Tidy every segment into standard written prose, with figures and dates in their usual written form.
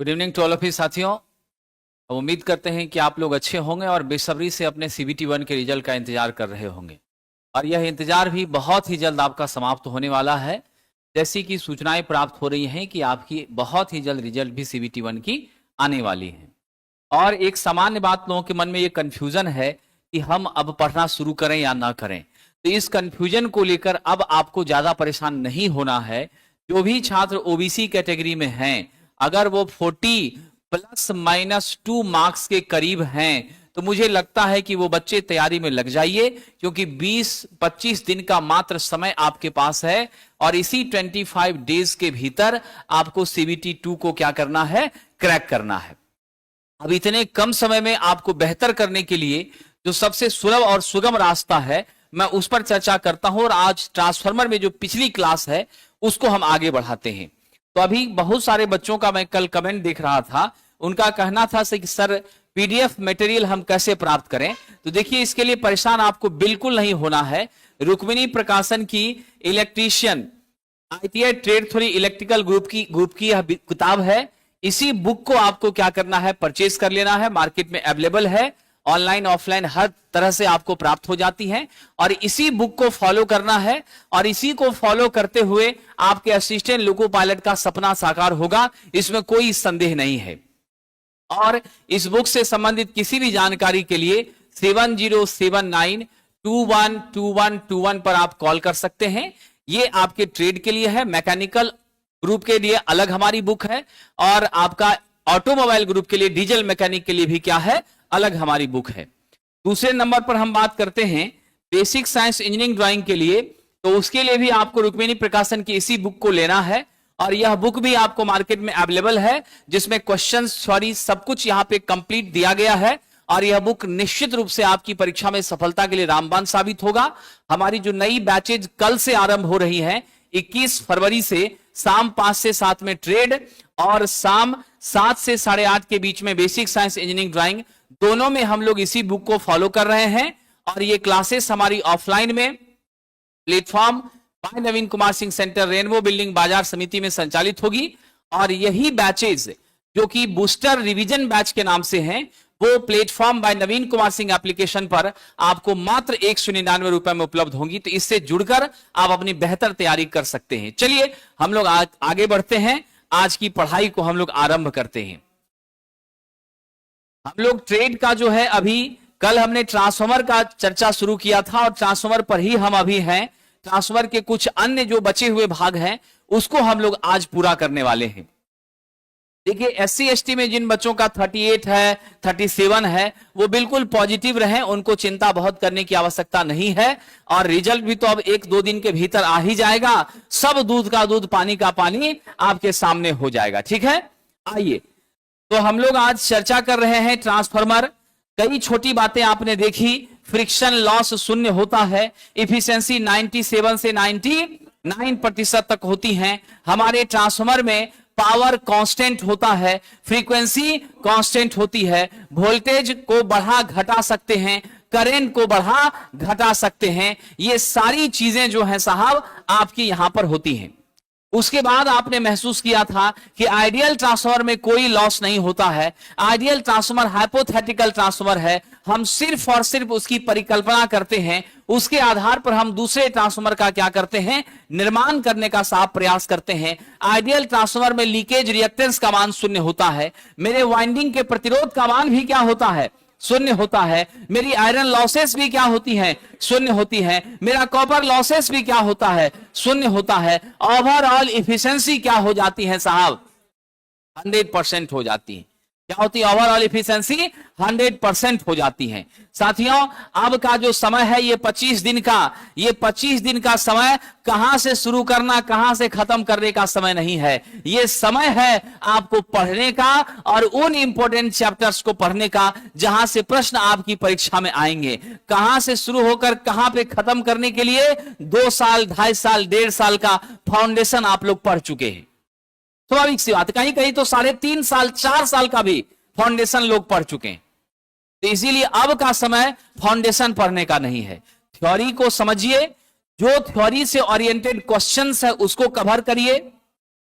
Good evening to all of you साथियों। उम्मीद करते हैं कि आप लोग अच्छे होंगे और बेसब्री से अपने CBT 1 के रिजल्ट का इंतजार कर रहे होंगे और यह इंतजार भी बहुत ही जल्द आपका समाप्त होने वाला है। जैसी कि सूचनाएं प्राप्त हो रही हैं कि आपकी बहुत ही जल्द रिजल्ट भी CBT 1 की आने वाली है। और एक सामान्य बात लोगों के मन में ये कंफ्यूजन है कि हम अब पढ़ना शुरू करें या ना करें। तो इस कंफ्यूजन को लेकर अब आपको ज्यादा परेशान नहीं होना है। जो भी छात्र OBC कैटेगरी में हैं, अगर वो 40 ±2 मार्क्स के करीब हैं तो मुझे लगता है कि वो बच्चे तैयारी में लग जाइए, क्योंकि 20-25 दिन का मात्र समय आपके पास है और इसी 25 डेज के भीतर आपको CBT 2 को क्या करना है, क्रैक करना है। अब इतने कम समय में आपको बेहतर करने के लिए जो सबसे सुलभ और सुगम रास्ता है, मैं उस पर चर्चा करता हूं और आज ट्रांसफार्मर में जो पिछली क्लास है उसको हम आगे बढ़ाते हैं। तो अभी बहुत सारे बच्चों का मैं कल कमेंट देख रहा था, उनका कहना था कि सर PDF मटेरियल हम कैसे प्राप्त करें। तो देखिए, इसके लिए परेशान आपको बिल्कुल नहीं होना है। रुक्मिणी प्रकाशन की electrician ITI trade theory electrical group की यह किताब है। इसी बुक को आपको क्या करना है, परचेज कर लेना है। मार्केट में अवेलेबल है, ऑनलाइन ऑफलाइन हर तरह से आपको प्राप्त हो जाती हैं और इसी बुक को फॉलो करना है और इसी को फॉलो करते हुए आपके असिस्टेंट लोको पायलट का सपना साकार होगा, इसमें कोई संदेह नहीं है। और इस बुक से संबंधित किसी भी जानकारी के लिए 7079212121 पर आप कॉल कर सकते हैं। ये आपके ट्रेड के लिए है, मैकेनिकल ग्रुप के लिए अलग हमारी बुक है और आपका ऑटोमोबाइल ग्रुप के लिए, डीजल मैकेनिक के लिए भी क्या है, अलग हमारी बुक है। दूसरे नंबर पर हम बात करते हैं बेसिक साइंस इंजीनियरिंग ड्राइंग के लिए, तो उसके लिए भी आपको रुक्मिणी प्रकाशन की इसी बुक को लेना है और यह बुक भी आपको मार्केट में अवेलेबल है, जिसमें क्वेश्चन थ्योरी सब कुछ यहाँ पे कंप्लीट दिया गया है और यह बुक निश्चित रूप से आपकी परीक्षा में सफलता के लिए रामबाण साबित होगा। हमारी जो नई बैचेज कल से आरंभ हो रही है, 21 फरवरी से शाम 5 से 7 में ट्रेड और शाम 7 से 8:30 के बीच में बेसिक साइंस इंजीनियरिंग ड्राइंग, दोनों में हम लोग इसी बुक को फॉलो कर रहे हैं। और ये क्लासेस हमारी ऑफलाइन में platform by Naveen Kumar Singh centre, rainbow building, बाजार समिति में संचालित होगी और यही बैचेज जो कि बूस्टर रिवीजन बैच के नाम से हैं, वो platform by Naveen Kumar Singh application पर आपको मात्र 199 रुपए में उपलब्ध होंगी। तो इससे जुड़कर आप अपनी बेहतर तैयारी कर सकते हैं। चलिए हम लोग आगे बढ़ते हैं, आज की पढ़ाई को हम लोग आरंभ करते हैं। हम लोग ट्रेड का जो है, अभी कल हमने ट्रांसफार्मर का चर्चा शुरू किया था और ट्रांसफार्मर पर ही हम अभी हैं। ट्रांसफार्मर के कुछ अन्य जो बचे हुए भाग हैं उसको हम लोग आज पूरा करने वाले हैं। देखिए, SC ST में जिन बच्चों का 38 है, 37 है, वो बिल्कुल पॉजिटिव रहें, उनको चिंता बहुत करने की आवश्यकता नहीं है और रिजल्ट भी तो अब 1-2 दिन के भीतर आ ही जाएगा। सब दूध का दूध, पानी का पानी आपके सामने हो जाएगा। ठीक है, आइए तो हम लोग आज चर्चा कर रहे हैं ट्रांसफार्मर। कई छोटी बातें आपने देखी, फ्रिक्शन लॉस 0 होता है, इफिशियंसी 97 से 99% तक होती है। हमारे ट्रांसफार्मर में पावर कांस्टेंट होता है, फ्रीक्वेंसी कांस्टेंट होती है, वोल्टेज को बढ़ा घटा सकते हैं, करंट को बढ़ा घटा सकते हैं। ये सारी चीजें जो हैं साहब आपकी यहां पर होती हैं। उसके बाद आपने महसूस किया था कि आइडियल ट्रांसफार्मर में कोई लॉस नहीं होता है। आइडियल ट्रांसफार्मर हाइपोथेटिकल ट्रांसफार्मर है, हम सिर्फ और सिर्फ उसकी परिकल्पना करते हैं, उसके आधार पर हम दूसरे ट्रांसफार्मर का क्या करते हैं, निर्माण करने का साफ प्रयास करते हैं। आइडियल ट्रांसफार्मर में लीकेज रिएक्टेंस का मान 0 होता है, मेरे वाइंडिंग के प्रतिरोध का मान भी क्या होता है, 0 होता है, मेरी आयरन लॉसेस भी क्या होती हैं, 0 होती है, मेरा कॉपर लॉसेस भी क्या होता है, 0 होता है। ओवरऑल इफिशिएंसी क्या हो जाती है साहब, 100% हो जाती है। क्या होती है, ओवरऑल इफिशिएंसी 100% हो जाती है। साथियों, अब का जो समय है ये 25 दिन का, ये 25 दिन का समय कहां से शुरू करना, कहां से खत्म करने का समय नहीं है। ये समय है आपको पढ़ने का और उन इंपॉर्टेंट चैप्टर्स को पढ़ने का जहां से प्रश्न आपकी परीक्षा में आएंगे। कहां से शुरू होकर कहां पे खत्म करने के लिए 2 साल, 2.5 साल, 1.5 साल का फाउंडेशन आप लोग पढ़ चुके हैं। स्वाभाविक सी बात, कहीं कहीं तो 3.5 साल, 4 साल का भी फाउंडेशन लोग पढ़ चुके हैं। तो इसीलिए अब का समय फाउंडेशन पढ़ने का नहीं है। थ्योरी को समझिए, जो थ्योरी से ओरिएंटेड क्वेश्चंस है उसको कवर करिए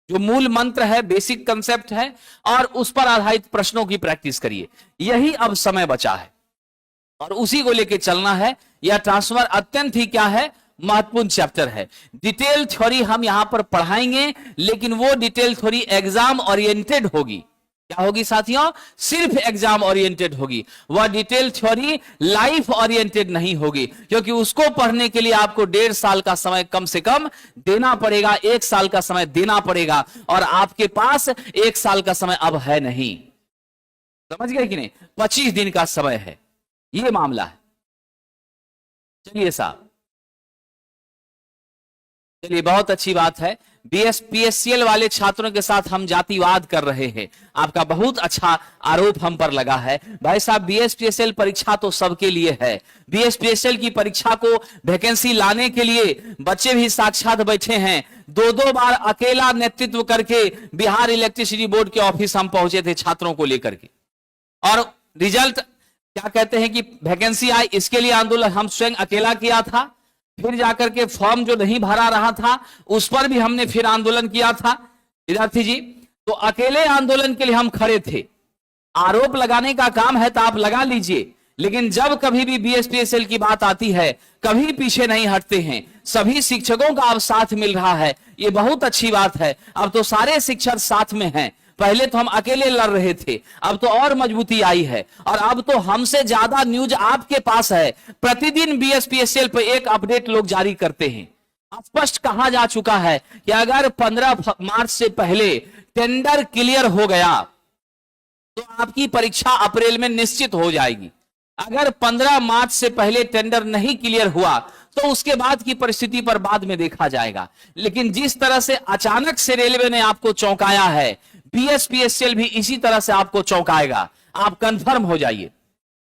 जो मूल मंत्र है, बेसिक कंसेप्ट है, और उस पर आधारित प्रश्नों की प्रैक्टिस करिए। यही अब समय बचा है और उसी को लेके चलना है। यह ट्रांसफॉर्मर अत्यंत ही क्या है, महत्वपूर्ण चैप्टर है। डिटेल थ्योरी हम यहां पर पढ़ाएंगे, लेकिन वो डिटेल थ्योरी एग्जाम ओरिएंटेड होगी। क्या होगी साथियों? सिर्फ एग्जाम ओरिएंटेड होगी। वह डिटेल थ्योरी लाइफ ओरिएंटेड नहीं होगी, क्योंकि उसको पढ़ने के लिए आपको 1.5 साल का समय कम से कम देना पड़ेगा, 1 साल का समय देना पड़ेगा, और आपके पास 1 साल का समय अब है नहीं। समझ गए कि नहीं? 25 दिन का समय है, यह मामला है। चलिए साहब, चलिए, बहुत अच्छी बात है। बीएसपीएससीएल वाले छात्रों के साथ हम जातिवाद कर रहे हैं, आपका बहुत अच्छा आरोप हम पर लगा है। भाई साहब, बीएसपीएससीएल परीक्षा तो सबके लिए है। बीएसपीएससीएल की परीक्षा को वैकेंसी लाने के लिए बच्चे भी साक्षात बैठे हैं। 2-2 बार अकेला नेतृत्व करके बिहार इलेक्ट्रिसिटी बोर्ड के ऑफिस हम पहुंचे थे छात्रों को लेकर के, और रिजल्ट क्या कहते हैं कि वैकेंसी आई, इसके लिए आंदोलन हम स्वयं अकेला किया था। फिर जाकर के फॉर्म जो नहीं भरा रहा था उस पर भी हमने फिर आंदोलन किया था विद्यार्थी जी। तो अकेले आंदोलन के लिए हम खड़े थे। आरोप लगाने का काम है तो आप लगा लीजिए, लेकिन जब कभी भी बीएसपीएसएल की बात आती है कभी पीछे नहीं हटते हैं। सभी शिक्षकों का अब साथ मिल रहा है, ये बहुत अच्छी बात है। अब तो सारे शिक्षक साथ में हैं। पहले तो हम अकेले लड़ रहे थे, अब तो और मजबूती आई है, और अब तो हमसे ज्यादा न्यूज आपके पास है। प्रतिदिन बीएसपीएसएल पर एक अपडेट लोग जारी करते हैं। स्पष्ट कहा जा चुका है कि अगर 15 मार्च से पहले टेंडर क्लियर हो गया तो आपकी परीक्षा अप्रैल में निश्चित हो जाएगी। अगर 15 मार्च से पहले टेंडर नहीं क्लियर हुआ तो उसके बाद की परिस्थिति पर बाद में देखा जाएगा। लेकिन जिस तरह से अचानक से रेलवे ने आपको चौंकाया है, बीएसपीएसएल भी इसी तरह से आपको चौंकाएगा। आप कंफर्म हो जाइए।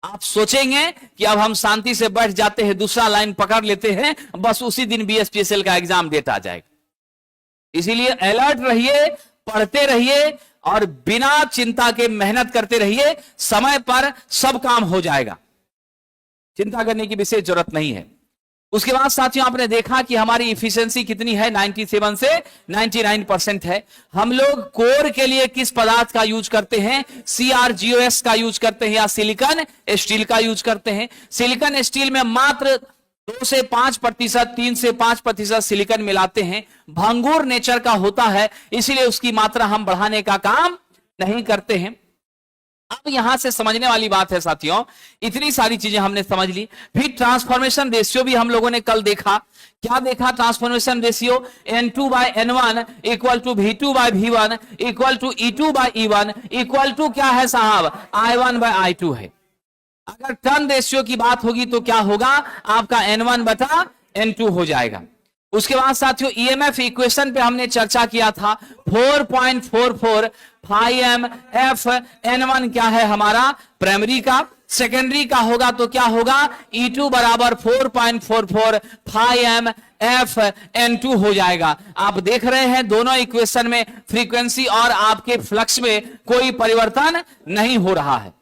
आप सोचेंगे कि अब हम शांति से बैठ जाते हैं, दूसरा लाइन पकड़ लेते हैं, बस उसी दिन बीएसपीएसएल का एग्जाम डेट आ जाएगा। इसीलिए अलर्ट रहिए, पढ़ते रहिए, और बिना चिंता के मेहनत करते रहिए। समय पर सब काम हो जाएगा, चिंता करने की विशेष जरूरत नहीं है। उसके बाद साथियों, आपने देखा कि हमारी इफिशिएंसी कितनी है, 97 से 99% है। हम लोग कोर के लिए किस पदार्थ का यूज करते हैं? CrGOS का यूज करते हैं या सिलिकॉन स्टील का यूज करते हैं। सिलिकॉन स्टील में मात्र 2 से 5%, 3 से 5% सिलिकॉन मिलाते हैं। भंगुर नेचर का होता है, इसीलिए उसकी मात्रा हम बढ़ाने का काम नहीं करते हैं। अब यहां से समझने वाली बात है साथियों, इतनी सारी चीजें हमने समझ ली। फिर ट्रांसफॉर्मेशन रेशियो भी हम लोगों ने कल देखा। क्या देखा? Transformation ratio N2/N1 equal to V2/V1 equal to E2/E1 equal to क्या है साहब? I1/I2 है। अगर टर्न रेशियो की बात होगी तो क्या होगा? आपका N1/N2 हो जाएगा। उसके बाद साथियों, ईएमएफ इक्वेशन पे हमने चर्चा किया था। 4.44 5m f N1 क्या है हमारा? प्राइमरी का। सेकेंडरी का होगा तो क्या होगा? E2 बराबर 4.44 5m f N2 हो जाएगा। आप देख रहे हैं दोनों इक्वेशन में फ्रीक्वेंसी और आपके फ्लक्स में कोई परिवर्तन नहीं हो रहा है।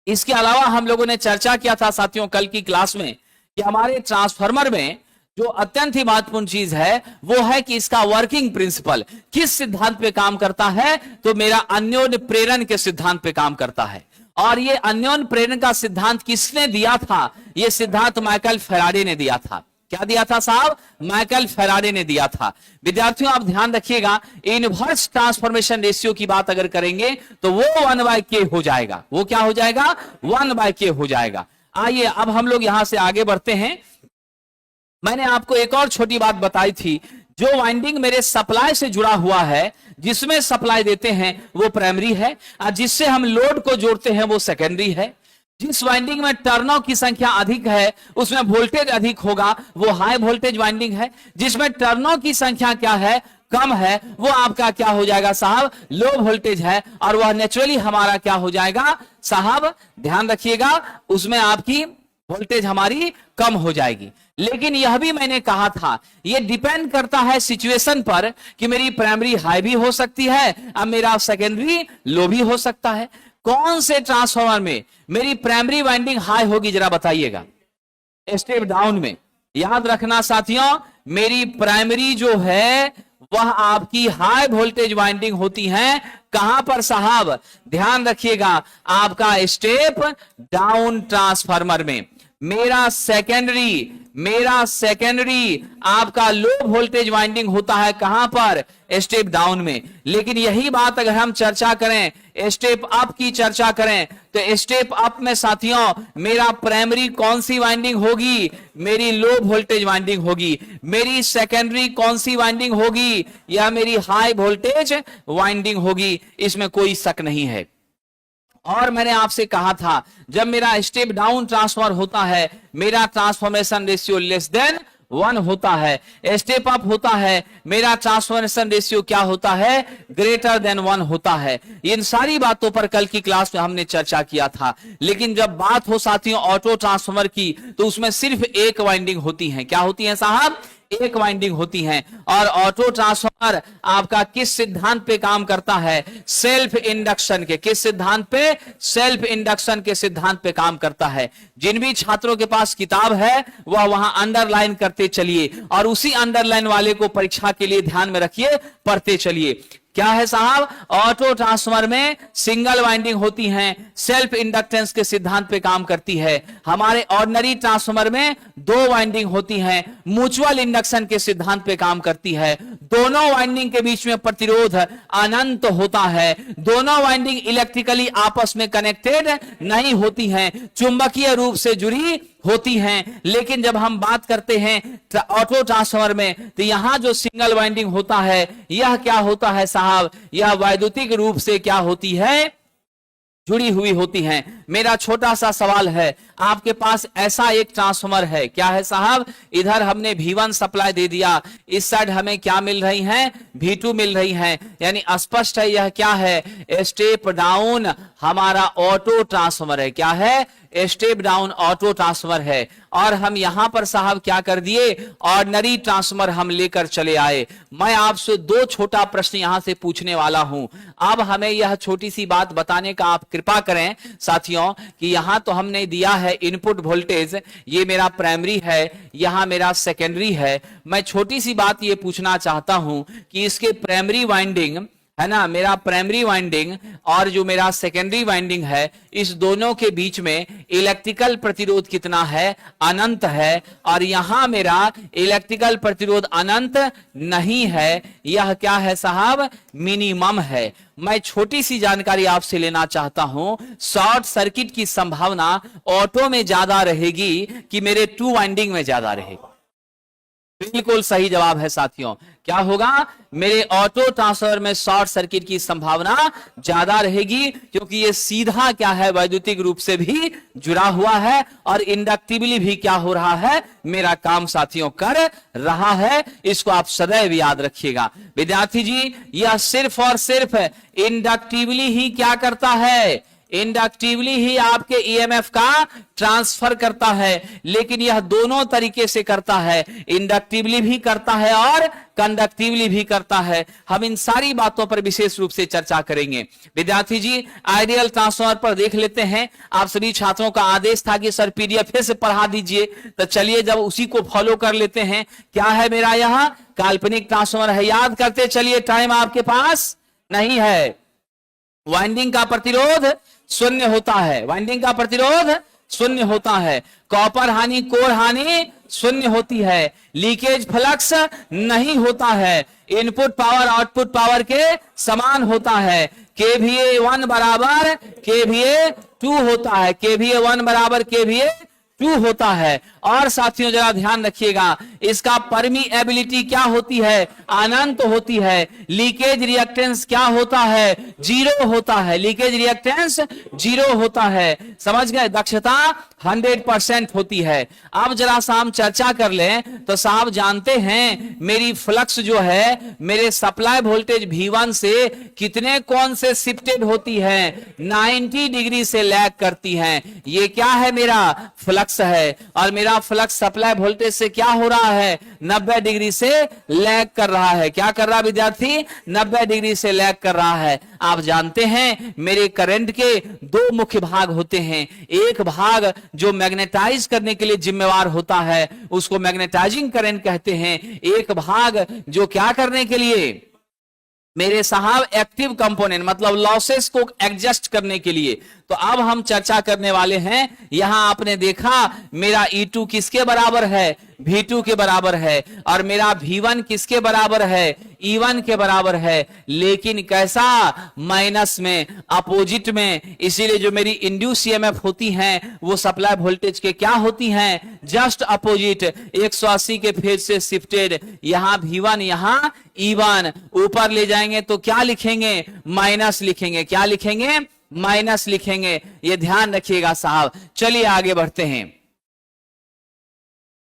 इसके अलावा हम लोगों ने चर्चा किया था साथियों कल की क्लास में कि हमारे ट्रांसफार्मर में जो अत्यंत ही महत्वपूर्ण चीज है वो है कि इसका वर्किंग प्रिंसिपल किस सिद्धांत पे काम करता है? तो मेरा अन्योन्य प्रेरण के सिद्धांत पे काम करता है। और ये अन्योन्य प्रेरण का सिद्धांत किसने दिया था? ये सिद्धांत माइकल फैराडे ने दिया था। क्या दिया था साहब? माइकल फैराडे ने दिया था। विद्यार्थियों आप ध्यान रखिएगा, इनवर्स ट्रांसफॉर्मेशन रेशियो की बात अगर करेंगे तो वो 1/k हो जाएगा। वो क्या हो जाएगा? 1/k हो जाएगा। आइए अब हम लोग यहां से आगे बढ़ते हैं। मैंने आपको एक और छोटी बात बताई थी, जो वाइंडिंग मेरे सप्लाई से जुड़ा हुआ है, जिसमें सप्लाई देते हैं वो प्राइमरी है, और जिससे हम लोड को जोड़ते हैं वो सेकेंडरी है। जिस वाइंडिंग में टर्नों की संख्या अधिक है उसमें वोल्टेज अधिक होगा, वो हाई वोल्टेज वाइंडिंग है। जिसमें टर्नों की संख्या क्या है? कम है, वो आपका क्या हो जाएगा साहब? लो वोल्टेज है, और वह नेचुरली हमारा क्या हो जाएगा साहब? ध्यान रखिएगा, उसमें आपकी वोल्टेज हमारी कम हो जाएगी। लेकिन यह भी मैंने कहा था, यह डिपेंड करता है सिचुएशन पर कि मेरी प्राइमरी हाई भी हो सकती है और मेरा सेकेंडरी लो भी हो सकता है। कौन से ट्रांसफार्मर में मेरी प्राइमरी वाइंडिंग हाई होगी जरा बताइएगा? स्टेप डाउन में। याद रखना साथियों, मेरी प्राइमरी जो है वह आपकी हाई वोल्टेज वाइंडिंग होती हैं। कहां पर साहब? ध्यान रखिएगा, आपका स्टेप डाउन ट्रांसफार्मर में। मेरा सेकेंडरी आपका लो वोल्टेज वाइंडिंग होता है कहां पर? स्टेप डाउन में। लेकिन यही बात अगर हम चर्चा करें, स्टेप अप की चर्चा करें, तो स्टेप अप में साथियों मेरा प्राइमरी कौन सी वाइंडिंग होगी? मेरी लो वोल्टेज वाइंडिंग होगी। मेरी सेकेंडरी कौन सी वाइंडिंग होगी? या मेरी हाई वोल्टेज वाइंडिंग होगी। इसमें कोई शक नहीं है। और मैंने आपसे कहा था, जब मेरा स्टेप डाउन ट्रांसफर होता है, मेरा ट्रांसफॉर्मेशन रेशियो लेस देन 1 होता है। स्टेप अप होता है, मेरा ट्रांसफॉर्मेशन रेशियो क्या होता है? ग्रेटर देन 1 होता है। इन सारी बातों पर कल की क्लास में हमने चर्चा किया था। लेकिन जब बात हो साथियों ऑटो ट्रांसफार्मर की, तो उसमें सिर्फ एक वाइंडिंग होती है। क्या होती है साहब? एक वाइंडिंग होती है। और ऑटो ट्रांसफार्मर आपका किस सिद्धांत पे काम करता है? सेल्फ इंडक्शन के। किस सिद्धांत पे? सेल्फ इंडक्शन के सिद्धांत पे काम करता है। जिन भी छात्रों के पास किताब है वह वहां अंडरलाइन करते चलिए, और उसी अंडरलाइन वाले को परीक्षा के लिए ध्यान में रखिए, पढ़ते चलिए। क्या है साहब? ऑटो ट्रांसफार्मर में सिंगल वाइंडिंग होती हैं, सेल्फ इंडक्टेंस के सिद्धांत पे काम करती है। हमारे ऑर्डिनरी ट्रांसफार्मर में 2 वाइंडिंग होती हैं, म्यूचुअल इंडक्शन के सिद्धांत पे काम करती है। दोनों वाइंडिंग के बीच में प्रतिरोध अनंत होता है। दोनों वाइंडिंग इलेक्ट्रिकली आपस में कनेक्टेड नहीं होती हैं, चुंबकीय रूप से जुड़ी होती हैं। लेकिन जब हम बात करते हैं ऑटो ट्रांसफार्मर में, तो यहां जो सिंगल वाइंडिंग होता है, यह क्या होता है साहब? यह वैद्युतिक रूप से क्या होती है? जुड़ी हुई होती हैं। मेरा छोटा सा सवाल है, आपके पास ऐसा एक ट्रांसफार्मर है, क्या है साहब? इधर हमने V1 सप्लाई दे दिया, इस साइड हमें क्या मिल रही है? V2 मिल रही है। यानी स्पष्ट है यह क्या है? स्टेप डाउन हमारा ऑटो ट्रांसफार्मर है। क्या है? स्टेप डाउन ऑटो ट्रांसफार्मर है। और हम यहां पर साहब क्या कर दिए? ऑर्डिनरी ट्रांसफार्मर हम लेकर चले आए। मैं आपसे 2 छोटा प्रश्न यहां से पूछने वाला हूं। अब हमें यह छोटी सी बात बताने का आप कृपा करें साथियों, कि यहां तो हमने दिया है इनपुट वोल्टेज, ये मेरा प्राइमरी है, यहां मेरा सेकेंडरी है। मैं छोटी सी बात ये पूछना चाहता हूं कि इसके प्राइमरी वाइंडिंग है ना, मेरा प्राइमरी वाइंडिंग और जो मेरा सेकेंडरी वाइंडिंग है, इस दोनों के बीच में इलेक्ट्रिकल प्रतिरोध कितना है? अनंत है। और यहां मेरा इलेक्ट्रिकल प्रतिरोध अनंत नहीं है, यह क्या है साहब? मिनिमम है। मैं छोटी सी जानकारी आपसे लेना चाहता हूं, शॉर्ट सर्किट की संभावना ऑटो में ज्यादा रहेगी कि मेरे 2 वाइंडिंग में ज्यादा रहेगी? बिल्कुल सही जवाब है साथियों। क्या होगा? मेरे ऑटो ट्रांसफार्मर में शॉर्ट सर्किट की संभावना ज्यादा रहेगी, क्योंकि ये सीधा क्या है? वैद्युतिक रूप से भी जुड़ा हुआ है और इंडक्टिवली भी क्या हो रहा है? मेरा काम साथियों कर रहा है। इसको आप सदैव याद रखिएगा विद्यार्थी जी। यह सिर्फ और सिर्फ इंडक्टिवली ही क्या करता है? इंडक्टिवली ही आपके ईएमएफ का ट्रांसफर करता है। लेकिन यह दोनों तरीके से करता है, इंडक्टिवली भी करता है और कंडक्टिवली भी करता है। हम इन सारी बातों पर विशेष रूप से चर्चा करेंगे विद्यार्थी जी। आइडियल ट्रांसफार्मर पर देख लेते हैं। आप सभी छात्रों का आदेश था कि सर पीडीएफ फिर से पढ़ा दीजिए, तो चलिए जब उसी को फॉलो कर लेते हैं। क्या है मेरा? यहां काल्पनिक ट्रांसफार्मर है, याद करते चलिए, टाइम आपके पास नहीं है। वाइंडिंग का प्रतिरोध 0 होता है, वाइंडिंग का प्रतिरोध 0 होता है। कॉपर हानि, कोर हानि 0 होती है। लीकेज फ्लक्स नहीं होता है। इनपुट पावर आउटपुट पावर के समान होता है। KVA 1 बराबर KVA 2 होता है। KVA 1 बराबर KVA 2 होता है। और साथियों जरा ध्यान रखिएगा, इसका परमीएबिलिटी क्या होती है? अनंत होती है। लीकेज रिएक्टेंस क्या होता है? 0 होता है। लीकेज रिएक्टेंस 0 होता है। समझ गए? दक्षता 100% होती है। अब जरा सा हम चर्चा कर लें तो साहब जानते हैं मेरी फ्लक्स जो है मेरे सप्लाई वोल्टेज V1 से कितने कोण से शिफ्टेड होती है? 90 डिग्री से लैग करती है। ये क्या है? मेरा फ्लक्स फ्लक्स है और मेरा फ्लक्स सप्लाई वोल्टेज से क्या हो रहा है, 90 डिग्री से लैग कर रहा है। क्या कर रहा है विद्यार्थी, 90 डिग्री से लैग कर रहा है। आप जानते हैं मेरे करंट के दो मुख्य भाग होते हैं। एक भाग जो मैग्नेटाइज करने के लिए जिम्मेवार होता है उसको मैग्नेटाइजिंग करंट कहते हैं। एक भाग जो क्या करने के लिए, मेरे साहब एक्टिव कंपोनेंट मतलब लॉसेस को एडजस्ट करने के लिए। तो अब हम चर्चा करने वाले हैं, यहां आपने देखा मेरा E2 किसके बराबर है, V2 के बराबर है, और मेरा V1 किसके बराबर है, E1 के बराबर है, लेकिन कैसा, माइनस में, अपोजिट में। इसीलिए जो मेरी इंड्यूस ईएमएफ होती हैं वो सप्लाई वोल्टेज के क्या होती हैं, जस्ट अपोजिट, 180 के फेज से शिफ्टेड। यहां V1 यहां E1, ऊपर ले जाएंगे तो क्या लिखेंगे, माइनस लिखेंगे। क्या लिखेंगे, माइनस लिखेंगे। ये ध्यान रखिएगा साहब। चलिए आगे बढ़ते हैं।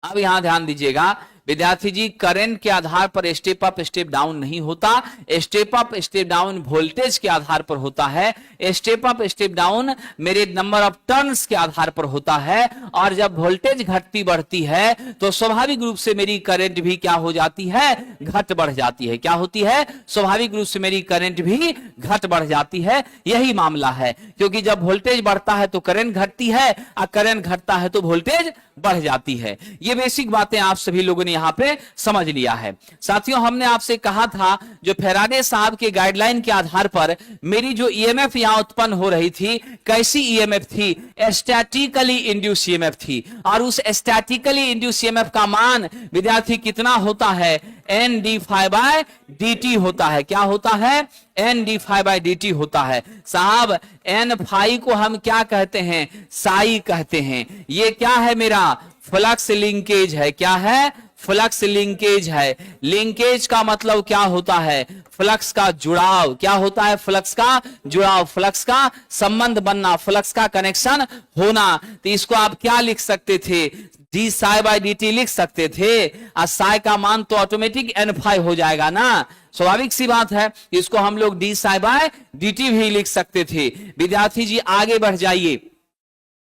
अब यहां ध्यान दीजिएगा विद्यार्थी जी, करंट के आधार पर स्टेप अप स्टेप डाउन नहीं होता, step up step down voltage के आधार पर होता है। स्टेप अप स्टेप डाउन मेरे नंबर ऑफ टर्न्स के आधार पर होता है। और जब वोल्टेज घटती बढ़ती है तो स्वाभाविक रूप से मेरी करंट भी क्या हो जाती है, घट बढ़ जाती है। क्या होती है, स्वाभाविक रूप से मेरी करंट भी घट बढ़ जाती है। यही मामला है, क्योंकि जब वोल्टेज बढ़ता है तो करंट घटती है और करंट घटता है तो वोल्टेज बढ़ जाती है। ये बेसिक बातें आप सभी लोगों ने यहां पे समझ लिया है। साथियों, हमने आपसे कहा था जो फैराडे साहब के गाइडलाइन के आधार पर मेरी जो ईएमएफ यहां उत्पन्न हो रही थी, कैसी ईएमएफ थी, स्टैटिकली इंड्यूस ईएमएफ थी। और उस स्टैटिकली इंड्यूस ईएमएफ का मान विद्यार्थी कितना होता है, N D phi by D T होता है। क्या होता है, N D phi by D T होता है। साहब एन फाई को हम क्या कहते हैं, साई कहते हैं। ये क्या है, मेरा फ्लक्स लिंकेज है। क्या है, फ्लक्स लिंकेज है। लिंकेज का मतलब क्या होता है, फ्लक्स का जुड़ाव। क्या होता है, फ्लक्स का जुड़ाव, फ्लक्स का संबंध बनना, फ्लक्स का कनेक्शन होना। तो इसको आप क्या लिख सकते थे, D psi by D T लिख सकते थे। और साई का मान तो ऑटोमेटिक एन फाई हो जाएगा ना, स्वाभाविक सी बात है। इसको हम लोग D psi by D T भी लिख सकते थे। विद्यार्थी जी आगे बढ़ जाइए।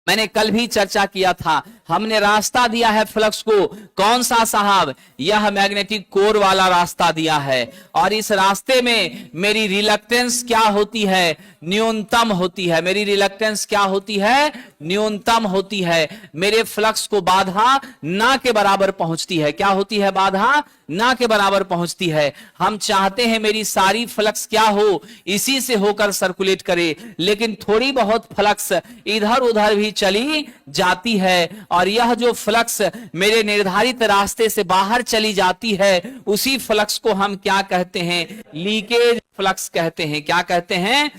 मैंने कल भी चर्चा किया था, हमने रास्ता दिया है फ्लक्स को, कौन सा साहब, यह मैग्नेटिक कोर वाला रास्ता दिया है। और इस रास्ते में मेरी रिलक्टेंस क्या होती है, न्यूनतम होती है। मेरी रिलक्टेंस क्या होती है, न्यूनतम होती है। मेरे फ्लक्स को बाधा ना के बराबर पहुंचती है। क्या होती है, बाधा ना के बराबर पहुंचती है। हम चाहते हैं मेरी सारी फ्लक्स क्या हो, इसी से होकर सर्कुलेट करे, लेकिन थोड़ी बहुत फ्लक्स इधर उधर भी चली जाती है। और यह जो फ्लक्स मेरे निर्धारित रास्ते से बाहर चली जाती है, उसी फ्लक्स को हम क्या कहते हैं, लीकेज फ्लक्स कहते हैं। क्या कहते हैं,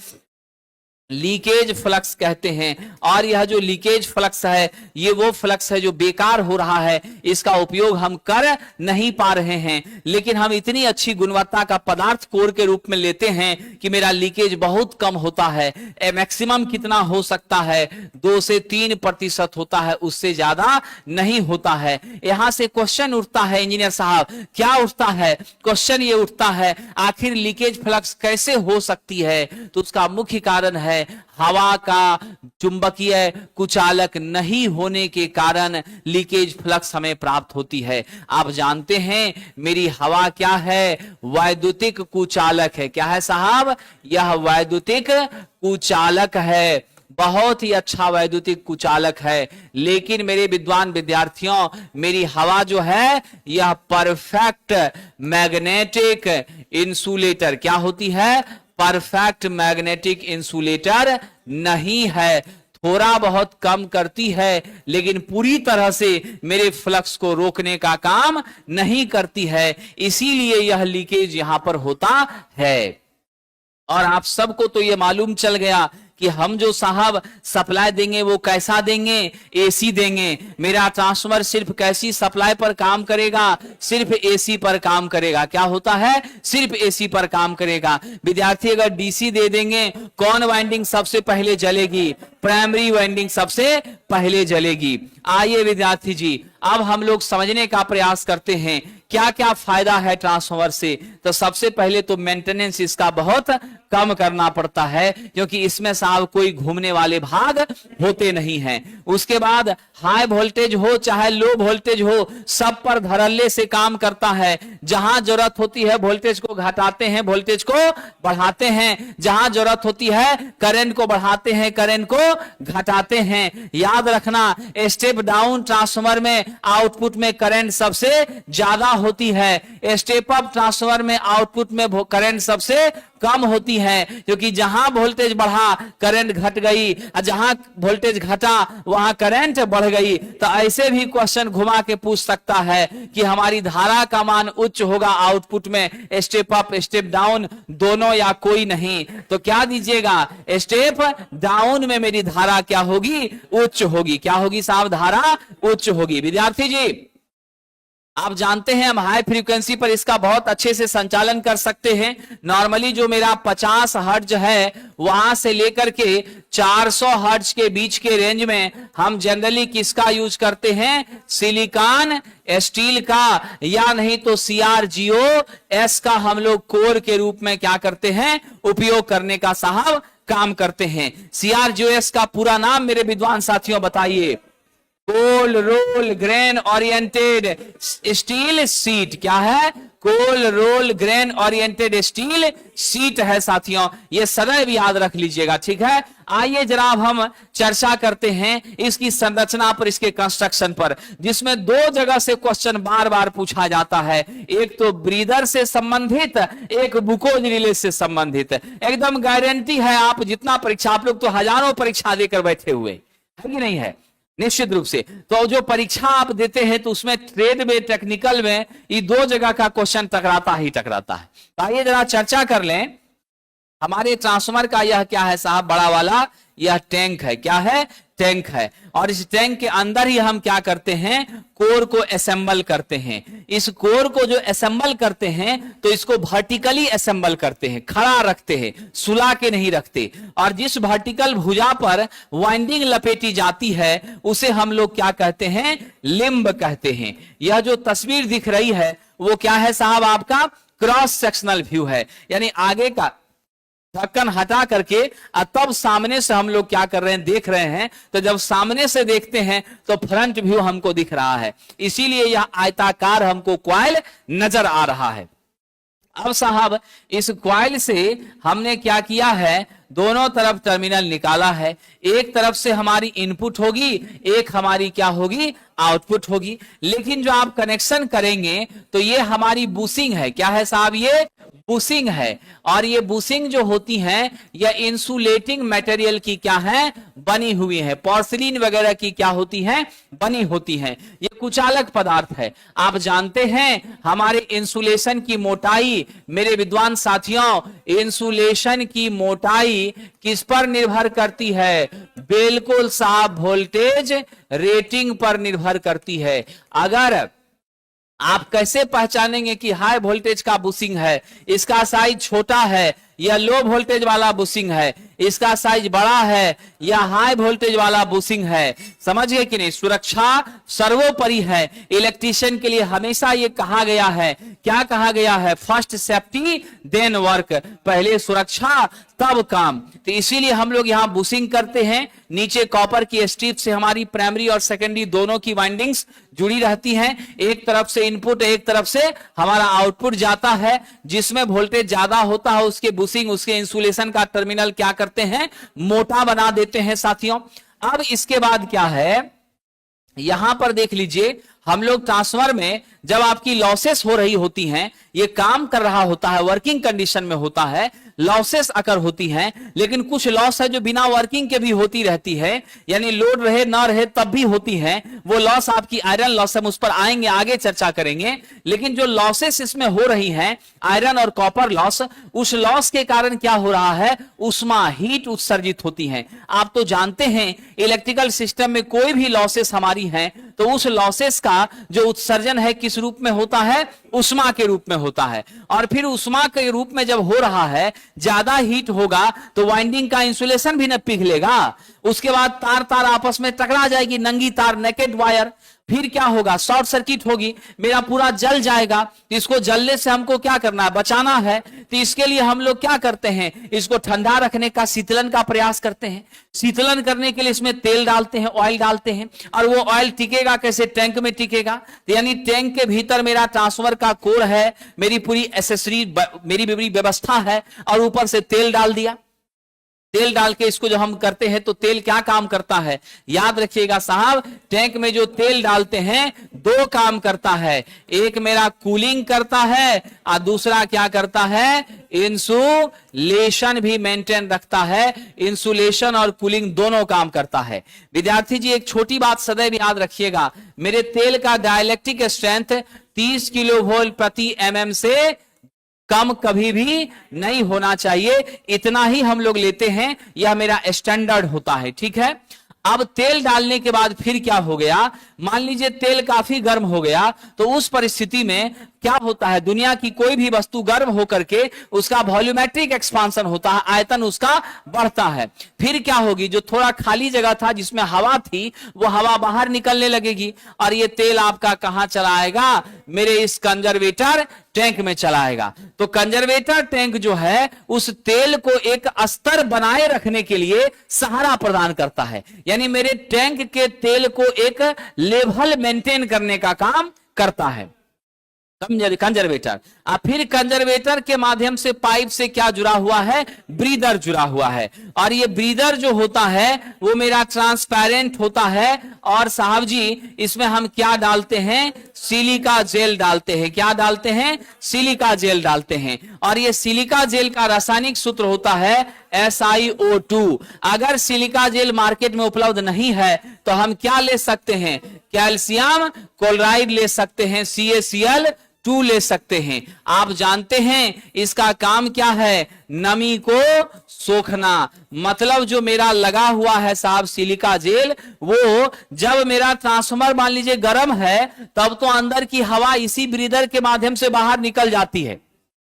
लीकेज फ्लक्स कहते हैं। और यह जो लीकेज फ्लक्स है, ये वो फ्लक्स है जो बेकार हो रहा है, इसका उपयोग हम कर नहीं पा रहे हैं। लेकिन हम इतनी अच्छी गुणवत्ता का पदार्थ कोर के रूप में लेते हैं कि मेरा लीकेज बहुत कम होता है। मैक्सिमम कितना हो सकता है, 2 से 3% होता है, उससे ज्यादा नहीं होता है। यहां से क्वेश्चन उठता है इंजीनियर साहब, क्या उठता है, क्वेश्चन ये उठता है आखिर लीकेज फ्लक्स कैसे हो सकती है। तो उसका मुख्य कारण है हवा का चुंबकीय कुचालक नहीं होने के कारण लीकेज फ्लक्स हमें प्राप्त होती है। आप जानते हैं मेरी हवा क्या है, वैद्युतिक कुचालक है। क्या है साहब, यह वैद्युतिक कुचालक है, बहुत ही अच्छा वैद्युतिक कुचालक है। लेकिन मेरे विद्वान विद्यार्थियों, मेरी हवा जो है यह परफेक्ट मैग्नेटिक इंसुलेटर क्या होती है, परफेक्ट मैग्नेटिक इंसुलेटर नहीं है। थोड़ा बहुत कम करती है, लेकिन पूरी तरह से मेरे फ्लक्स को रोकने का काम नहीं करती है। इसीलिए यह लीकेज यहां पर होता है। और आप सबको तो यह मालूम चल गया कि हम जो साहब सप्लाई देंगे वो कैसा देंगे, एसी देंगे। मेरा ट्रांसफार्मर सिर्फ कैसी सप्लाई पर काम करेगा, सिर्फ एसी पर काम करेगा। क्या होता है, सिर्फ एसी पर काम करेगा। विद्यार्थी अगर डीसी दे देंगे, कौन वाइंडिंग सबसे पहले जलेगी, प्राइमरी वाइंडिंग सबसे पहले जलेगी। आइए विद्यार्थी जी, अब हम लोग समझने का प्रयास करते हैं क्या क्या फायदा है ट्रांसफार्मर से। तो सबसे पहले तो मेंटेनेंस इसका बहुत कम करना पड़ता है, क्योंकि इसमें साहब कोई घूमने वाले भाग होते नहीं हैं। उसके बाद हाई वोल्टेज हो चाहे लो वोल्टेज हो, सब पर धड़ल्ले से काम करता है। जहां जरूरत होती है वोल्टेज को घटाते हैं, वोल्टेज को बढ़ाते हैं, जहां जरूरत होती है करंट को बढ़ाते हैं, करंट को घटाते हैं। याद रखना, स्टेप डाउन ट्रांसफार्मर में आउटपुट में करंट सबसे ज्यादा होती है, स्टेप अप ट्रांसफार्मर में आउटपुट में करंट सबसे कम होती है, क्योंकि जहां वोल्टेज बढ़ा करंट घट गई, जहां वोल्टेज घटा वहां करंट बढ़ गई। तो ऐसे भी क्वेश्चन घुमा के पूछ सकता है कि हमारी धारा का मान उच्च होगा आउटपुट में, स्टेप अप स्टेप डाउन दोनों या कोई नहीं। तो क्या दीजिएगा, स्टेप डाउन में मेरी धारा क्या होगी, उच्च होगी। क्या होगी साहब, धारा उच्च होगी। विद्यार्थी जी आप जानते हैं हम हाई फ्रीक्वेंसी पर इसका बहुत अच्छे से संचालन कर सकते हैं। नॉर्मली जो मेरा 50 हर्ट्ज है वहां से लेकर के 400 हर्ट्ज के बीच के रेंज में हम जनरली किसका यूज करते हैं, सिलिकॉन स्टील का, या नहीं तो CrGoS का हम लोग कोर के रूप में क्या करते हैं, उपयोग करने का साहब काम करते हैं। CrGoS का पूरा नाम मेरे विद्वान साथियों बताइए, cold roll grain oriented steel sheet. क्या है, cold roll grain oriented steel sheet है साथियों, ये सदैव याद रख लीजिएगा, ठीक है। आइए जरा अब हम चर्चा करते हैं इसकी संरचना पर, इसके कंस्ट्रक्शन पर, जिसमें दो जगह से क्वेश्चन बार बार पूछा जाता है। एक तो ब्रीदर से संबंधित, एक बुकोज रिले से संबंधित। एकदम गारंटी है, आप जितना परीक्षा, आप लोग तो हजारों परीक्षा देकर बैठे हुए है कि नहीं है, निश्चित रूप से। तो जो परीक्षा आप देते हैं तो उसमें ट्रेड में, टेक्निकल में ये दो जगह का क्वेश्चन टकराता ही टकराता है। तो आइए जरा चर्चा कर लें। हमारे ट्रांसफार्मर का यह क्या है साहब, बड़ा वाला यह टैंक है। क्या है, टैंक है। और इस टैंक के अंदर ही हम क्या करते हैं, कोर को असेंबल करते हैं। इस कोर को जो असेंबल करते हैं तो इसको वर्टिकली असेंबल करते हैं, खड़ा रखते हैं, सुला के नहीं रखते। और जिस वर्टिकल भुजा पर वाइंडिंग लपेटी जाती है उसे हम लोग क्या कहते हैं, लिम्ब कहते हैं। यह जो तस्वीर दिख रही है वो क्या है साहब, आपका क्रॉस सेक्शनल व्यू है, यानी आगे का ढक्कन हटा करके तब सामने से हम लोग क्या कर रहे हैं, देख रहे हैं। तो जब सामने से देखते हैं तो फ्रंट व्यू हमको दिख रहा है, इसीलिए यह आयताकार हमको कॉइल नजर आ रहा है। अब साहब इस कॉइल से हमने क्या किया है, दोनों तरफ टर्मिनल निकाला है। एक तरफ से हमारी इनपुट होगी, एक हमारी क्या होगी, आउटपुट होगी। लेकिन जो आप कनेक्शन करेंगे तो ये हमारी बुशिंग है। क्या है साहब, ये बुशिंग है। और ये बुशिंग जो होती है यह इंसुलेटिंग मटेरियल की क्या है, बनी हुई है, पोर्सिलीन वगैरह की क्या होती है, बनी होती है। ये कुचालक पदार्थ है। आप जानते हैं हमारे इंसुलेशन की मोटाई, मेरे विद्वान साथियों, इंसुलेशन की मोटाई किस पर निर्भर करती है, बिल्कुल साहब वोल्टेज रेटिंग पर निर्भर करती है। अगर आप कैसे पहचानेंगे कि हाई वोल्टेज का बुशिंग है, इसका साइज छोटा है या लो वोल्टेज वाला बुशिंग है, इसका साइज बड़ा है या हाई वोल्टेज वाला बुशिंग है, समझिए कि नहीं। सुरक्षा सर्वोपरि है। इलेक्ट्रिशियन के लिए हमेशा ये कहा गया है, क्या कहा गया है, फर्स्ट सेफ्टी देन वर्क, पहले सुरक्षा तब काम। तो इसीलिए हम लोग यहाँ बुशिंग करते हैं। नीचे कॉपर की स्ट्रिप से हमारी प्राइमरी और सेकेंडरी दोनों की वाइंडिंग्स जुड़ी रहती हैं। एक तरफ से इनपुट, एक तरफ से हमारा आउटपुट जाता है। जिसमें वोल्टेज ज्यादा होता है उसके बुशिंग, उसके इंसुलेशन का टर्मिनल क्या करते हैं, मोटा बना देते हैं साथियों। अब इसके बाद क्या है, यहां पर देख लीजिए, हम लोग ट्रांसफार्मर में जब आपकी लॉसेस हो रही होती हैं, ये काम कर रहा होता है, वर्किंग कंडीशन में होता है, लॉसेस अकर होती हैं। लेकिन कुछ लॉस है जो बिना वर्किंग के भी होती रहती है, यानी लोड रहे ना रहे तब भी होती है। वो लॉस आपकी आयरन लॉस, हम उस पर आएंगे, आगे चर्चा करेंगे। लेकिन जो लॉसेस इसमें हो रही हैं, आयरन और कॉपर लॉस, उस लॉस के कारण क्या हो रहा है, उष्मा, हीट उत्सर्जित होती है। आप तो जानते हैं इलेक्ट्रिकल सिस्टम में कोई भी लॉसेस हमारी हैं तो उस लॉसेस का जो उत्सर्जन है किस रूप में होता है, उष्मा के रूप में होता है। और फिर उष्मा के रूप में जब हो रहा है ज्यादा हीट होगा तो वाइंडिंग का इंसुलेशन भी न पिघलेगा, उसके बाद तार तार आपस में टकरा जाएगी, नंगी तार, नेकेड वायर, फिर क्या होगा, शॉर्ट सर्किट होगी, मेरा पूरा जल जाएगा। इसको जलने से हमको क्या करना है, बचाना है। तो इसके लिए हम लोग क्या करते हैं, इसको ठंडा रखने का, शीतलन का प्रयास करते हैं। शीतलन करने के लिए इसमें तेल डालते हैं, ऑयल डालते हैं, और वो ऑयल टिकेगा कैसे, टैंक में टिकेगा। तो यानी टैंक के भीतर मेरा ट्रांसफर का कोर है, मेरी पूरी एसेसरी, मेरी पूरी व्यवस्था है, और ऊपर से तेल डाल दिया। तेल डाल के इसको जो हम करते हैं तो तेल क्या काम करता है, याद रखिएगा साहब, टैंक में जो तेल डालते हैं दो काम करता है, एक मेरा कूलिंग करता है और दूसरा क्या करता है, इंसुलेशन भी मेंटेन रखता है। इंसुलेशन और कूलिंग दोनों काम करता है। विद्यार्थी जी एक छोटी बात सदैव याद रखिएगा, मेरे तेल का डाइलेक्ट्रिक स्ट्रेंथ 30 किलोवोल्ट प्रति mm से कम कभी भी नहीं होना चाहिए, इतना ही हम लोग लेते हैं, यह मेरा स्टैंडर्ड होता है, ठीक है। अब तेल डालने के बाद फिर क्या हो गया, मान लीजिए तेल काफी गर्म हो गया, तो उस परिस्थिति में क्या होता है, दुनिया की कोई भी वस्तु गर्म होकर के उसका वॉल्यूमेट्रिक एक्सपांशन होता है, आयतन उसका बढ़ता है। फिर क्या होगी, जो थोड़ा खाली जगह था जिसमें हवा थी वो हवा बाहर निकलने लगेगी, और ये तेल आपका कहां चला आएगा, मेरे इस कंजर्वेटर टैंक में चला आएगा। तो कंजर्वेटर टैंक जो है उस तेल को एक स्तर बनाए रखने के लिए सहारा प्रदान करता है, यानी मेरे टैंक के तेल को एक लेवल मेंटेन करने का काम करता है कंजर्वेटर। और फिर कंजर्वेटर के माध्यम से पाइप से क्या जुड़ा हुआ है, ब्रीदर जुड़ा हुआ है, और ये ब्रीदर जो होता है वो मेरा ट्रांसपेरेंट होता है। और साहब जी इसमें हम क्या डालते हैं, सिलिका जेल डालते हैं। क्या डालते हैं, सिलिका जेल डालते हैं। और ये सिलिका जेल का रासायनिक सूत्र होता है SiO2। अगर सिलिका जेल मार्केट में उपलब्ध नहीं है तो हम क्या ले सकते हैं, कैल्शियम क्लोराइड ले सकते हैं, CaCl2 ले सकते हैं। आप जानते हैं इसका काम क्या है, नमी को सोखना। मतलब जो मेरा लगा हुआ है साहब सिलिका जेल, वो जब मेरा ट्रांसफार्मर मान लीजिए गर्म है तब तो अंदर की हवा इसी ब्रीदर के माध्यम से बाहर निकल जाती है,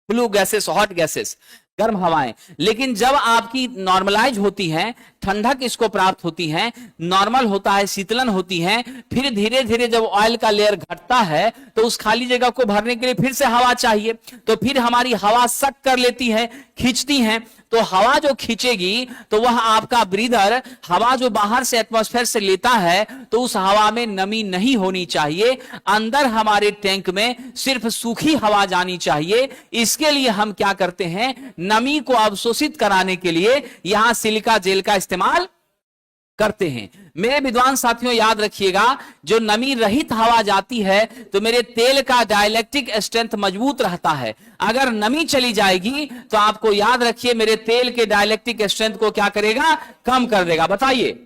ब्लू गैसेस, हॉट गैसेस, गर्म हवाएं। लेकिन जब आपकी नॉर्मलाइज होती है, ठंडक इसको प्राप्त होती है, नॉर्मल होता है, शीतलन होती है, फिर धीरे धीरे जब ऑयल का लेयर घटता है तो उस खाली जगह को भरने के लिए फिर से हवा चाहिए, तो फिर हमारी हवा सक कर लेती है, खींचती है। तो हवा जो खींचेगी तो वह आपका ब्रीदर, हवा जो बाहर से एटमॉस्फेयर से लेता है तो उस हवा में नमी नहीं होनी चाहिए, अंदर हमारे टैंक में सिर्फ सूखी हवा जानी चाहिए। इसके लिए हम क्या करते हैं, नमी को अवशोषित कराने के लिए यहां सिलिका जेल का इस्तेमाल करते हैं। मेरे विद्वान साथियों याद रखिएगा, जो नमी रहित हवा जाती है तो मेरे तेल का डाइलेक्ट्रिक स्ट्रेंथ मजबूत रहता है। अगर नमी चली जाएगी तो आपको याद रखिए मेरे तेल के डाइलेक्ट्रिक स्ट्रेंथ को क्या करेगा, कम कर देगा। बताइए,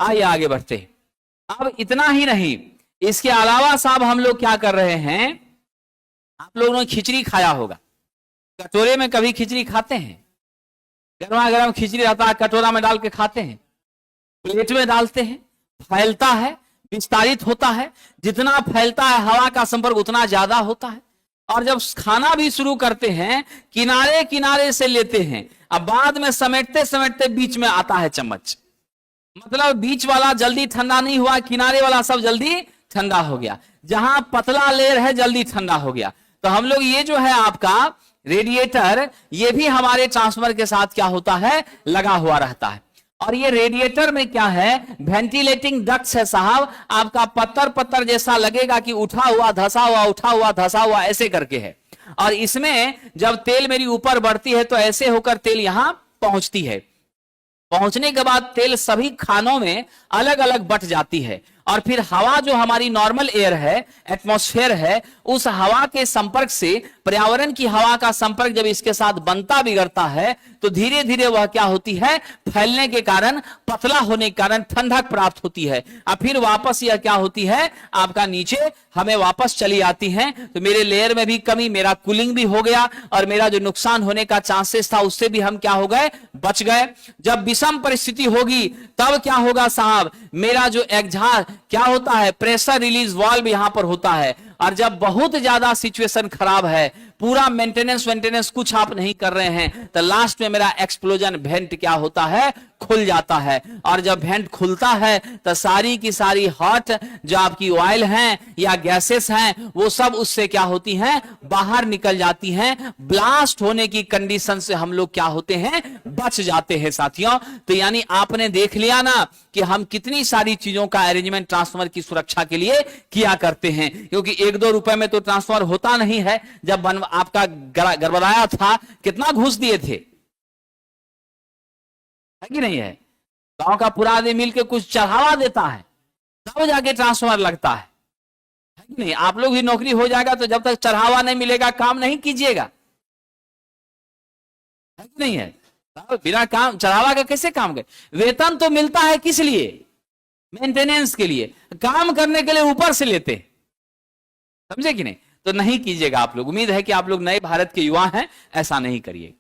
आइए आगे बढ़ते हैं। अब इतना ही नहीं, इसके अलावा साहब हम लोग क्या कर रहे हैं, आप लोगों ने खिचड़ी खाया होगा, कटोरे में कभी खिचड़ी खाते हैं, गर्मा गर्म खिचड़ी रहता है, कटोरा में डाल के खाते हैं, प्लेट में डालते हैं, फैलता है, विस्तारित होता है, जितना फैलता है हवा का संपर्क उतना ज्यादा होता है। और जब खाना भी शुरू करते हैं किनारे किनारे से लेते हैं, अब बाद में समेटते समेटते बीच में आता है चम्मच, मतलब बीच वाला जल्दी ठंडा नहीं हुआ, किनारे वाला सब जल्दी ठंडा हो गया, जहां पतला लेयर है जल्दी ठंडा हो गया। तो हम लोग ये जो है आपका रेडिएटर, ये भी हमारे ट्रांसफार्मर के साथ क्या होता है, लगा हुआ रहता है। और ये रेडिएटर में क्या है, वेंटिलेटिंग डक्ट्स है साहब, आपका पत्थर पत्थर जैसा लगेगा कि उठा हुआ धसा हुआ, उठा हुआ धसा हुआ, ऐसे करके है। और इसमें जब तेल मेरी ऊपर बढ़ती है तो ऐसे होकर तेल यहां पहुंचती है। पहुंचने के बाद तेल सभी खानों में अलग अलग बट जाती है, और फिर हवा जो हमारी नॉर्मल एयर है, एटमॉस्फेयर है, उस हवा के संपर्क से, पर्यावरण की हवा का संपर्क जब इसके साथ बनता बिगड़ता है तो धीरे धीरे वह क्या होती है, फैलने के कारण, पतला होने के कारण ठंडक प्राप्त होती है, और फिर वापस यह क्या होती है, आपका नीचे हमें वापस चली आती है। तो मेरे लेयर में भी कमी, मेरा कूलिंग भी हो गया, और मेरा जो नुकसान होने का चांसेस था उससे भी हम क्या हो गए, बच गए। जब विषम परिस्थिति होगी तब क्या होगा साहब, मेरा जो एग्जॉस्ट क्या होता है, प्रेशर रिलीज वाल्व यहां पर होता है। और जब बहुत ज्यादा सिचुएशन खराब है, पूरा मेंटेनेंस कुछ आप नहीं कर रहे हैं, तो लास्ट में मेरा एक्सप्लोजन वेंट क्या होता है, खुल जाता है। और जब वेंट खुलता है तो सारी की सारी हॉट जो आपकी ऑयल हैं या गैसेस हैं वो सब उससे क्या होती हैं, बाहर निकल जाती हैं। ब्लास्ट होने की कंडीशन से हम लोग क्या होते हैं, बच जाते हैं साथियों। तो यानी आपने देख लिया ना कि हम कितनी सारी चीजों का अरेंजमेंट ट्रांसफार्मर की सुरक्षा के लिए किया करते हैं, क्योंकि 1-2 रुपए में तो ट्रांसफार्मर होता नहीं है। जब आपका गड़बड़ाया था कितना घूस दिए थे, है कि नहीं है? गांव का पूरा आदमी मिलकर कुछ चढ़ावा देता है तब जाके ट्रांसफार्मर लगता है कि नहीं? आप लोग भी नौकरी हो जाएगा तो जब तक चढ़ावा नहीं मिलेगा काम नहीं कीजिएगा, है कि नहीं है? बिना काम चढ़ावा का कैसे काम करे? वेतन तो मिलता है किस लिए, मेंटेनेंस के लिए, काम करने के लिए ऊपर से लेते, समझे कि नहीं? तो नहीं कीजिएगा आप लोग। उम्मीद है कि आप लोग नए भारत के युवा हैं, ऐसा नहीं करिए।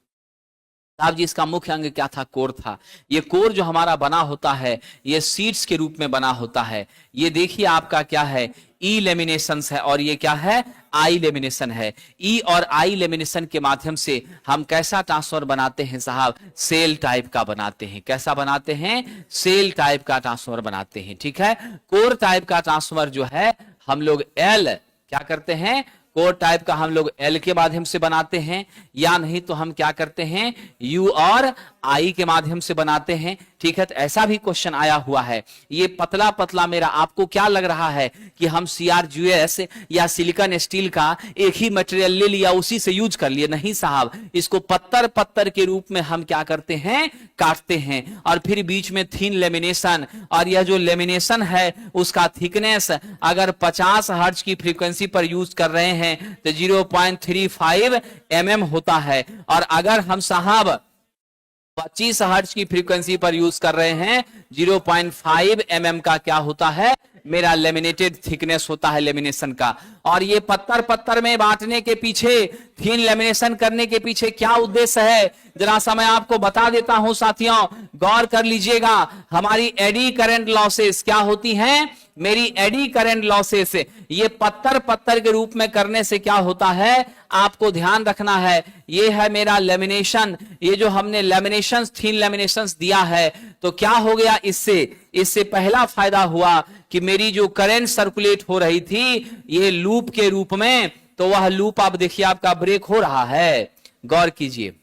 साहब जी इसका मुख्य अंग क्या था, कोर था। ये कोर जो हमारा बना होता है ये सीड्स के रूप में बना होता है। ये देखिए आपका क्या है, ई लेमिनेशन है और ये क्या है, आई लेमिनेशन है। ई और आई लेमिनेशन के माध्यम से हम कैसा ट्रांसफार्मर बनाते हैं साहब, सेल टाइप का बनाते हैं। कैसा बनाते हैं, सेल टाइप का ट्रांसफार्मर बनाते हैं। ठीक है, कोर टाइप का ट्रांसफार्मर जो है हम लोग एल क्या करते हैं, कोर टाइप का हम लोग एल के माध्यम से बनाते हैं, या नहीं तो हम क्या करते हैं, यू और आई के माध्यम से बनाते हैं। ठीक है, तो ऐसा भी क्वेश्चन आया हुआ है। ये पतला पतला मेरा आपको क्या लग रहा है कि हम CRGS या सिलिकॉन स्टील का एक ही मटेरियल ले लिया उसी से यूज कर लिए? नहीं साहब, इसको पत्थर पत्थर के रूप में हम क्या करते हैं, काटते हैं। और फिर बीच में थिन लेमिनेशन, और यह जो लेमिनेशन है उसका थिकनेस अगर 50 हर्ट्ज की फ्रीक्वेंसी पर यूज कर रहे हैं तो 0.35 mm होता है। और अगर हम साहब 25 हर्ट्ज की फ्रीक्वेंसी पर यूज कर रहे हैं 0.5 mm का क्या होता है, मेरा लेमिनेटेड थिकनेस होता है लेमिनेशन का। और ये पत्थर पत्थर में बांटने के पीछे, थिन लेमिनेशन करने के पीछे क्या उद्देश्य है, जरा सा मैं आपको बता देता हूं साथियों, गौर कर लीजिएगा। हमारी एडी करंट लॉसेस क्या होती हैं, मेरी एडी करंट लॉसेस, ये पत्थर पत्थर के रूप में करने से क्या होता है, आपको ध्यान रखना है। ये है मेरा लेमिनेशन, ये जो हमने लेमिनेशन, थिन लेमिनेशन दिया है, तो क्या हो गया इससे पहला फायदा हुआ कि मेरी जो करंट सर्कुलेट हो रही थी ये लूप के रूप में, तो वह लूप आप देखिए आपका ब्रेक हो रहा है। गौर कीजिए,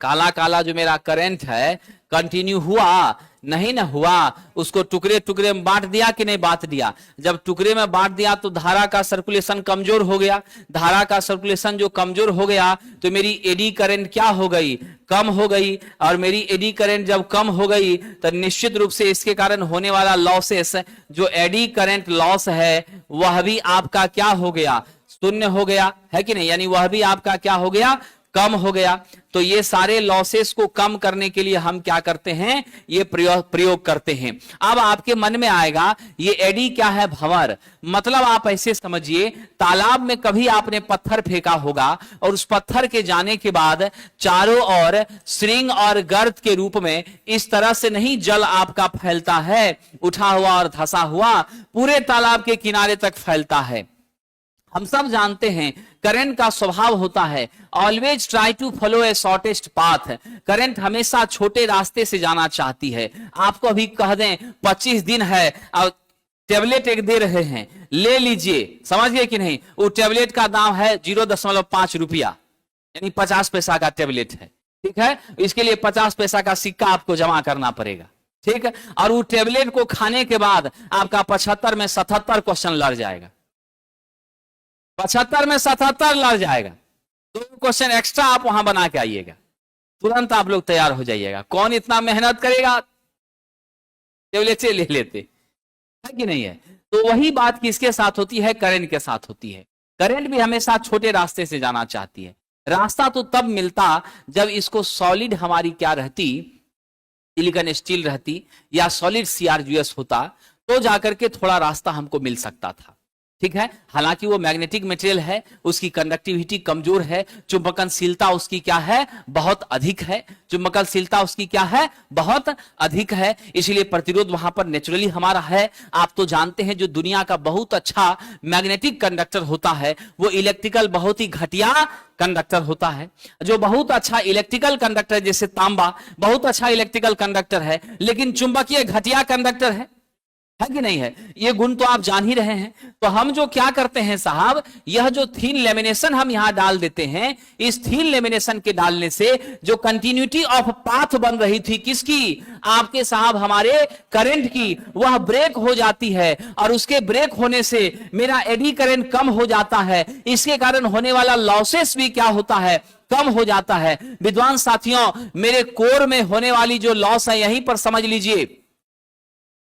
काला काला जो मेरा करंट है कंटिन्यू हुआ, नहीं ना हुआ, उसको टुकड़े टुकड़े में बांट दिया कि नहीं बांट दिया? जब टुकड़े में बांट दिया तो धारा का सर्कुलेशन कमजोर हो गया। धारा का सर्कुलेशन जो कमजोर हो गया तो मेरी एडी करंट क्या हो गई, कम हो गई। और मेरी एडी करंट जब कम हो गई तो निश्चित रूप से इसके कारण होने वाला लॉसेस, जो एडी करंट लॉस है वह भी आपका क्या हो गया, शून्य हो गया, है कि नहीं? यानी वह भी आपका क्या हो गया, कम हो गया। तो ये सारे लॉसेस को कम करने के लिए हम क्या करते हैं, ये प्रयोग करते हैं। अब आपके मन में आएगा ये एडी क्या है, भंवर। मतलब आप ऐसे समझिए, तालाब में कभी आपने पत्थर फेंका होगा और उस पत्थर के जाने के बाद चारों ओर श्रृंग और गर्त के रूप में इस तरह से नहीं जल आपका फैलता है, उठा हुआ और धंसा हुआ पूरे तालाब के किनारे तक फैलता है। हम सब जानते हैं करंट का स्वभाव होता है always try to follow a shortest path. Current हमेशा छोटे रास्ते से जाना चाहती है। आपको अभी कह दें 25 दिन है और टेबलेट एक दे रहे हैं, ले लीजिए, समझ गए कि नहीं? वो टेबलेट का दाम है 0.5 रुपया, यानी 50 पैसा का टेबलेट है। ठीक है, इसके लिए 50 पैसा का सिक्का आपको जमा करना पड़ेगा। ठीक है, और वो टेबलेट को खाने के बाद आपका 75 में 77 क्वेश्चन लड़ जाएगा, 75 में 77 लड़ जाएगा। 2 क्वेश्चन एक्स्ट्रा आप वहां बना के आइएगा, तुरंत आप लोग तैयार हो जाइएगा। कौन इतना मेहनत करेगा, टेबलेट ले लेते, है कि नहीं है? तो वही बात किसके साथ होती है, करंट के साथ होती है। करंट भी हमेशा छोटे रास्ते से जाना चाहती है। रास्ता तो तब मिलता जब इसको सॉलिड हमारी क्या रहती, सिलिकॉन स्टील रहती या सॉलिड CRGS होता, तो जाकर के थोड़ा रास्ता हमको मिल सकता था। ठीक है, हालांकि वो मैग्नेटिक मटेरियल है, उसकी कंडक्टिविटी कमजोर है, चुंबकनशीलता उसकी क्या है, बहुत अधिक है, चुंबकनशीलता उसकी क्या है, बहुत अधिक है, इसलिए प्रतिरोध वहां पर नेचुरली हमारा है। आप तो जानते हैं जो दुनिया का बहुत अच्छा मैग्नेटिक कंडक्टर होता है वो इलेक्ट्रिकल बहुत ही घटिया कंडक्टर होता है। जो बहुत अच्छा इलेक्ट्रिकल कंडक्टर जैसे तांबा बहुत अच्छा इलेक्ट्रिकल कंडक्टर है, लेकिन चुंबकीय घटिया कंडक्टर है कि नहीं है? ये गुण तो आप जान ही रहे हैं। तो हम जो क्या करते हैं साहब, यह जो थीन लेमिनेशन हम यहां डाल देते हैं, इस थीन लेमिनेशन के डालने से जो कंटिन्यूटी ऑफ पाथ बन रही थी किसकी, आपके साहब हमारे करंट की, वह ब्रेक हो जाती है और उसके ब्रेक होने से मेरा एडी करंट कम हो जाता है। इसके कारण होने वाला लॉसेस भी क्या होता है, कम हो जाता है। विद्वान साथियों, मेरे कोर में होने वाली जो लॉस है यहीं पर समझ लीजिए,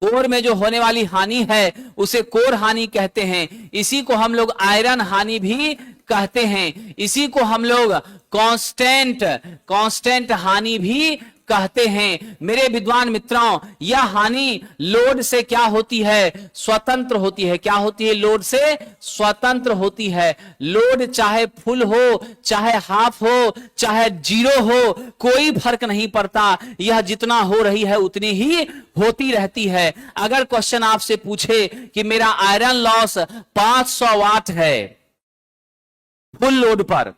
कोर में जो होने वाली हानि है उसे कोर हानि कहते हैं। इसी को हम लोग आयरन हानि भी कहते हैं, इसी को हम लोग कांस्टेंट हानि भी कहते हैं। मेरे विद्वान मित्रों, यह हानि लोड से क्या होती है, स्वतंत्र होती है। क्या होती है, लोड से स्वतंत्र होती है। लोड चाहे फुल हो, चाहे हाफ हो, चाहे जीरो हो, कोई फर्क नहीं पड़ता, यह जितना हो रही है उतनी ही होती रहती है। अगर क्वेश्चन आपसे पूछे कि मेरा आयरन लॉस 500 वाट है फुल लोड पर,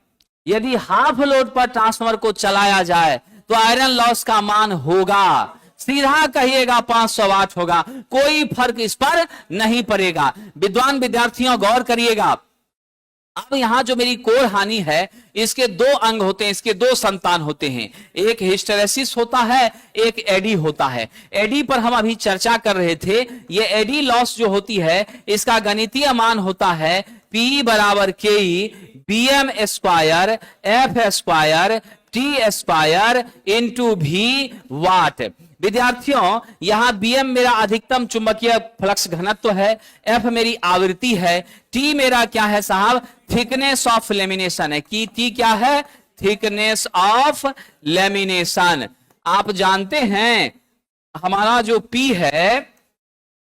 यदि हाफ लोड पर ट्रांसफार्मर को चलाया जाए तो आयरन लॉस का मान होगा, सीधा कहिएगा 500 वाट होगा, कोई फर्क इस पर नहीं पड़ेगा। विद्वान विद्यार्थियों गौर करिएगा, अब यहां जो मेरी कोर हानि है इसके दो अंग होते हैं, इसके दो संतान होते हैं, एक हिस्टेरेसिस होता है, एक एडी होता है। एडी पर हम अभी चर्चा कर रहे थे। ये एडी लॉस जो होती है इसका गणितीय मान होता है P बराबर KE BM square F square T square into V वाट। विद्यार्थियों, यहां BM मेरा अधिकतम चुंबकीय फ्लक्स घनत्व है, F मेरी आवृत्ति है, T मेरा क्या है साहब, थिकनेस ऑफ लेमिनेशन है। कि T क्या है, थिकनेस ऑफ लेमिनेशन। आप जानते हैं हमारा जो P है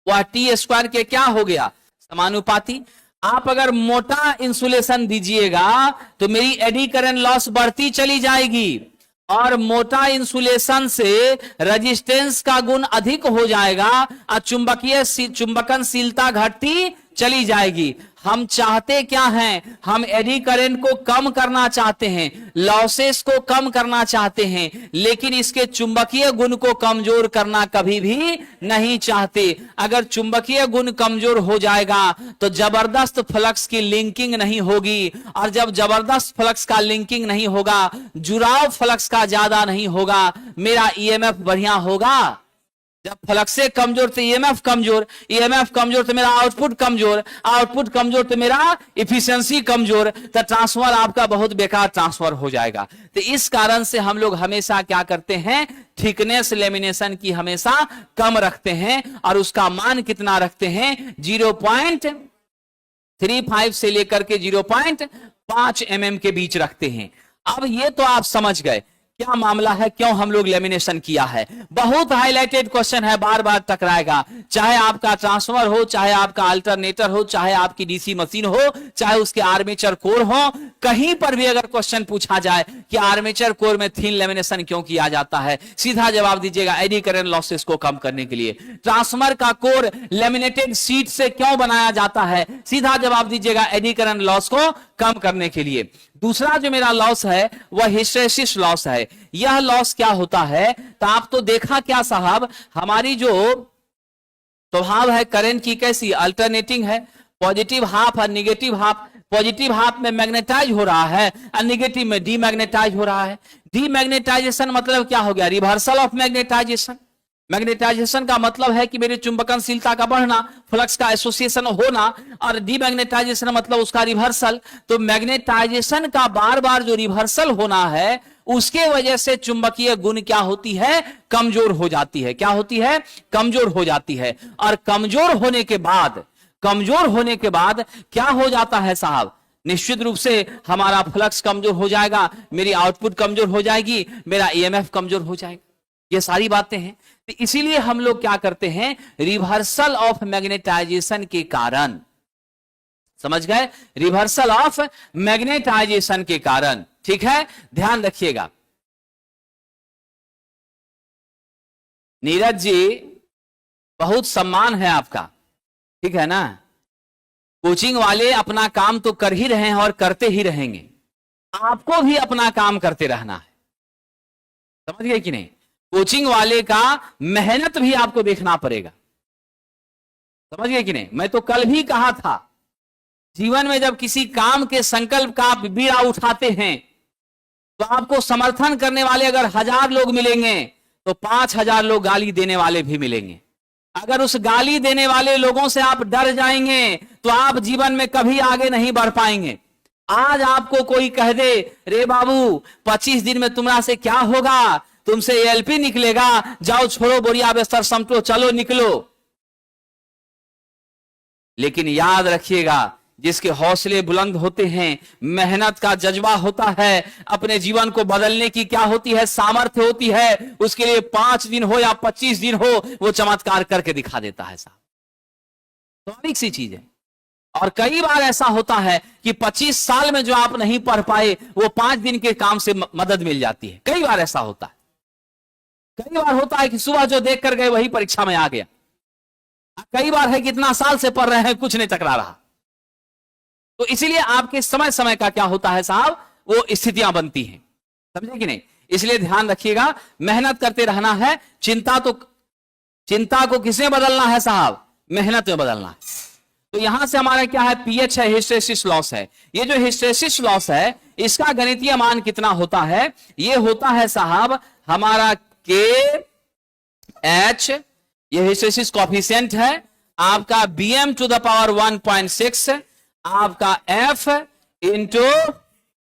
वह T स्क्वायर के क्या हो गया, समानुपाती। आप अगर मोटा इंसुलेशन दीजिएगा तो मेरी एडी करंट लॉस बढ़ती चली जाएगी और मोटा इंसुलेशन से रेजिस्टेंस का गुण अधिक हो जाएगा और चुंबकनशीलता घटती चली जाएगी। हम चाहते क्या हैं, हम एडी करंट को कम करना चाहते हैं, लॉसेस को कम करना चाहते हैं, लेकिन इसके चुंबकीय गुण को कमजोर करना कभी भी नहीं चाहते। अगर चुंबकीय गुण कमजोर हो जाएगा तो जबरदस्त फ्लक्स की लिंकिंग नहीं होगी, और जब जबरदस्त फ्लक्स का लिंकिंग नहीं होगा, जुड़ाव फ्लक्स का ज्यादा नहीं होगा, मेरा ईएमएफ बढ़िया होगा। जब फ्लक्स से कमजोर तो ईएमएफ कमजोर, ईएमएफ कमजोर तो मेरा आउटपुट कमजोर, आउटपुट कमजोर तो मेरा इफिशिएंसी कमजोर, तो ट्रांसफर आपका बहुत बेकार ट्रांसफर हो जाएगा। तो इस कारण से हम लोग हमेशा क्या करते हैं, थिकनेस लेमिनेशन की हमेशा कम रखते हैं और उसका मान कितना रखते हैं, 0.35 से लेकर के 0.5 mm के बीच रखते हैं। अब ये तो आप समझ गए क्या मामला है, क्यों हम लोग लेमिनेशन किया है। बहुत हाईलाइटेड क्वेश्चन है, बार बार टकराएगा, चाहे आपका ट्रांसफार्मर हो, चाहे आपका अल्टरनेटर हो, चाहे आपकी डीसी मशीन हो, चाहे उसके आर्मेचर कोर हो, कहीं पर भी अगर क्वेश्चन पूछा जाए कि आर्मेचर कोर में थीन लेमिनेशन क्यों किया जाता है, सीधा जवाब दीजिएगा एडी करंट लॉसेस को कम करने के लिए। ट्रांसफार्मर का कोर लेमिनेटेड शीट से क्यों बनाया जाता है, सीधा जवाब दीजिएगा एडी करंट लॉस को कम करने के लिए। दूसरा जो मेरा लॉस है वह हिस्टेरेसिस लॉस है। यह लॉस क्या होता है, तो आप तो देखा क्या साहब, हमारी जो स्वभाव है करंट की कैसी, अल्टरनेटिंग है, पॉजिटिव हाफ और निगेटिव हाफ। पॉजिटिव हाफ में मैग्नेटाइज हो रहा है और निगेटिव में डीमैग्नेटाइज हो रहा है। डीमैग्नेटाइजेशन मतलब क्या हो गया, रिवर्सल ऑफ मैग्नेटाइजेशन। मैग्नेटाइजेशन का मतलब है कि मेरी चुंबकनशीलता का बढ़ना, फ्लक्स का एसोसिएशन होना, और डीमैग्नेटाइजेशन मतलब उसका रिवर्सल। तो मैग्नेटाइजेशन का बार बार जो रिवर्सल होना है उसके वजह से चुंबकीय गुण क्या होती है, कमजोर हो जाती है। क्या होती है, कमजोर हो जाती है। और कमजोर होने के बाद क्या हो जाता है साहब, निश्चित रूप से हमारा फ्लक्स कमजोर हो जाएगा, मेरी आउटपुट कमजोर हो जाएगी, मेरा ईएमएफ कमजोर हो जाएगा। ये सारी बातें हैं। तो इसीलिए हम लोग क्या करते हैं, रिवर्सल ऑफ मैग्नेटाइजेशन के कारण समझ गए? रिवर्सल ऑफ मैग्नेटाइजेशन के कारण, ठीक है, ध्यान रखिएगा। नीरज जी, बहुत सम्मान है आपका, ठीक है ना? कोचिंग वाले अपना काम तो कर ही रहे हैं और करते ही रहेंगे, आपको भी अपना काम करते रहना है, समझ गए कि नहीं? कोचिंग वाले का मेहनत भी आपको देखना पड़ेगा, समझ गए कि नहीं? मैं तो कल भी कहा था, जीवन में जब किसी काम के संकल्प का आप बीड़ा उठाते हैं तो आपको समर्थन करने वाले अगर 1000 लोग मिलेंगे तो 5000 लोग गाली देने वाले भी मिलेंगे। अगर उस गाली देने वाले लोगों से आप डर जाएंगे तो आप जीवन में कभी आगे नहीं बढ़ पाएंगे। आज आपको कोई कह दे, रे बाबू 25 दिन में तुम्हारा से क्या होगा, तुमसे एलपी निकलेगा, जाओ छोड़ो बोरिया बिस्तर समटो, चलो निकलो। लेकिन याद रखिएगा, जिसके हौसले बुलंद होते हैं, मेहनत का जज्बा होता है, अपने जीवन को बदलने की क्या होती है, सामर्थ्य होती है, उसके लिए 5 दिन हो या 25 दिन हो, वो चमत्कार करके दिखा देता है साहब। स्वाभाविक सी चीज है। और कई बार ऐसा होता है कि 25 साल में जो आप नहीं पढ़ पाए वो 5 दिन के काम से मदद मिल जाती है। कई बार ऐसा होता है, कई बार होता है कि सुबह जो देख कर गए वही परीक्षा में आ गया। कई बार है कि इतना साल से पढ़ रहे हैं, कुछ नहीं टकरा रहा। तो इसीलिए आपके समय समय का क्या होता है साहब, वो स्थितियां बनती हैं, समझे कि नहीं? इसलिए ध्यान रखिएगा, मेहनत करते रहना है। चिंता को किसमें बदलना है साहब? मेहनत में बदलना है। तो यहां से हमारा क्या है, पीएच है, हिस्टैरिसीस लॉस है। ये जो हिस्टैरिसीस लॉस है इसका गणितीय मान कितना होता है? ये होता है साहब हमारा के एच, ये हिस्टैरिसीस कोएफिशिएंट है आपका, bm टू द पावर 1.6 आपका f इंटू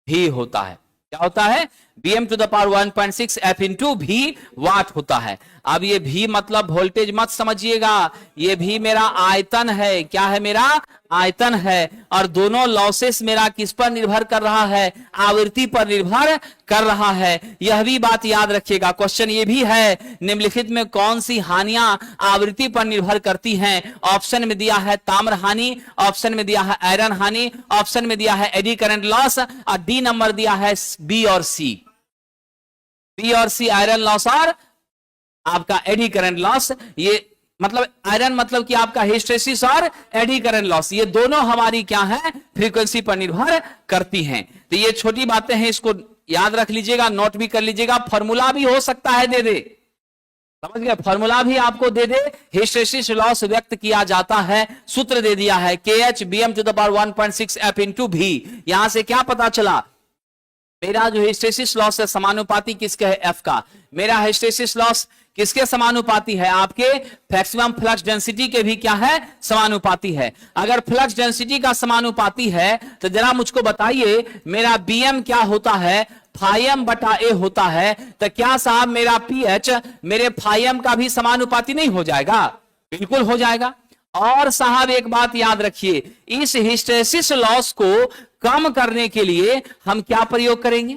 v होता है। क्या होता है? bm to the power 1.6 f into v watt होता है। अब ये v मतलब वोल्टेज मत समझिएगा, ये v मेरा आयतन है। क्या है? मेरा आयतन है। और दोनों लॉसेस मेरा किस पर निर्भर कर रहा है? आवृत्ति पर निर्भर कर रहा है। यह भी बात याद रखिएगा। क्वेश्चन ये भी है, निम्नलिखित में कौन सी हानियां आवृत्ति पर निर्भर करती हैं? ऑप्शन में दिया है ताम्र हानि, ऑप्शन में दिया है आयरन हानि, ऑप्शन में दिया है एडी करंट लॉस, और डी नंबर दिया है बी और सी। बी और सी आयरन लॉस और आपका एडी करंट लॉस। ये मतलब आयरन मतलब कि आपका हिस्टैरिसीस और एडी करंट लॉस, ये दोनों हमारी क्या है? फ्रीक्वेंसी पर निर्भर करती हैं। तो ये छोटी बातें हैं, इसको याद रख लीजिएगा, नोट भी कर लीजिएगा। फॉर्मूला भी हो सकता है दे दे, समझ गए? फॉर्मूला भी आपको दे दे। हिस्टैरिसीस लॉस व्यक्त किया जाता है, सूत्र दे दिया है KH bm to the power 1.6 f into v। यहां से क्या पता चला? मेरा जो हिस्टैरिसीस लॉस है समानुपाती किसके है? F का। मेरा हिस्टैरिसीस लॉस किसके समानुपाती है? आपके मैक्सिमम फ्लक्स डेंसिटी के भी क्या है? समानुपाती है। अगर फ्लक्स डेंसिटी का समानुपाती है तो जरा मुझको बताइए, मेरा bm क्या होता है? फाइम बटा ए होता है। तो क्या साहब मेरा pH मेरे फाइम का भी समानुपाती नहीं हो जाएगा? बिल्कुल हो जाएगा। और साहब एक बात याद रखिए, इस हिस्टैरिसीस लॉस को कम करने के लिए हम क्या प्रयोग करेंगे?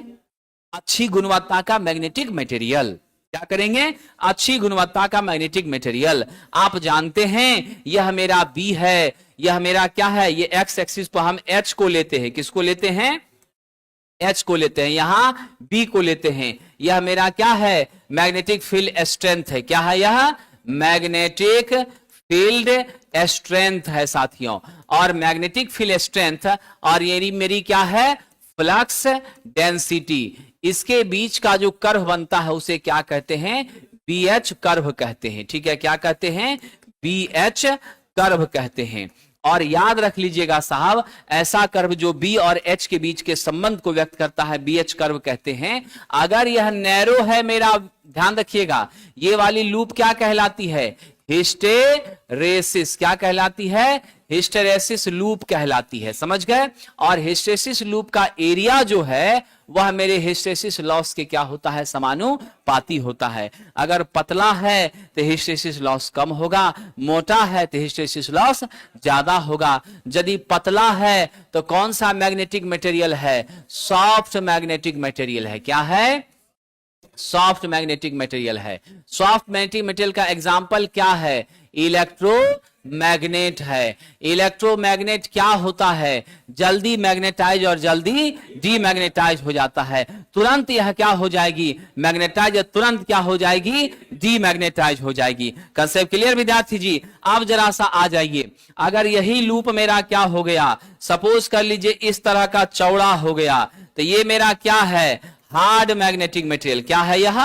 अच्छी गुणवत्ता का मैग्नेटिक मटेरियल। क्या करेंगे? अच्छी गुणवत्ता का मैग्नेटिक मटेरियल। आप जानते हैं यह मेरा B है, यह मेरा क्या है? ये एक्स एक्सिस पर हम H को लेते हैं। किसको लेते हैं? H को लेते हैं। यहां B को लेते हैं। यह मेरा क्या है? मैग्नेटिक फील्ड स्ट्रेंथ है। क्या है यह? मैग्नेटिक फील्ड स्ट्रेंथ है साथियों। और मैग्नेटिक फील्ड स्ट्रेंथ और ये मेरी क्या है? Flux density. इसके बीच का जो कर्व बनता है उसे क्या कहते हैं? BH कर्व कहते हैं। ठीक है, क्या कहते हैं? BH कर्व कहते हैं। और याद रख लीजिएगा साहब, ऐसा कर्व जो B और H के बीच के संबंध को व्यक्त करता है BH कर्व कहते हैं। अगर यह नैरो है मेरा, ध्यान रखिएगा, ये वाली लूप क्या कहलाती है? हिस्टेरेसिस। क्या कहलाती है? हिस्टेरेसिस लूप कहलाती है। समझ गए? और हिस्टेरेसिस लूप का एरिया जो है वह मेरे हिस्टैरिसीस लॉस के क्या होता है? समानुपाती होता है। अगर पतला है तो हिस्टैरिसीस लॉस कम होगा, मोटा है तो हिस्टैरिसीस लॉस ज्यादा होगा। यदि पतला है तो कौन सा मैग्नेटिक मटेरियल है? सॉफ्ट मैग्नेटिक मटेरियल है। क्या है? सॉफ्ट मैग्नेटिक मटेरियल है। सॉफ्ट मैग्नेटिक मटेरियल का एग्जाम्पल क्या है? इलेक्ट्रो मैग्नेट है। इलेक्ट्रोमैग्नेट क्या होता है? जल्दी मैग्नेटाइज और जल्दी डीमैग्नेटाइज हो जाता है। तुरंत यह क्या हो जाएगी? मैग्नेटाइज, तुरंत क्या हो जाएगी? डीमैग्नेटाइज हो जाएगी। कंसेप्ट क्लियर विद्यार्थी जी? अब जरा सा आ जाइए, अगर यही लूप मेरा क्या हो गया, सपोज कर लीजिए इस तरह का चौड़ा हो गया, तो ये मेरा क्या है? Hard magnetic material. क्या है यह?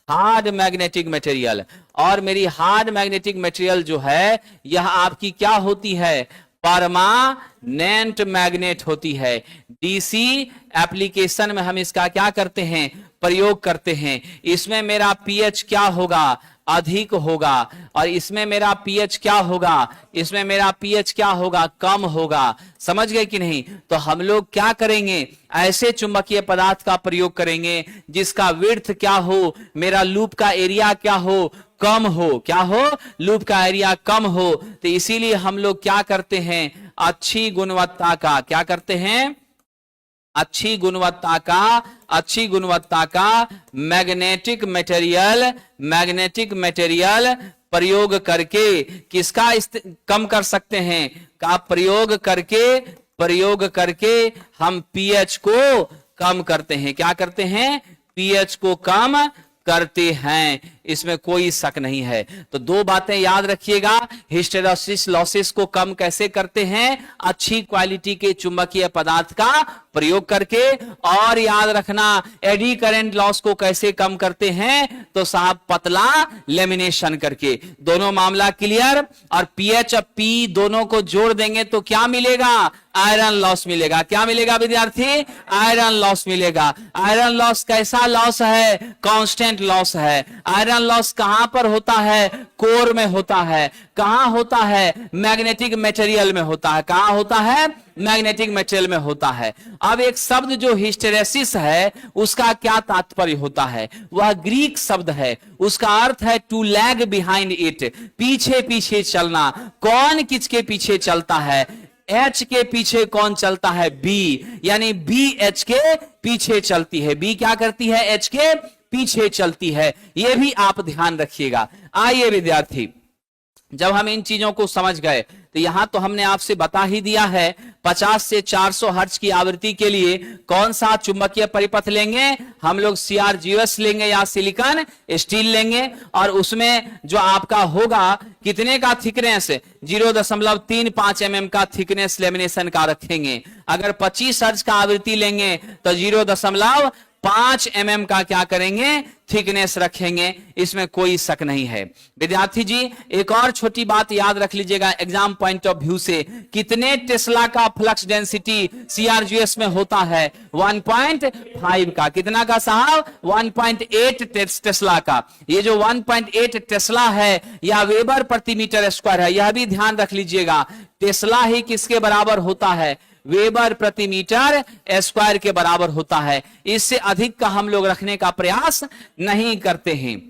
Hard magnetic material. और मेरी हार्ड मैग्नेटिक मटेरियल जो है यह आपकी क्या होती है? परमानेंट मैग्नेट होती है। डीसी एप्लीकेशन में हम इसका क्या करते हैं? प्रयोग करते हैं। इसमें मेरा पीएच क्या होगा? अधिक होगा। और इसमें मेरा पीएच क्या होगा? इसमें मेरा पीएच क्या होगा? कम होगा। समझ गए कि नहीं? तो हम लोग क्या करेंगे? ऐसे चुंबकीय पदार्थ का प्रयोग करेंगे जिसका विड्थ क्या हो, मेरा लूप का एरिया क्या हो? कम हो। क्या हो? लूप का एरिया कम हो। तो इसीलिए हम लोग क्या करते हैं? अच्छी गुणवत्ता का क्या करते हैं? अच्छी गुणवत्ता का मैग्नेटिक मटेरियल प्रयोग करके किसका कम कर सकते हैं? का प्रयोग करके हम पीएच को कम करते हैं। क्या करते हैं? पीएच को कम करते हैं। इसमें कोई शक नहीं है। तो दो बातें याद रखिएगा, हिस्टेरेसिस लॉसेस को कम कैसे करते हैं? अच्छी क्वालिटी के चुंबकीय पदार्थ का प्रयोग करके। और याद रखना, एडी करंट लॉस को कैसे कम करते हैं? तो साहब पतला लेमिनेशन करके। दोनों मामला क्लियर। और पीएच और पी दोनों को जोड़ देंगे तो क्या मिलेगा? आयरन लॉस मिलेगा। क्या मिलेगा विद्यार्थी? आयरन लॉस मिलेगा। आयरन लॉस कैसा लॉस है? कांस्टेंट लॉस है। आयरन लॉस कहां पर होता है? कोर में होता है। कहां होता है? मैग्नेटिक मटेरियल में होता है। कहां होता है? मैग्नेटिक मटेरियल में होता है। अब एक शब्द जो हिस्टेरेसिस है उसका क्या तात्पर्य होता है? वह ग्रीक शब्द है। उसका अर्थ है टू लैग बिहाइंड इट, पीछे पीछे चलना। कौन किसके पीछे चलता है? एच के पीछे कौन चलता है? बी। यानी बी एच के पीछे चलती है। बी क्या करती है? एच के पीछे चलती है। यह भी आप ध्यान रखिएगा। आइए विद्यार्थी, जब हम इन चीजों को समझ गए तो यहां तो हमने आपसे बता ही दिया है 50 से 400 हर्ट्ज की आवृत्ति के लिए कौन सा चुंबकीय परिपथ लेंगे हम लोग? CRGS लेंगे या सिलिकॉन स्टील लेंगे। और उसमें जो आपका होगा कितने का थिकनेस? 0.35 mm का थिकनेस लेमिनेशन का रखेंगे। अगर 25 हर्ट्ज का आवृत्ति लेंगे तो 0.5 mm का क्या करेंगे? थिकनेस रखेंगे। इसमें कोई शक नहीं है। विद्यार्थी जी एक और छोटी बात याद रख लीजिएगा एग्जाम पॉइंट ऑफ व्यू से, कितने टेस्ला का फ्लक्स डेंसिटी CRGS में होता है? 1.5 का। कितना का साहब? 1.8 टेस्ला का। ये जो 1.8 टेस्ला है यह वेबर प्रति मीटर स्क्वायर है। यह भी ध्यान रख लीजिएगा, टेस्ला ही किसके बराबर होता है? वेबर प्रति मीटर स्क्वायर के बराबर होता है। इससे अधिक का हम लोग रखने का प्रयास नहीं करते हैं।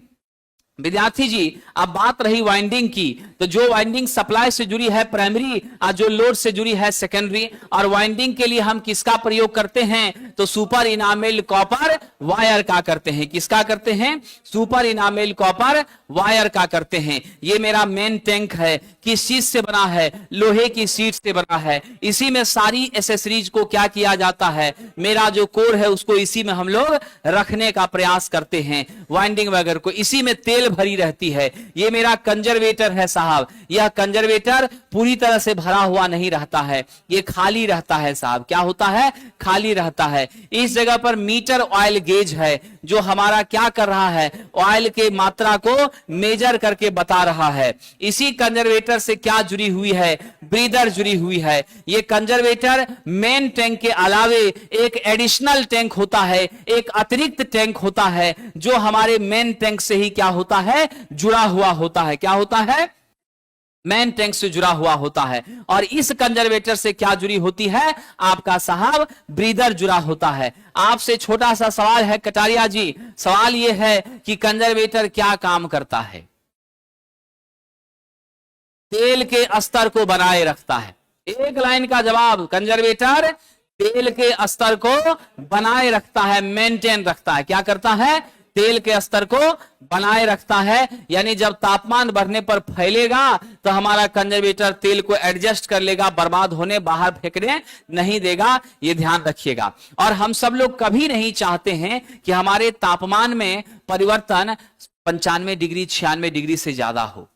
विद्यार्थी जी अब बात रही वाइंडिंग की, तो जो वाइंडिंग सप्लाई से जुड़ी है प्राइमरी और जो लोड से जुड़ी है सेकेंडरी, और वाइंडिंग के लिए हम किसका प्रयोग करते हैं? तो सुपर इनामेल्ड कॉपर वायर का करते हैं। किसका करते हैं? सुपर इनामेल्ड कॉपर वायर का करते हैं। ये मेरा मेन टैंक है, किस चीज से बना है? लोहे की शीट से बना है। इसी में सारी एसेसरीज को क्या किया जाता है? मेरा जो कोर है उसको इसी में हम लोग रखने का प्रयास करते हैं। वाइंडिंग वगैरह को इसी में तेल भरी रहती है। ये मेरा कंजर्वेटर है साहब। यह कंजर्वेटर पूरी तरह से भरा हुआ नहीं रहता है, ये खाली रहता है साहब। क्या होता है? खाली रहता है। इस जगह पर मीटर ऑयल गेज है जो हमारा क्या कर रहा है? ऑयल के मात्रा को मेजर करके बता रहा है। इसी कंजर्वेटर से क्या जुड़ी हुई है? ब्रीदर जुड़ी हुई है। ये कंजर्वेटर मेन टैंक के अलावे एक एडिशनल टैंक होता है, एक अतिरिक्त टैंक होता है जो हमारे मेन टैंक से ही क्या होता है? जुड़ा हुआ होता है। क्या होता है? मेन टैंक से जुड़ा हुआ होता है। और इस कंजर्वेटर से क्या जुड़ी होती है? आपका साहब ब्रीदर जुड़ा होता है। आपसे छोटा सा सवाल है कटारिया जी, सवाल यह है कि कंजर्वेटर क्या काम करता है? तेल के स्तर को बनाए रखता है। एक लाइन का जवाब, कंजर्वेटर तेल के स्तर को बनाए रखता है, मेंटेन रखता है। क्या करता है? तेल के स्तर को बनाए रखता है। यानी जब तापमान बढ़ने पर फैलेगा तो हमारा कंजर्वेटर तेल को एडजस्ट कर लेगा, बर्बाद होने, बाहर फेंकने नहीं देगा। ये ध्यान रखिएगा। और हम सब लोग कभी नहीं चाहते हैं कि हमारे तापमान में परिवर्तन 95 डिग्री 96 डिग्री से ज्यादा हो।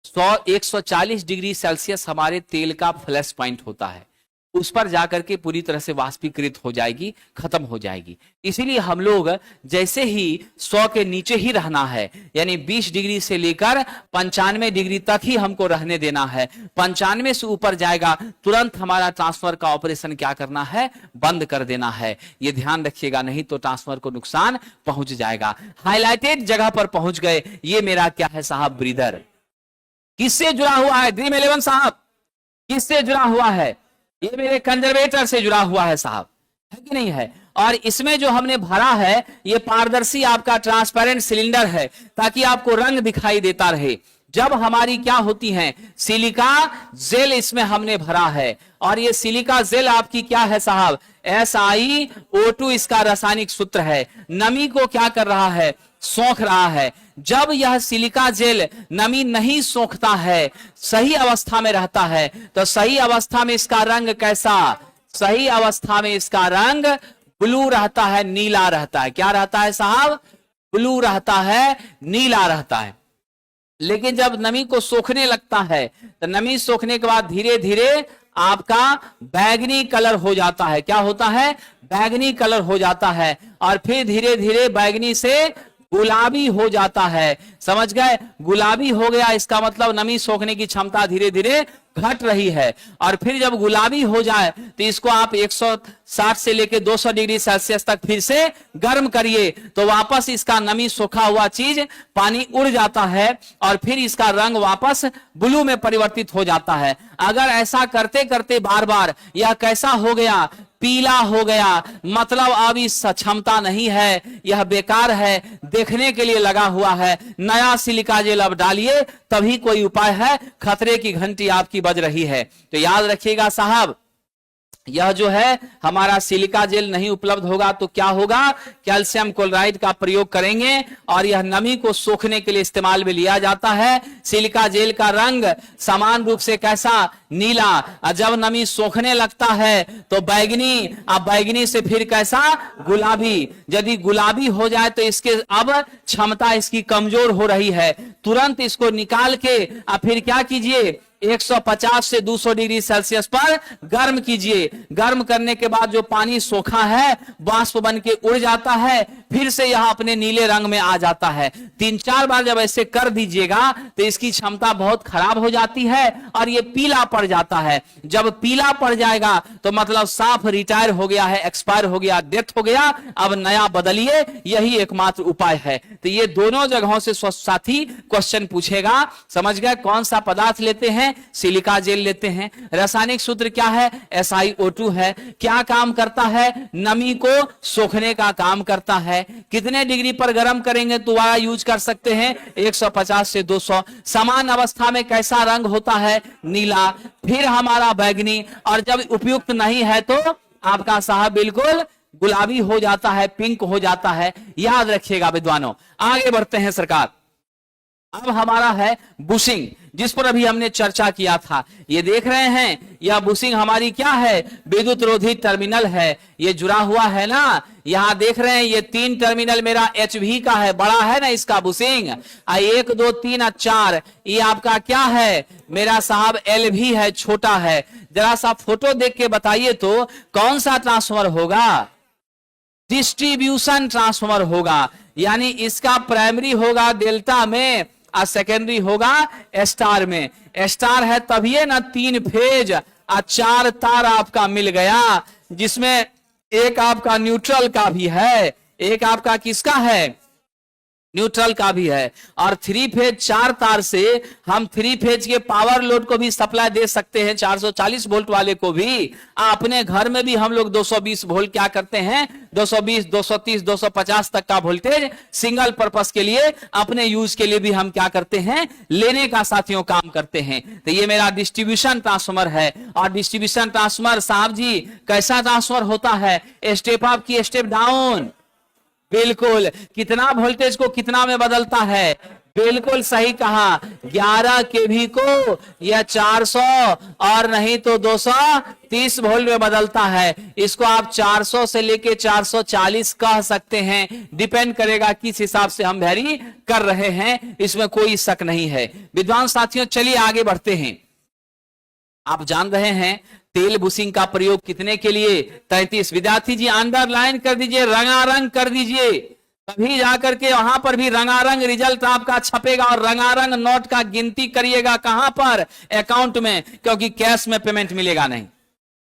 140 डिग्री सेल्सियस हमारे तेल का फ्लैश पॉइंट होता है, उस पर जाकर के पूरी तरह से वाष्पीकृत हो जाएगी, खत्म हो जाएगी। इसीलिए हम लोग जैसे ही 100 के नीचे ही रहना है, यानी 20 डिग्री से लेकर 95 डिग्री तक ही हमको रहने देना है। 95 से ऊपर जाएगा तुरंत हमारा ट्रांसफर का ऑपरेशन क्या करना है, बंद कर देना है। ये ध्यान रखिएगा, नहीं तो ट्रांसफर को नुकसान पहुंच जाएगा। हाईलाइटेड जगह पर पहुंच गए। ये मेरा क्या है साहब, ब्रीदर। किससे जुड़ा हुआ है ड्रीम 11 साहब? किससे जुड़ा हुआ है? ये मेरे कंजर्वेटर से जुड़ा हुआ है साहब, है कि नहीं है? और इसमें जो हमने भरा है ये पारदर्शी आपका ट्रांसपेरेंट सिलेंडर है, ताकि आपको रंग दिखाई देता रहे। जब हमारी क्या होती है, सिलिका जेल इसमें हमने भरा है। और ये सिलिका जेल आपकी क्या है साहब, SiO2 इसका रासायनिक सूत्र है। नमी को क्या कर रहा है, सोख रहा है। जब यह सिलिका जेल नमी नहीं सोखता है, सही अवस्था में रहता है, तो सही अवस्था में इसका रंग कैसा, सही अवस्था में इसका रंग ब्लू रहता है, नीला रहता है। क्या रहता है साहब, ब्लू रहता है, नीला रहता है। लेकिन जब नमी को सोखने लगता है, तो नमी सोखने के बाद धीरे धीरे आपका बैगनी कलर हो जाता है। क्या होता है, बैगनी कलर हो जाता है। और फिर धीरे धीरे बैगनी से गुलाबी हो जाता है। समझ गए, गुलाबी हो गया, इसका मतलब नमी सोखने की क्षमता धीरे धीरे घट रही है। और फिर जब गुलाबी हो जाए तो इसको आप 160 से लेकर 200 डिग्री सेल्सियस तक फिर से गर्म करिए, तो वापस इसका नमी सोखा हुआ चीज पानी उड़ जाता है और फिर इसका रंग वापस ब्लू में परिवर्तित हो जाता है। अगर ऐसा करते करते बार बार यह कैसा हो गया, पीला हो गया, मतलब अब इस क्षमता नहीं है, यह बेकार है, देखने के लिए लगा हुआ है, नया सिलिका जेल अब डालिए, तभी कोई उपाय है। खतरे की घंटी आपकी बज रही है। तो याद रखिएगा साहब, यह जो है हमारा सिलिका जेल नहीं उपलब्ध होगा तो क्या होगा, कैल्शियम क्लोराइड का प्रयोग करेंगे और यह नमी को सोखने के लिए इस्तेमाल में लिया जाता है। सिलिका जेल का रंग समान रूप से कैसा, नीला। जब नमी सोखने लगता है तो बैगनी, अब बैगनी से फिर कैसा, गुलाबी। यदि गुलाबी हो जाए तो इसके अब क्षमता इसकी कमजोर हो रही है। तुरंत इसको निकाल के अब फिर क्या कीजिए, 150 से 200 डिग्री सेल्सियस पर गर्म कीजिए। गर्म करने के बाद जो पानी सोखा है वाष्प बन के उड़ जाता है, फिर से यह अपने नीले रंग में आ जाता है। 3-4 बार जब ऐसे कर दीजिएगा तो इसकी क्षमता बहुत खराब हो जाती है और ये पीला पड़ जाता है। जब पीला पड़ जाएगा तो मतलब साफ रिटायर हो गया है, एक्सपायर हो गया, डेथ हो गया, अब नया बदलिए, यही एकमात्र उपाय है। तो ये दोनों जगहों से साथी क्वेश्चन पूछेगा। समझ गए, कौन सा पदार्थ लेते हैं, सिलिका जेल लेते हैं। रासायनिक सूत्र क्या है, SiO2 है। क्या काम करता है, नमी को सोखने का काम करता है। कितने डिग्री पर गर्म करेंगे दोबारा यूज कर सकते हैं, 150 से 200। समान अवस्था में कैसा रंग होता है, नीला, फिर हमारा बैगनी, और जब उपयुक्त नहीं है तो आपका साहब बिल्कुल गुलाबी हो जाता है, पिंक हो जाता है। याद रखिएगा विद्वानों। आगे बढ़ते हैं सरकार। अब हमारा है बुशिंग, जिस पर अभी हमने चर्चा किया था। ये देख रहे हैं, यह बुशिंग हमारी क्या है, विद्युत रोधी टर्मिनल है। ये जुड़ा हुआ है ना, यहां देख रहे हैं ये 3 टर्मिनल मेरा HV का है, बड़ा है ना इसका बुशिंग। 1 2 3 और 4, ये आपका क्या है, मेरा साहब LV है, छोटा है। जरा सा फोटो देख के बताइए तो कौन सा ट्रांसफॉर्मर होगा, डिस्ट्रीब्यूशन ट्रांसफॉर्मर होगा। यानी इसका प्राइमरी होगा डेल्टा में और सेकेंडरी होगा स्टार में। स्टार है तभी ना 3 फेज और 4 तार आपका मिल गया, जिसमें एक आपका न्यूट्रल का भी है, एक आपका किसका है, न्यूट्रल का भी है। और 3 फेज 4 तार से हम 3 फेज के पावर लोड को भी सप्लाई दे सकते हैं, 440 वोल्ट वाले को भी। अपने घर में भी हम लोग 220 वोल्ट क्या करते हैं, 220, 230, 250 तक का वोल्टेज सिंगल पर्पस के लिए, अपने यूज के लिए भी हम क्या करते हैं, लेने का साथियों काम करते हैं। तो ये मेरा डिस्ट्रीब्यूशन ट्रांसफॉर्मर है। और डिस्ट्रीब्यूशन ट्रांसफॉर्मर साहब जी कैसा ट्रांसफर होता है, स्टेप अप की स्टेप डाउन, बिल्कुल। कितना वोल्टेज को कितना में बदलता है? बिल्कुल सही कहा, 11 केवी को यह 400 और नहीं तो 230 वोल्ट में बदलता है। इसको आप 400 से लेके 440 कह सकते हैं, डिपेंड करेगा किस हिसाब से हम वैरी कर रहे हैं, इसमें कोई शक नहीं है। विद्वान साथियों, चलिए आगे बढ़ते हैं। आप जान रहे हैं तेल बुशिंग का प्रयोग कितने के लिए? 33। विद्यार्थी जी अंडरलाइन कर दीजिए, रंगारंग कर दीजिए, तभी जाकर के वहां पर भी रंगारंग रिजल्ट आपका छपेगा और रंगारंग नोट का गिनती करिएगा। कहां पर? अकाउंट में, क्योंकि कैश में पेमेंट मिलेगा नहीं,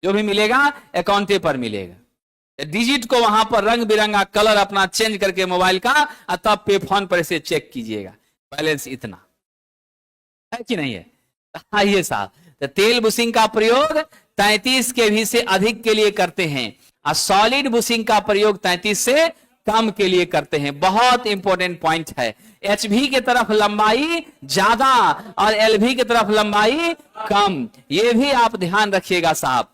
जो भी मिलेगा अकाउंटे पर मिलेगा। डिजिट को वहां पर रंग बिरंगा कलर अपना चेंज करके मोबाइल का, तब पे फोन पर इसे चेक कीजिएगा, बैलेंस इतना है कि नहीं है। आइए साहब, तो तेल बुशिंग का प्रयोग 33 केवी से अधिक के लिए करते हैं और सॉलिड बुशिंग का प्रयोग 33 से कम के लिए करते हैं। बहुत इंपॉर्टेंट पॉइंट है। एचवी की तरफ लंबाई ज्यादा और एलवी की तरफ लंबाई कम, ये भी आप ध्यान रखिएगा साहब।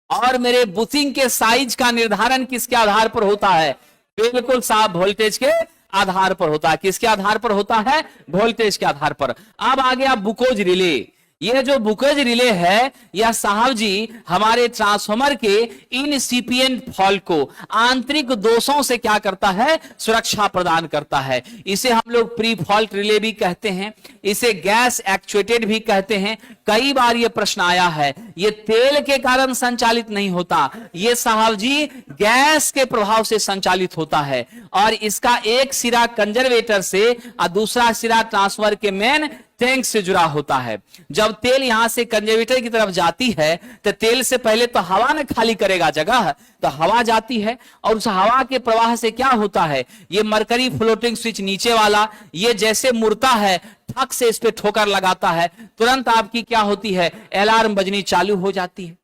और मेरे बुशिंग के साइज का निर्धारण किसके आधार पर होता है? बिल्कुल साहब, वोल्टेज के आधार पर होता है। किसके आधार पर होता है? वोल्टेज के आधार पर। अब आ गया बुकोज रिले। यह जो बुकेज रिले है, यह साहब जी हमारे ट्रांसफार्मर के इनसिपिएंट फॉल्ट को, आंतरिक दोषों से क्या करता है? सुरक्षा प्रदान करता है। इसे हम लोग प्री फॉल्ट रिले भी कहते हैं, इसे गैस एक्चुएटेड भी कहते हैं। कई बार यह प्रश्न आया है, यह तेल के कारण संचालित नहीं होता, यह साहब जी गैस के प्रभाव से संचालित होता है। और इसका एक सिरा कंजर्वेटर से और दूसरा सिरा ट्रांसफार्मर के मेन टैंक से जुड़ा होता है। जब तेल यहां से कंजर्वेटर की तरफ जाती है तो तेल से पहले तो हवा ने खाली करेगा जगह, तो हवा जाती है और उस हवा के प्रवाह से क्या होता है? ये मरकरी फ्लोटिंग स्विच नीचे वाला, ये जैसे मुड़ता है, ठक से इस पे ठोकर लगाता है, तुरंत आपकी क्या होती है? अलार्म बजनी चालू हो जाती है।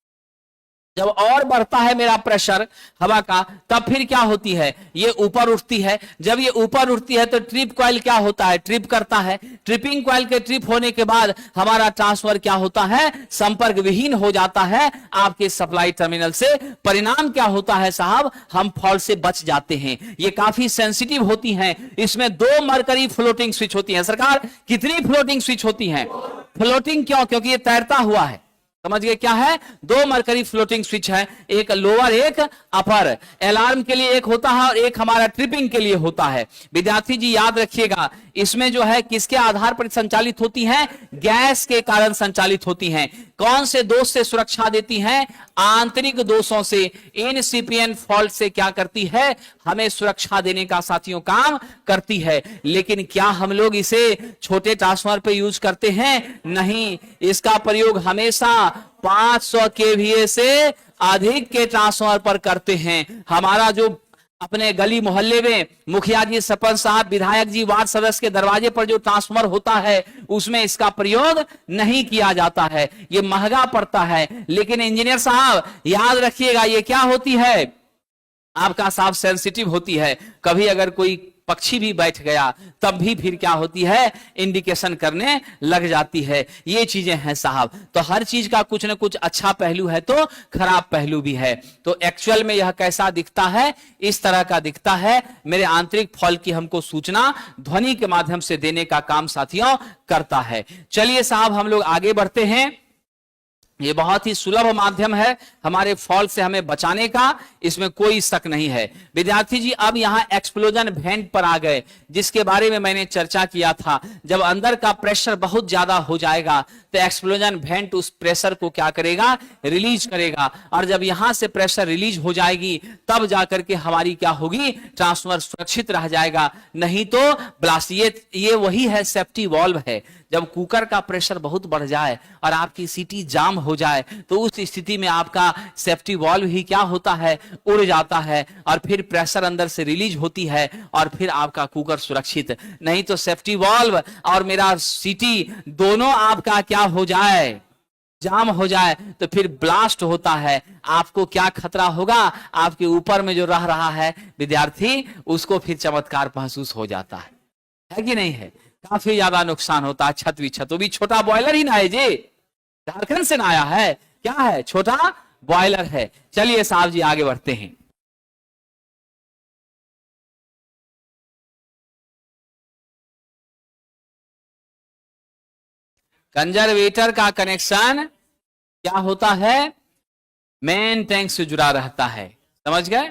जब और बढ़ता है मेरा प्रेशर हवा का, तब फिर क्या होती है? ये ऊपर उठती है। जब ये ऊपर उठती है तो ट्रिप कॉइल क्या होता है? ट्रिप करता है। ट्रिपिंग कॉइल के ट्रिप होने के बाद हमारा ट्रांसफर क्या होता है? संपर्क विहीन हो जाता है आपके सप्लाई टर्मिनल से। परिणाम क्या होता है साहब? हम फॉल्ट से बच जाते हैं। ये काफी सेंसिटिव होती हैं। इसमें 2 मरकरी फ्लोटिंग स्विच होती है। सरकार, कितनी फ्लोटिंग स्विच होती है? फ्लोटिंग क्यों? क्योंकि ये तैरता हुआ है। समझ गए क्या है? 2 मरकरी फ्लोटिंग स्विच है, एक लोअर एक अपर। अलार्म के लिए एक होता है और एक हमारा ट्रिपिंग के लिए होता है। विद्यार्थी जी याद रखिएगा, इसमें जो है किसके आधार पर संचालित होती हैं? गैस के कारण संचालित होती हैं। कौन से दोष से सुरक्षा देती हैं? आंतरिक दोषों से। इनसिपिएंट फॉल्ट से क्या करती है? हमें सुरक्षा देने का साथियों काम करती है। लेकिन क्या हम लोग इसे छोटे ट्रांसफार्मर पे यूज करते हैं? नहीं, इसका प्रयोग हमेशा 500 केवीए से अधिक के ट्रांसफार्मर पर करते हैं। हमारा जो अपने गली मोहल्ले में मुखिया जी, सरपंच साहब, विधायक जी, वार्ड सदस्य के दरवाजे पर जो ट्रांसफार्मर होता है, उसमें इसका प्रयोग नहीं किया जाता है। ये महंगा पड़ता है। लेकिन इंजीनियर साहब याद रखिएगा, ये क्या होती है? आपका साफ सेंसिटिव होती है। कभी अगर कोई पक्षी भी बैठ गया तब भी फिर क्या होती है? इंडिकेशन करने लग जाती है। ये चीजें हैं साहब। तो हर चीज का कुछ ना कुछ अच्छा पहलू है तो खराब पहलू भी है। तो एक्चुअल में यह कैसा दिखता है? इस तरह का दिखता है। मेरे आंतरिक फॉल्ट की हमको सूचना ध्वनि के माध्यम से देने का काम साथियों करता है। चलिए साहब, हम लोग आगे बढ़ते हैं। ये बहुत ही सुलभ माध्यम है हमारे फॉल्ट से हमें बचाने का, इसमें कोई शक नहीं है। विद्यार्थी जी, अब यहां एक्सप्लोजन वेंट पर आ गए, जिसके बारे में मैंने चर्चा किया था। जब अंदर का प्रेशर बहुत ज्यादा हो जाएगा तो एक्सप्लोजन वेंट उस प्रेशर को क्या करेगा? रिलीज करेगा। और जब यहां से प्रेशर रिलीज हो जाएगी तब जाकर के हमारी क्या होगी? ट्रांसफार्मर सुरक्षित रह जाएगा। नहीं तो ब्लास्ट, ये वही है, सेफ्टी वॉल्व है। जब कुकर का प्रेशर बहुत बढ़ जाए और आपकी सीटी जाम हो जाए तो उस स्थिति में आपका सेफ्टी वॉल्व ही क्या होता है? उड़ जाता है और फिर प्रेशर अंदर से रिलीज होती है और फिर आपका कुकर सुरक्षित। नहीं तो सेफ्टी वॉल्व और मेरा सीटी दोनों आपका क्या हो जाए? जाम हो जाए तो फिर ब्लास्ट होता है। आपको क्या खतरा होगा? आपके ऊपर में जो रह रहा है विद्यार्थी, उसको फिर चमत्कार महसूस हो जाता है कि नहीं है? काफी ज्यादा नुकसान होता है। छत भी, वो भी छोटा बॉयलर ही ना है जी, झारखंड से ना आया है, क्या है? छोटा बॉयलर है। चलिए साहब जी आगे बढ़ते हैं। कंजर्वेटर का कनेक्शन क्या होता है, मेन टैंक से जुड़ा रहता है। समझ गए?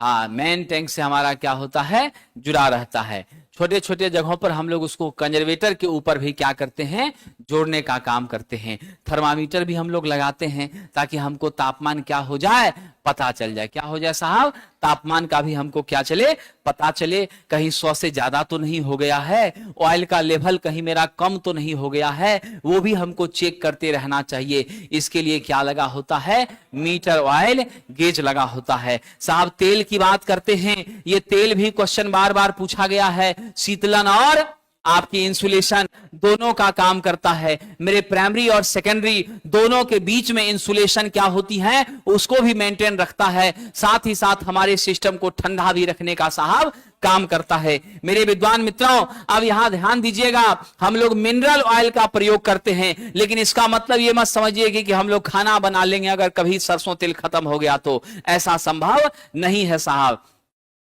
हाँ, मेन टैंक से हमारा क्या होता है, जुड़ा रहता है। छोटे छोटे जगहों पर हम लोग उसको कंजर्वेटर के ऊपर भी क्या करते हैं, जोड़ने का काम करते हैं। थर्मामीटर भी हम लोग लगाते हैं ताकि हमको तापमान क्या हो जाए, पता चल जाए। क्या हो जाए साहब, तापमान का भी हमको क्या चले, पता चले। कहीं 100 से ज्यादा तो नहीं हो गया है, ऑयल का लेवल कहीं मेरा कम तो नहीं हो गया है, वो भी हमको चेक करते रहना चाहिए। इसके लिए क्या लगा होता है, मीटर ऑयल गेज लगा होता है। साहब तेल की बात करते हैं, ये तेल भी क्वेश्चन बार बार पूछा गया है। शीतलन और आपकी इंसुलेशन दोनों का काम करता है। मेरे प्राइमरी और सेकेंडरी दोनों के बीच में इंसुलेशन क्या होती है, उसको भी मेंटेन रखता है। साथ ही साथ हमारे सिस्टम को ठंडा भी रखने का साहब काम करता है। मेरे विद्वान मित्रों, अब यहां ध्यान दीजिएगा, हम लोग मिनरल ऑयल का प्रयोग करते हैं, लेकिन इसका मतलब यह मत समझिए कि हम लोग खाना बना लेंगे अगर कभी सरसों तेल खत्म हो गया तो। ऐसा संभव नहीं है साहब।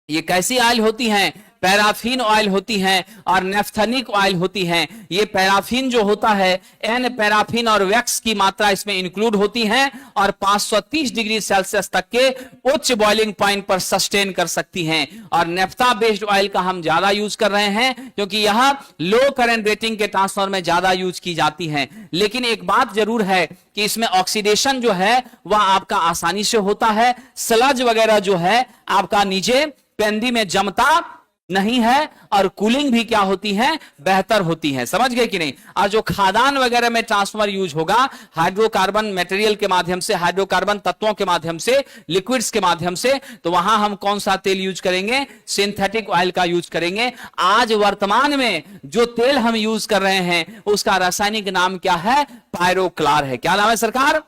ये कैसी ऑयल होती हैं, पैराफिन ऑयल होती हैं और नेफ्थेनिक ऑयल होती हैं। ये पैराफिन जो होता है, एन पैराफिन और वैक्स की मात्रा इसमें इंक्लूड होती है और 530 डिग्री सेल्सियस तक के उच्च बॉइलिंग पॉइंट पर सस्टेन कर सकती हैं। और नेफ्था बेस्ड ऑयल का हम ज्यादा यूज कर रहे हैं क्योंकि यह लो करंट रेटिंग के ट्रांसफार्मर में ज्यादा यूज की जाती है। लेकिन एक बात जरूर है कि इसमें ऑक्सीडेशन जो है वह आपका आसानी से होता है। स्लज वगैरह जो है आपका नीचे पेंदी में जमता नहीं है और कूलिंग भी क्या होती है, बेहतर होती है। समझ गए कि नहीं? और जो खादान वगैरह में ट्रांसफार्मर यूज होगा हाइड्रोकार्बन मटेरियल के माध्यम से, हाइड्रोकार्बन तत्वों के माध्यम से, लिक्विड्स के माध्यम से, तो वहां हम कौन सा तेल यूज करेंगे, सिंथेटिक ऑयल का यूज करेंगे। आज वर्तमान में जो तेल हम यूज कर रहे हैं उसका रासायनिक नाम क्या है, पायरोक्लार है। क्या नाम है सरकार?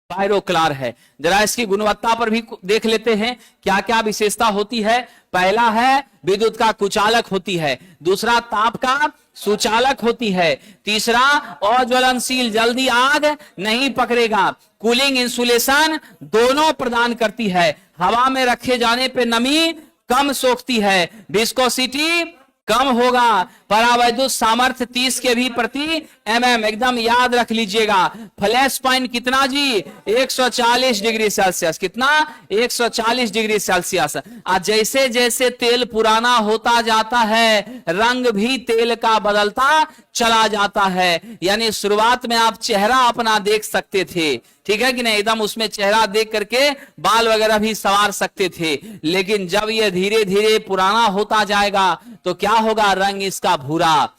पायरोक्लार है। जरा इसकी गुणवत्ता पर भी देख लेते हैं क्या क्या विशेषता होती है। पहला है विद्युत का कुचालक होती है, दूसरा ताप का सुचालक होती है, तीसरा अज्वलनशील, जल्दी आग नहीं पकड़ेगा, कूलिंग इंसुलेशन दोनों प्रदान करती है, हवा में रखे जाने पे नमी कम सोखती है, विस्कोसिटी कम होगा, परावैद्युत सामर्थ्य 30 के भी प्रति mm, एकदम याद रख लीजिएगा। फ्लैश पॉइंट कितना जी, 140 डिग्री सेल्सियस। कितना? 140 डिग्री सेल्सियस। जैसे जैसे तेल पुराना होता जाता है रंग भी तेल का बदलता चला जाता है। यानी शुरुआत में आप चेहरा अपना देख सकते थे, ठीक है कि नहीं, एकदम उसमें चेहरा देख करके बाल वगैरह भी संवार सकते थे। लेकिन जब ये धीरे धीरे पुराना होता जाएगा तो क्या होगा, रंग इसका भूरा,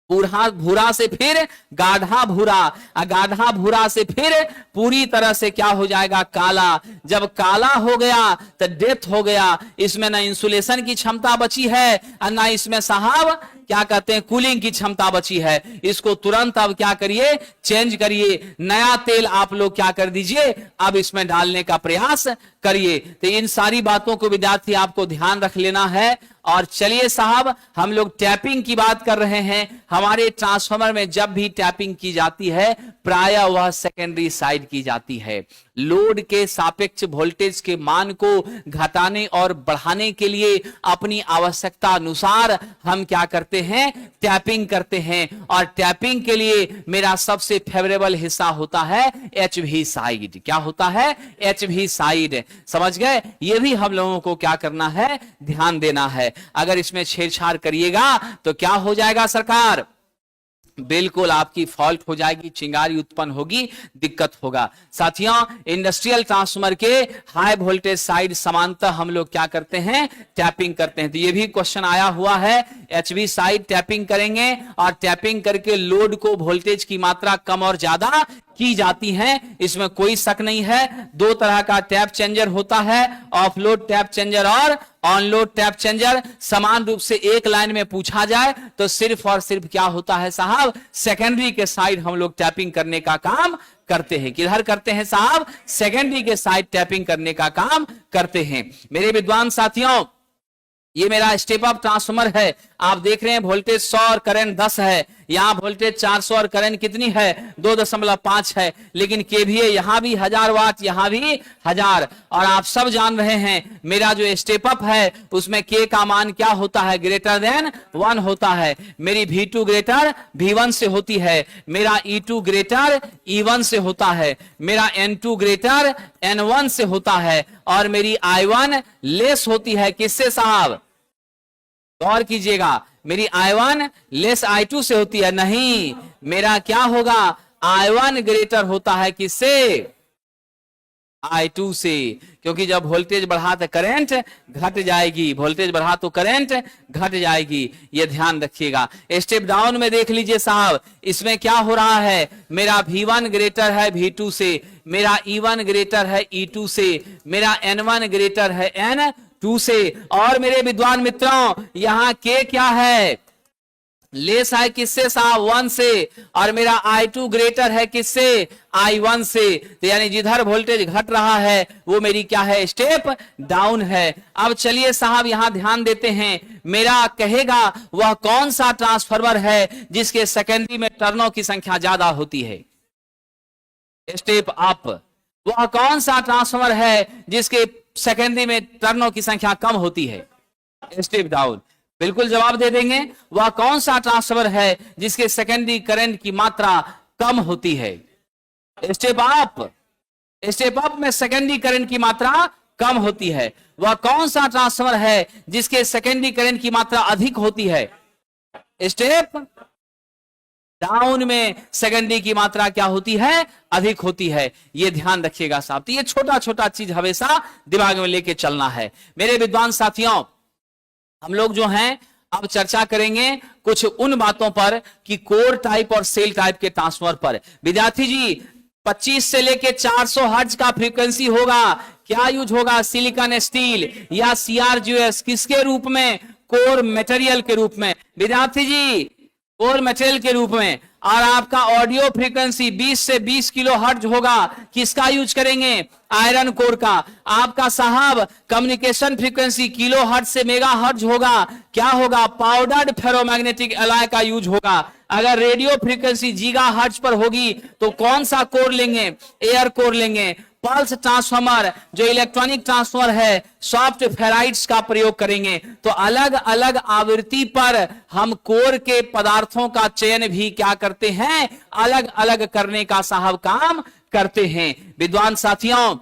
भूरा से फिर गाढ़ा भूरा, गाढ़ा भूरा से फिर पूरी तरह से क्या हो जाएगा, काला। जब काला हो गया तो डेथ हो गया। इसमें ना इंसुलेशन की क्षमता बची है और ना इसमें साहब क्या कहते हैं, कूलिंग की क्षमता बची है। इसको तुरंत अब क्या करिए, चेंज करिए, नया तेल आप लोग क्या कर दीजिए, अब इसमें डालने का प्रयास करिए। तो इन सारी बातों को विद्यार्थी आपको ध्यान रख लेना है। और चलिए साहब, हम लोग टैपिंग की बात कर रहे हैं। हमारे ट्रांसफार्मर में जब भी टैपिंग की जाती है प्रायः वह सेकेंडरी साइड की जाती है। लोड के सापेक्ष वोल्टेज के मान को घटाने और बढ़ाने के लिए अपनी आवश्यकता अनुसार हम क्या करते हैं, टैपिंग करते हैं। और टैपिंग के लिए मेरा सबसे फेवरेबल हिस्सा होता है एचवी साइड। क्या होता है, एचवी साइड। समझ गए? ये भी हम लोगों को क्या करना है, ध्यान देना है। अगर इसमें छेड़छाड़ करिएगा तो क्या हो जाएगा सरकार, बिल्कुल आपकी फॉल्ट हो जाएगी, चिंगारी उत्पन्न होगी, दिक्कत होगा। साथियों, इंडस्ट्रियल ट्रांसफार्मर के हाई वोल्टेज साइड समांतर हम लोग क्या करते हैं, टैपिंग करते हैं। तो ये भी क्वेश्चन आया हुआ है, एचवी साइड टैपिंग करेंगे और टैपिंग करके लोड को वोल्टेज की मात्रा कम और ज्यादा की जाती है, इसमें कोई शक नहीं है। दो तरह का टैप चेंजर होता है, ऑफ लोड टैप चेंजर और ऑन लोड टैप चेंजर। समान रूप से एक लाइन में पूछा जाए तो सिर्फ और सिर्फ क्या होता है साहब, सेकेंडरी के साइड हम लोग टैपिंग करने का काम करते हैं। किधर करते हैं साहब, सेकेंडरी के साइड टैपिंग करने का काम करते हैं। मेरे विद्वान साथियों, ये मेरा स्टेप अप ट्रांसफार्मर है, आप देख रहे हैं वोल्टेज 100 और करंट 10 है। यहाँ वोल्टेज 400 और करंट कितनी है 2.5 है, लेकिन केवीए यहाँ भी 1000 वाट, यहाँ भी 1000। और आप सब जान रहे हैं मेरा जो स्टेप अप है उसमें के का मान क्या होता है, ग्रेटर देन 1 होता है। मेरी V2 ग्रेटर V1 से होती है, मेरा E2 ग्रेटर E1 से होता है, मेरा N2 ग्रेटर N1 से होता है, और मेरी I1 लेस होती है किससे साहब, गौर कीजिएगा, मेरी I1 लेस I2 से होती है। नहीं, मेरा क्या होगा, I1 ग्रेटर होता है किससे, I2 से, क्योंकि जब वोल्टेज बढ़ा तो करंट घट जाएगी, वोल्टेज बढ़ा तो करंट घट जाएगी, ये ध्यान रखिएगा। स्टेप डाउन में देख लीजिए साहब, इसमें क्या हो रहा है, मेरा V1 ग्रेटर है V2 से, मेरा E1 ग्रेटर है E2 से, मेरा N1 ग्रेटर है N2 से, और मेरे विद्वान मित्रों यहाँ के क्या है, लेस है किससे साहब 1 से, और मेरा I2 ग्रेटर है किससे I1 से, तो यानी जिधर वोल्टेज घट रहा है वो मेरी क्या है, स्टेप डाउन है। अब चलिए साहब यहां ध्यान देते हैं, मेरा कहेगा वह कौन सा ट्रांसफार्मर है जिसके सेकेंडरी में टर्नों की संख्या ज्यादा होती है, स्टेप अप। वह कौन सा ट्रांसफार्मर है जिसके सेकेंडरी में टर्नों की संख्या कम होती है, स्टेप डाउन। बिल्कुल जवाब दे देंगे, वह कौन सा ट्रांसफार्मर है जिसके सेकेंडरी करंट की मात्रा कम होती है, स्टेप अप। स्टेप अप में सेकेंडरी करंट की मात्रा कम होती है। वह कौन सा ट्रांसफार्मर है जिसके सेकेंडरी करंट की मात्रा अधिक होती है, स्टेप डाउन में सेकेंडरी की मात्रा क्या होती है, अधिक होती है। ये ध्यान रखिएगा साहब, तो ये छोटा छोटा चीज हमेशा दिमाग में लेके चलना है। मेरे विद्वान साथियों, हम लोग जो हैं अब चर्चा करेंगे कुछ उन बातों पर कि कोर टाइप और सेल टाइप के ट्रांसफार्मर पर। विद्यार्थी जी 25 से लेके 400 हर्ट्ज का फ्रीक्वेंसी होगा, क्या यूज होगा, सिलिकॉन स्टील या CRGS, किसके रूप में, कोर मटेरियल के रूप में, विद्यार्थी जी कोर मटेरियल के रूप में। और आपका ऑडियो फ्रीक्वेंसी 20 से 20 किलो हर्ट्ज होगा, किसका यूज करेंगे, आयरन कोर का। आपका साहब कम्युनिकेशन फ्रीक्वेंसी किलो हर्ट्ज से मेगा हर्ट्ज होगा, क्या होगा, पाउडर्ड फेरोमैग्नेटिक एलॉय का यूज होगा। अगर रेडियो फ्रीक्वेंसी गीगा हर्ट्ज पर होगी तो कौन सा कोर लेंगे, एयर कोर लेंगे। पल्स ट्रांसफार्मर जो इलेक्ट्रॉनिक ट्रांसफार्मर है, सॉफ्ट फेराइड्स का प्रयोग करेंगे। तो अलग अलग आवृत्ति पर हम कोर के पदार्थों का चयन भी क्या करते हैं, अलग अलग करने का साहब काम करते हैं। विद्वान साथियों,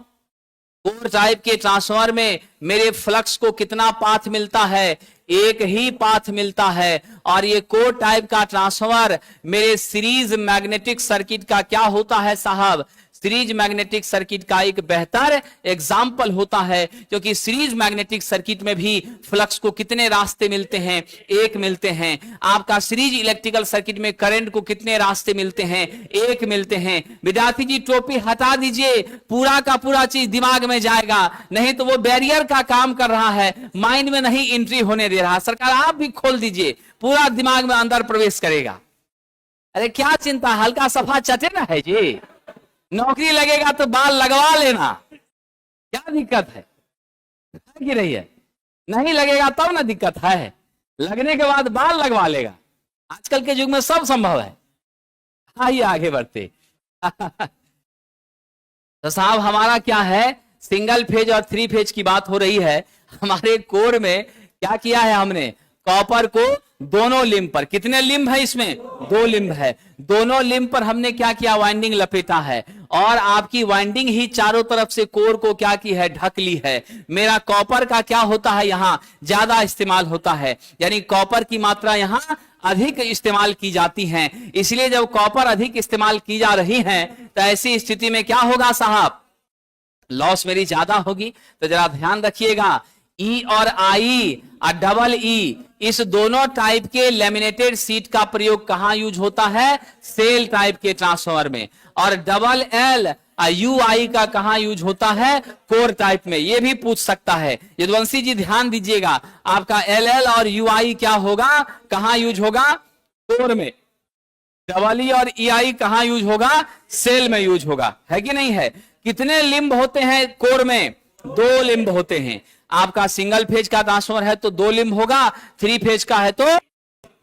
कोर टाइप के ट्रांसफार्मर में मेरे फ्लक्स को कितना पाथ मिलता है, एक ही पाथ मिलता है। और ये कोर टाइप का ट्रांसफार्मर मेरे सीरीज मैग्नेटिक सर्किट का क्या होता है साहब, सीरीज मैग्नेटिक सर्किट का एक बेहतर एग्जाम्पल होता है, क्योंकि सीरीज मैग्नेटिक सर्किट में भी फ्लक्स को कितने रास्ते मिलते हैं, एक मिलते हैं। आपका सीरीज इलेक्ट्रिकल सर्किट में करंट को कितने रास्ते मिलते हैं, एक मिलते हैं। विद्यार्थी जी टोपी हटा दीजिए, पूरा का पूरा चीज दिमाग में जाएगा, नहीं तो वो बैरियर का काम कर रहा है, माइंड में नहीं एंट्री होने दे रहा। सरकार आप भी खोल दीजिए, पूरा दिमाग में अंदर प्रवेश करेगा। अरे क्या चिंता, हल्का सफा चटे ना है जी, नौकरी लगेगा तो बाल लगवा लेना, क्या दिक्कत है कि रही है, नहीं लगेगा तब ना दिक्कत है, लगने के बाद बाल लगवा लेगा। आजकल के युग में सब संभव है। आइए आगे बढ़ते। तो साहब हमारा क्या है, सिंगल फेज और 3 फेज की बात हो रही है। हमारे कोर में क्या किया है हमने, कॉपर को दोनों लिंब पर, कितने लिंब है इसमें, 2 लिंब है, दोनों लिंब पर हमने क्या किया, वाइंडिंग लपेटा है। और आपकी वाइंडिंग ही चारों तरफ से कोर को क्या की है, ढक ली है। मेरा कॉपर का क्या होता है, यहां ज्यादा इस्तेमाल होता है, यानी कॉपर की मात्रा यहां अधिक इस्तेमाल की जाती है। इसलिए जब कॉपर अधिक इस्तेमाल की जा रही है तो ऐसी स्थिति में क्या होगा साहब, लॉस मेरी ज्यादा होगी। तो जरा ध्यान रखिएगा, ई और आई और डबल ई, इस दोनों टाइप के लेमिनेटेड सीट का प्रयोग कहां यूज होता है, सेल टाइप के ट्रांसफार्मर में। और डबल एल यू आई का कहां यूज होता है, कोर टाइप में। ये भी पूछ सकता है। यदुवंशी जी ध्यान दीजिएगा, आपका एल एल और यू आई क्या होगा, कहां यूज होगा, कोर में। डबल ई और ई आई कहां यूज होगा, सेल में यूज होगा, है कि नहीं है। कितने लिंब होते हैं कोर में, 2 लिंब होते हैं। आपका सिंगल फेज का ट्रांसफार्मर है तो 2 लिंब होगा, 3 फेज का है तो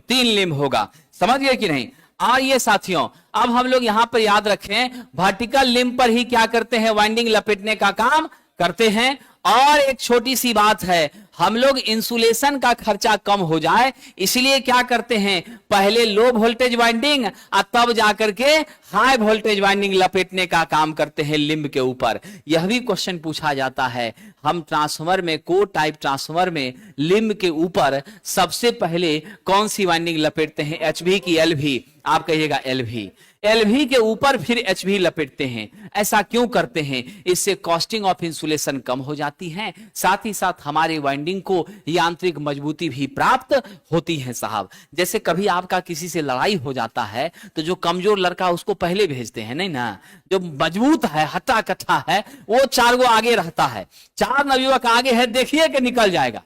3 लिंब होगा। समझ गए कि नहीं। और ये साथियों अब हम लोग यहां पर याद रखें, वर्टिकल लिंब पर ही क्या करते हैं, वाइंडिंग लपेटने का काम करते हैं। और एक छोटी सी बात है, हम लोग इंसुलेशन का खर्चा कम हो जाए इसलिए क्या करते हैं, पहले लो वोल्टेज वाइंडिंग और तब जाकर के हाई वोल्टेज वाइंडिंग लपेटने का काम करते हैं लिंब के ऊपर। यह भी क्वेश्चन पूछा जाता है, हम ट्रांसफार्मर में, कोर टाइप ट्रांसफार्मर में लिंब के ऊपर सबसे पहले कौन सी वाइंडिंग लपेटते हैं, एचवी की एलवी? आप कहिएगा एलवी। एलवी के ऊपर फिर एचवी लपेटते हैं। ऐसा क्यों करते हैं? इससे कॉस्टिंग ऑफ इंसुलेशन कम हो जाती है, साथ ही साथ हमारे वाइंडिंग को यांत्रिक मजबूती भी प्राप्त होती है साहब। जैसे कभी आपका किसी से लड़ाई हो जाता है तो जो कमजोर लड़का उसको पहले भेजते हैं, नहीं ना, जो मजबूत है, हट्टा कट्ठा है, वो 4 गो आगे रहता है, 4 नवयुवक आगे है, देखिए कि निकल जाएगा।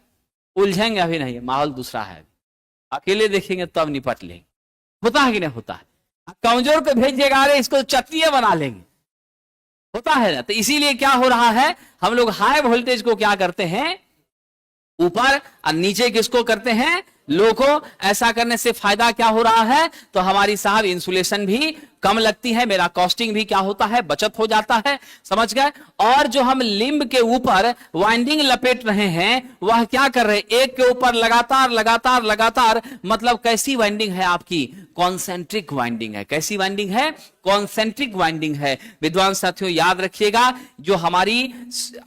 उलझेंगे अभी नहीं, माहौल दूसरा है, अकेले देखेंगे तब निपट लेंगे। होता है कि नहीं होता है? कमजोर को भेजिएगा, अरे इसको चटनी बना लेंगे, होता है ना। तो इसीलिए क्या हो रहा है, हम लोग हाई वोल्टेज को क्या करते हैं ऊपर, और नीचे किसको करते हैं, लो को। ऐसा करने से फायदा क्या हो रहा है, तो हमारी साहब इंसुलेशन भी कम लगती है, मेरा कॉस्टिंग भी क्या होता है, बचत हो जाता है, समझ गए। और जो हम लिंब के ऊपर वाइंडिंग लपेट रहे हैं वह क्या कर रहे हैं, एक के ऊपर लगातार लगातार लगातार, मतलब कैसी वाइंडिंग है आपकी, कॉन्सेंट्रिक वाइंडिंग है। कैसी वाइंडिंग है, कॉन्सेंट्रिक वाइंडिंग है। विद्वान साथियों याद रखिएगा, जो हमारी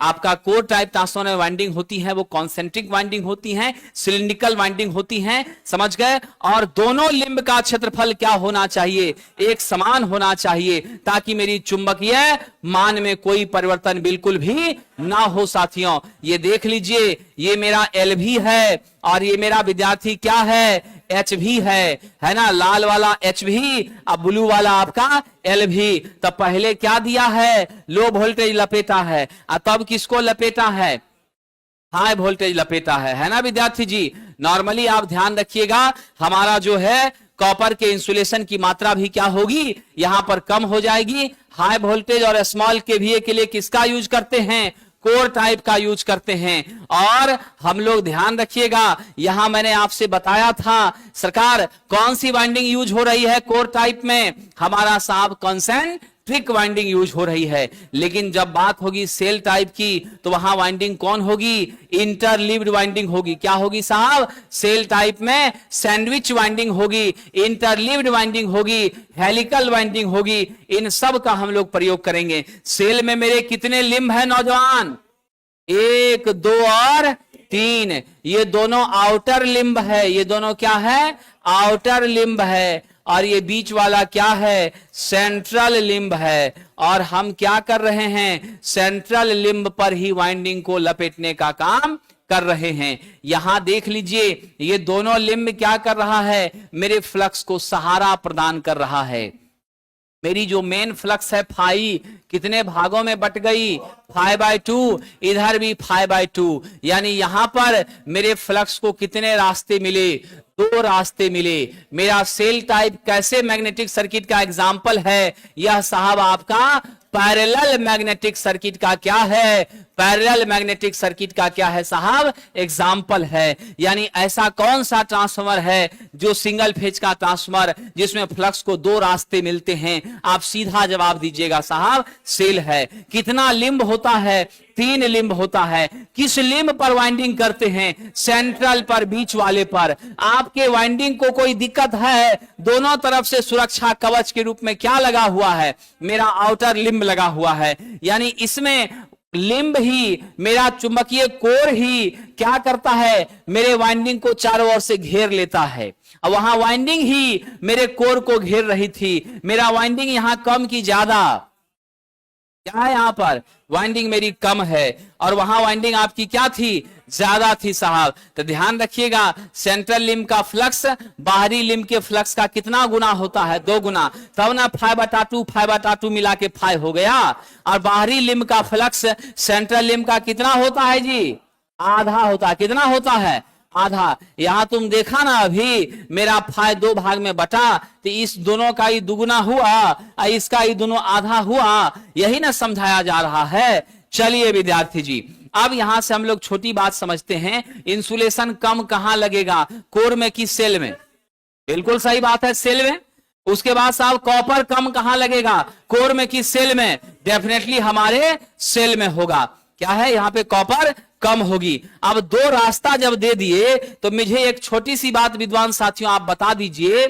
आपका कोर टाइप ट्रांसफार्मर वाइंडिंग होती है वो कॉन्सेंट्रिक वाइंडिंग होती है, सिलिंड्रिकल वाइंडिंग होती है, समझ गए। और दोनों लिंब का क्षेत्रफल क्या होना चाहिए, एक समान होना चाहिए, ताकि मेरी चुंबकीय मान में कोई परिवर्तन बिल्कुल भी ना हो। साथियों ये देख लीजिए, ये मेरा एल भी है और ये मेरा विद्यार्थी क्या है, एच भी है ना, लाल वाला एच भी, अब ब्लू वाला आपका एल भी। तब पहले क्या दिया है, लो वोल्टेज लपेटा है, और तब किसको लपेटा है, हाई वोल्टेज लपेटा है ना विद्यार्थी जी। नॉर्मली आप ध्यान रखिएगा, हमारा जो है कॉपर के इंसुलेशन की मात्रा भी क्या होगी, यहां पर कम हो जाएगी। हाई वोल्टेज और स्मॉल केवीए के लिए किसका यूज करते हैं, कोर टाइप का यूज करते हैं। और हम लोग ध्यान रखिएगा, यहां मैंने आपसे बताया था सरकार कौन सी वाइंडिंग यूज हो रही है कोर टाइप में, हमारा साहब कॉन्सेंट्रिक वाइंडिंग यूज हो रही है। लेकिन जब बात होगी सेल टाइप की तो वहां वाइंडिंग कौन होगी, इंटरलीव्ड वाइंडिंग होगी। क्या होगी साहब, सेल टाइप में सैंडविच वाइंडिंग होगी, इंटरलीव्ड वाइंडिंग होगी, हेलिकल वाइंडिंग होगी। इन सब का हम लोग प्रयोग करेंगे। सेल में मेरे कितने लिंब है नौजवान, 1 2 और 3, ये दोनों आउटर लिंब है, ये दोनों क्या है, आउटर लिंब है। और ये बीच वाला क्या है, सेंट्रल लिंब है। और हम क्या कर रहे हैं, सेंट्रल लिंब पर ही वाइंडिंग को लपेटने का काम कर रहे हैं। यहां देख लीजिए, ये दोनों लिंब क्या कर रहा है, मेरे फ्लक्स को सहारा प्रदान कर रहा है। मेरी जो मेन फ्लक्स है फाई कितने भागों में बट गई, 5/2, इधर भी 5/2, यानी यहां पर मेरे फ्लक्स को कितने रास्ते मिले, 2 रास्ते मिले। मेरा सेल टाइप कैसे मैग्नेटिक सर्किट का एग्जाम्पल है, यह साहब आपका पैरेलल मैग्नेटिक सर्किट का क्या है, पैरेलल मैग्नेटिक सर्किट का क्या है साहब, एग्जाम्पल है। यानी ऐसा कौन सा ट्रांसफार्मर है जो सिंगल फेज का ट्रांसफार्मर जिसमें फ्लक्स को 2 रास्ते मिलते हैं, आप सीधा जवाब दीजिएगा साहब, सेल है। कितना लिंब होता है, 3 लिंब होता है। किस लिंब पर वाइंडिंग करते हैं, सेंट्रल पर, बीच वाले पर। आपके वाइंडिंग को कोई दिक्कत है, दोनों तरफ से सुरक्षा कवच के रूप में क्या लगा हुआ है, मेरा आउटर लिंब लगा हुआ है। यानी इसमें लिंब ही, मेरा चुंबकीय कोर ही क्या करता है, मेरे वाइंडिंग को चारों ओर से घेर लेता है। और वहां वाइंडिंग ही मेरे कोर को घेर रही थी। मेरा वाइंडिंग यहां कम की ज्यादा, क्या है, यहां पर वाइंडिंग मेरी कम है और वहां वाइंडिंग आपकी क्या थी, ज्यादा थी साहब। तो ध्यान रखिएगा, सेंट्रल लिंब का फ्लक्स बाहरी लिंब के फ्लक्स का कितना गुना होता है, 2 गुना। तब ना 5/2 मिला के 5 हो गया। और बाहरी लिंब का फ्लक्स सेंट्रल लिंब का कितना होता है जी, आधा होता है। कितना होता है, आधा। यहां तुम देखा ना अभी, मेरा 5 2 भाग में बटा, तो इस दोनों का ही दुगुना हुआ, इसका ही दोनों आधा हुआ। यही ना समझाया जा रहा है। चलिए विद्यार्थी जी, अब यहां से हम लोग छोटी बात समझते हैं, इंसुलेशन कम कहां लगेगा, कोर में कि सेल में, बिल्कुल सही बात है, सेल में। उसके बाद साहब कॉपर कम कहां लगेगा, कोर में कि सेल में? डेफिनेटली हमारे सेल में होगा। क्या है यहां पे, कॉपर कम होगी। अब दो रास्ता जब दे दिए तो मुझे एक छोटी सी बात विद्वान साथियों आप बता दीजिए,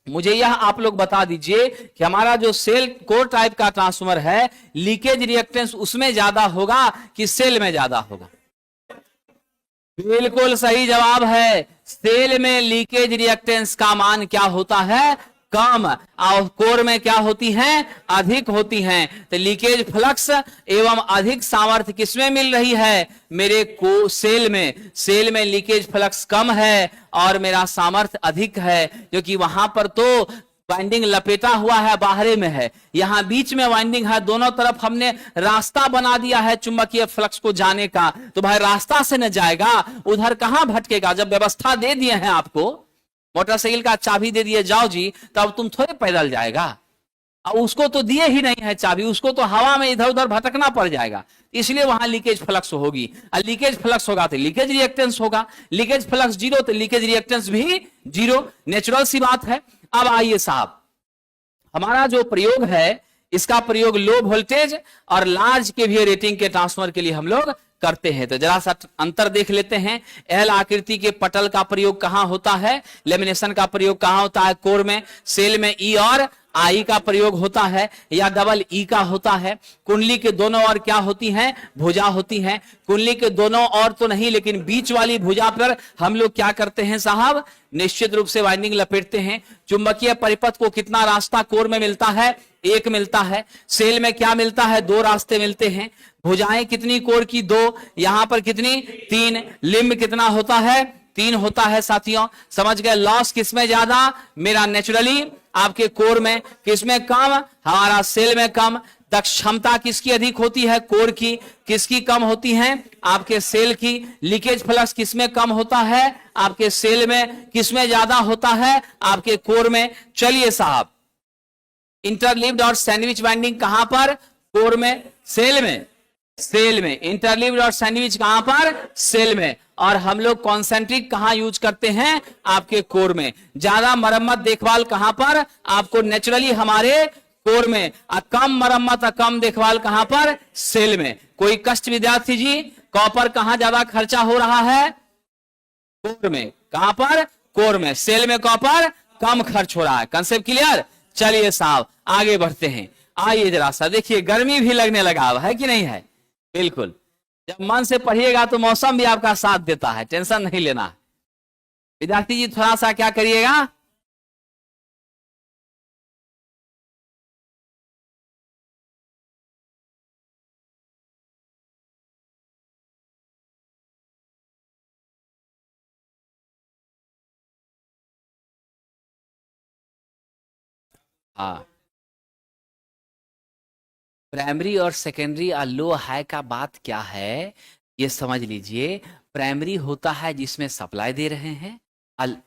मुझे यह आप लोग बता दीजिए कि हमारा जो सेल कोर टाइप का ट्रांसफार्मर है, लीकेज रिएक्टेंस उसमें ज्यादा होगा कि सेल में ज्यादा होगा? बिल्कुल सही जवाब है, सेल में लीकेज रिएक्टेंस का मान क्या होता है, कम, और कोर में क्या होती हैं, अधिक होती हैं। तो लीकेज फ्लक्स एवं अधिक सामर्थ्य किसमें मिल रही है, मेरे को सेल में। सेल में लीकेज फ्लक्स कम है और मेरा सामर्थ्य अधिक है, क्योंकि वहां पर तो वाइंडिंग लपेटा हुआ है, बाहरे में है, यहां बीच में वाइंडिंग है, दोनों तरफ हमने रास्ता बना दिया है चुंबकीय फ्लक्स को जाने का। तो भाई रास्ता से न जाएगा, उधर कहां भटकेगा? जब व्यवस्था दे दिए हैं आपको, मोटरसाइकिल का चाबी दे दिए, जाओ जी, तब तुम थोड़े पैदल जाएगा। अब उसको तो दिए ही नहीं है चाबी, उसको तो हवा में इधर उधर भटकना पड़ जाएगा। इसलिए वहां लीकेज फ्लक्स होगी, और लीकेज फ्लक्स होगा तो लीकेज रिएक्टेंस होगा, लीकेज फ्लक्स जीरो तो लीकेज रिएक्टेंस भी जीरो, नेचुरल सी बात है। अब आइए साहब, हमारा जो प्रयोग है, इसका प्रयोग लो वोल्टेज और लार्ज केवीए रेटिंग के ट्रांसफार्मर के लिए हम लोग करते हैं। तो जरा सा अंतर देख लेते हैं। एल आकृति के पटल का प्रयोग कहां होता है, लेमिनेशन का प्रयोग कहां होता है, कोर में। सेल में ई और आई का प्रयोग होता है, या डबल ई का होता है। कुंडली के दोनों ओर क्या होती हैं, भुजा होती हैं। कुंडली के दोनों ओर तो नहीं, लेकिन बीच वाली भुजा पर हम लोग क्या करते हैं साहब, निश्चित रूप से वाइंडिंग लपेटते हैं। चुंबकीय परिपथ को कितना रास्ता कोर में मिलता है, एक मिलता है। सेल में क्या मिलता है, दो रास्ते मिलते हैं। भुजाएं कितनी कोर की, दो, यहां पर कितनी, तीन। लिंब कितना होता है, तीन होता है साथियों, समझ गए। लॉस किसमें ज्यादा, मेरा नेचुरली आपके कोर में, किसमें कम, हमारा सेल में कम। क्षमता किसकी अधिक होती है, कोर की, किसकी कम होती है, आपके सेल की। लीकेज फ्लक्स किसमें कम होता है, आपके सेल में, किसमें ज्यादा होता है, आपके कोर में। चलिए साहब, इंटरलीव्ड और सैंडविच बाइंडिंग कहां पर, कोर में, सेल में, सेल में। इंटरलीव्ड और सैंडविच कहां पर, सेल में। और हम लोग कॉन्सेंट्रिक कहां यूज करते हैं, आपके कोर में। ज्यादा मरम्मत देखभाल कहां पर, आपको नेचुरली हमारे कोर में। कम मरम्मत और कम देखभाल कहां पर, सेल में। कोई कष्ट विद्यार्थी जी, कॉपर कहां ज्यादा खर्चा हो रहा है, कोर में। कहां पर, कोर में। सेल में कॉपर कम खर्च हो रहा है। Concept clear? चलिए साहब आगे बढ़ते हैं। आइए जरा सा देखिए, गर्मी भी लगने लगा है कि नहीं है, बिल्कुल। जब मन से पढ़िएगा तो मौसम भी आपका साथ देता है, टेंशन नहीं लेना है। विद्यार्थी जी थोड़ा सा क्या करिएगा, हाँ। प्राइमरी और सेकेंडरी और लो हाई का बात क्या है, ये समझ लीजिए। प्राइमरी होता है जिसमें सप्लाई दे रहे हैं,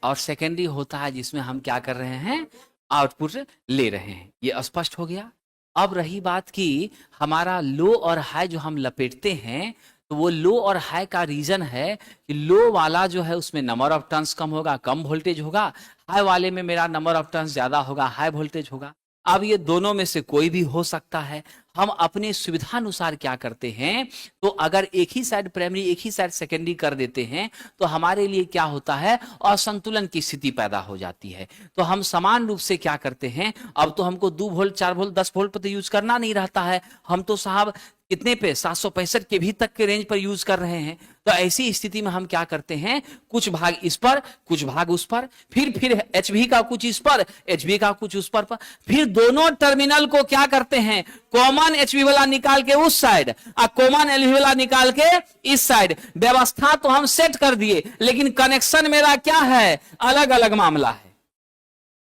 और सेकेंडरी होता है जिसमें हम क्या कर रहे हैं, आउटपुट ले रहे हैं। ये स्पष्ट हो गया। अब रही बात की हमारा लो और हाई जो हम लपेटते हैं, तो वो लो और हाई का रीजन है कि लो वाला जो है उसमें नंबर ऑफ टर्न्स कम होगा, कम वोल्टेज होगा। हाई वाले में मेरा नंबर ऑफ टर्न्स ज्यादा होगा, हाई वोल्टेज होगा। अब ये दोनों में से कोई भी हो सकता है। हम अपने सुविधानुसार क्या करते हैं, तो अगर एक ही साइड प्राइमरी एक ही साइड सेकेंडरी कर देते हैं तो हमारे लिए क्या होता है, असंतुलन की स्थिति पैदा हो जाती है। तो हम समान रूप से क्या करते हैं, अब तो हमको 2 वोल्ट 4 वोल्ट 10 वोल्ट पर तो यूज करना नहीं रहता है। हम तो साहब कितने पे 765 के भी तक के रेंज पर यूज कर रहे हैं। तो ऐसी स्थिति में हम क्या करते हैं, कुछ भाग इस पर कुछ भाग उस पर, फिर एचवी का कुछ इस पर एचवी का कुछ उस पर, फिर दोनों टर्मिनल को क्या करते हैं, कॉमन एचवी वाला निकाल के उस साइड और कॉमन एलवी वाला निकाल के इस साइड। व्यवस्था तो हम सेट कर दिए, लेकिन कनेक्शन मेरा क्या है, अलग अलग मामला है,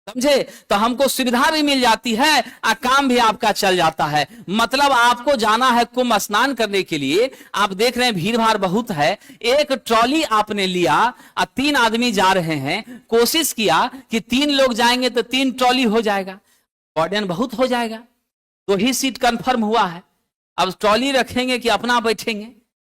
समझे। तो हमको सुविधा भी मिल जाती है और काम भी आपका चल जाता है। मतलब आपको जाना है कुंभ स्नान करने के लिए, आप देख रहे हैं भीड़ भाड़ बहुत है। एक ट्रॉली आपने लिया और 3 आदमी जा रहे हैं, कोशिश किया कि 3 लोग जाएंगे तो 3 ट्रॉली हो जाएगा, बर्डन बहुत हो जाएगा। तो ही सीट कंफर्म हुआ है। अब ट्रॉली रखेंगे कि अपना बैठेंगे,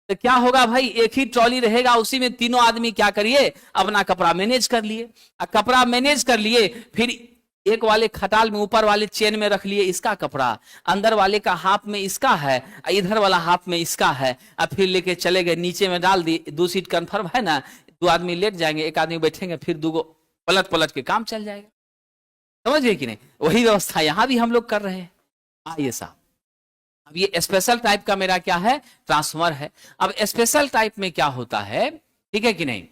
तो क्या होगा भाई, एक ही ट्रॉली रहेगा, उसी में तीनों आदमी क्या करिए, अपना कपड़ा मैनेज कर लिए। कपड़ा मैनेज कर लिए, फिर एक वाले खटाल में ऊपर वाले चेन में रख लिए इसका कपड़ा, अंदर वाले का हाथ में इसका है, इधर वाला हाथ में इसका है, अब फिर लेके चले गए, नीचे में डाल दी, 2 सीट कंफर्म है ना, 2 आदमी लेट जाएंगे, 1 आदमी बैठेंगे, फिर 2 पलट पलट के काम चल जाएगा। समझ गए कि नहीं? वही व्यवस्था यहां भी हम लोग कर रहे हैं। आइए साहब, अब ये स्पेशल टाइप का मेरा क्या है, ट्रांसफॉर्मर है। अब स्पेशल टाइप में क्या होता है, ठीक है कि नहीं,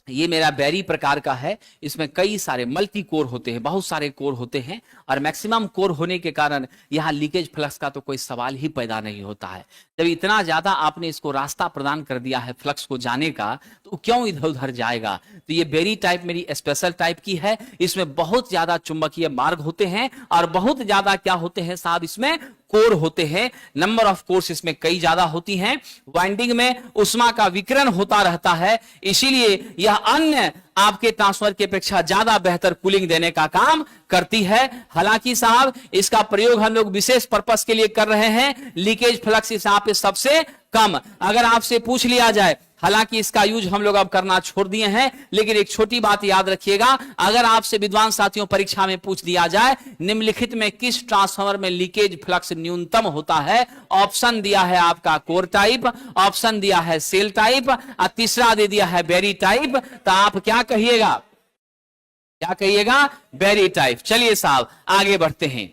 ये मेरा बैरी प्रकार का है, इसमें कई सारे मल्टी कोर होते हैं, बहुत सारे कोर होते हैं, और मैक्सिमम कोर होने के कारण यहां लीकेज फ्लक्स का तो कोई सवाल ही पैदा नहीं होता है। जब इतना ज्यादा आपने इसको रास्ता प्रदान कर दिया है फ्लक्स को जाने का, तो क्यों इधर उधर जाएगा। तो ये बैरी टाइप मेरी स्पेशल टाइप की है, इसमें बहुत ज्यादा चुंबकीय मार्ग होते हैं और बहुत ज्यादा क्या होते हैं साहब, इसमें कोर होते हैं, नंबर ऑफ कोर्स इसमें कई ज्यादा होती हैं, वाइंडिंग में उष्मा का विकिरण होता रहता है, इसीलिए यह अन्य आपके ट्रांसफार्मर की अपेक्षा ज्यादा बेहतर कूलिंग देने का काम करती है। हालांकि साहब इसका प्रयोग हम लोग विशेष पर्पस के लिए कर रहे हैं, लीकेज फ्लक्स इस यहाँ पे सबसे कम। अगर आपसे पूछ लिया जाए, हालांकि इसका यूज हम लोग अब करना छोड़ दिए हैं, लेकिन एक छोटी बात याद रखिएगा, अगर आपसे विद्वान साथियों परीक्षा में पूछ दिया जाए निम्नलिखित में किस ट्रांसफार्मर में लीकेज फ्लक्स न्यूनतम होता है, ऑप्शन दिया है आपका कोर टाइप, ऑप्शन दिया है सेल टाइप, और तीसरा दे दिया है बैरी टाइप, तो आप क्या कहिएगा, क्या कहिएगा, बैरी टाइप। चलिए साहब आगे बढ़ते हैं।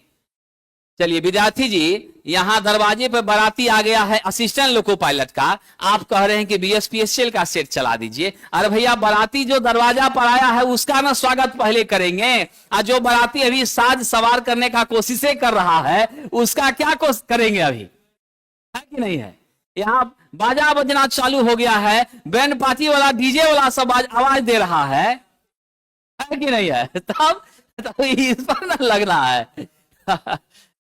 चलिए विद्यार्थी जी, यहां दरवाजे पर बाराती आ गया है असिस्टेंट लोको पायलट का, आप कह रहे हैं कि बीएसपीएसएल का सेट चला दीजिए। अरे भैया, बाराती जो दरवाजा पर आया है उसका ना स्वागत पहले करेंगे, और जो बाराती अभी साज सवार करने का कोशिशें कर रहा है उसका क्या करेंगे, अभी है कि नहीं है। यहाँ बाजा बजना चालू हो गया है, बैंड पार्टी वाला डीजे वाला सब आवाज दे रहा है कि नहीं है, तब तो इस पर ना लगना है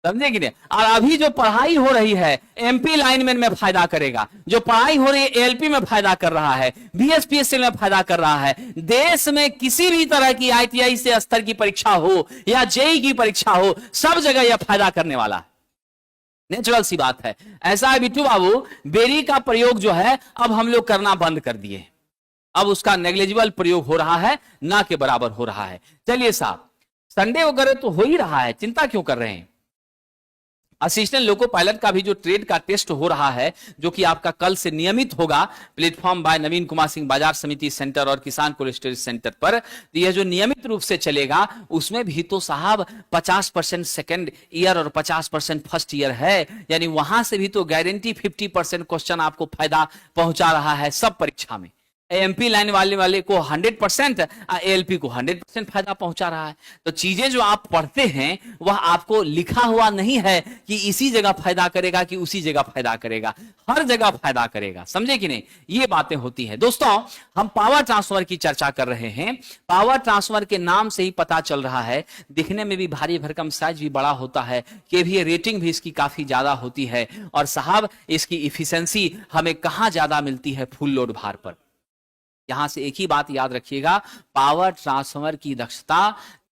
समझे कि नहीं। और अभी जो पढ़ाई हो रही है एमपी लाइनमैन में फायदा करेगा, जो पढ़ाई हो रही है एएलपी में फायदा कर रहा है, बीएसपीएसएल में फायदा कर रहा है। देश में किसी भी तरह की आईटीआई से स्तर की परीक्षा हो या जेई की परीक्षा हो, सब जगह यह फायदा करने वाला है, नेचुरल सी बात है। ऐसा है बिट्टू बाबू, बेरी का प्रयोग जो है अब हम लोग करना बंद कर दिए, अब उसका नेग्लिजिबल प्रयोग हो रहा है, ना के बराबर हो रहा है। चलिए साहब, संडे वगैरह तो हो ही रहा है, चिंता क्यों कर रहे हैं। असिस्टेंट लोको पायलट का भी जो ट्रेड का टेस्ट हो रहा है, जो कि आपका कल से नियमित होगा प्लेटफॉर्म बाय नवीन कुमार सिंह बाजार समिति सेंटर और किसान कोल्ड स्टोरेज सेंटर पर, तो यह जो नियमित रूप से चलेगा उसमें भी तो साहब 50% सेकेंड ईयर और 50% फर्स्ट ईयर है, यानी वहां से भी तो गारंटी 50% क्वेश्चन आपको फायदा पहुंचा रहा है सब परीक्षा में। एमपी लाइन वाले को 100%, एएलपी को 100% फायदा पहुंचा रहा है। तो चीजें जो आप पढ़ते हैं वह आपको लिखा हुआ नहीं है कि इसी जगह फायदा करेगा कि उसी जगह फायदा करेगा, हर जगह फायदा करेगा, समझे कि नहीं। ये बातें होती हैं। दोस्तों, हम पावर ट्रांसफर की चर्चा कर रहे हैं। पावर ट्रांसफर के नाम से ही पता चल रहा है, दिखने में भी भारी भरकम, साइज भी बड़ा होता है, केवीए रेटिंग भी इसकी काफी ज्यादा होती है, और साहब इसकी इफिशिएंसी हमें कहां ज्यादा मिलती है, फुल लोड भार पर। यहां से एक ही बात याद रखिएगा, पावर ट्रांसफार्मर की दक्षता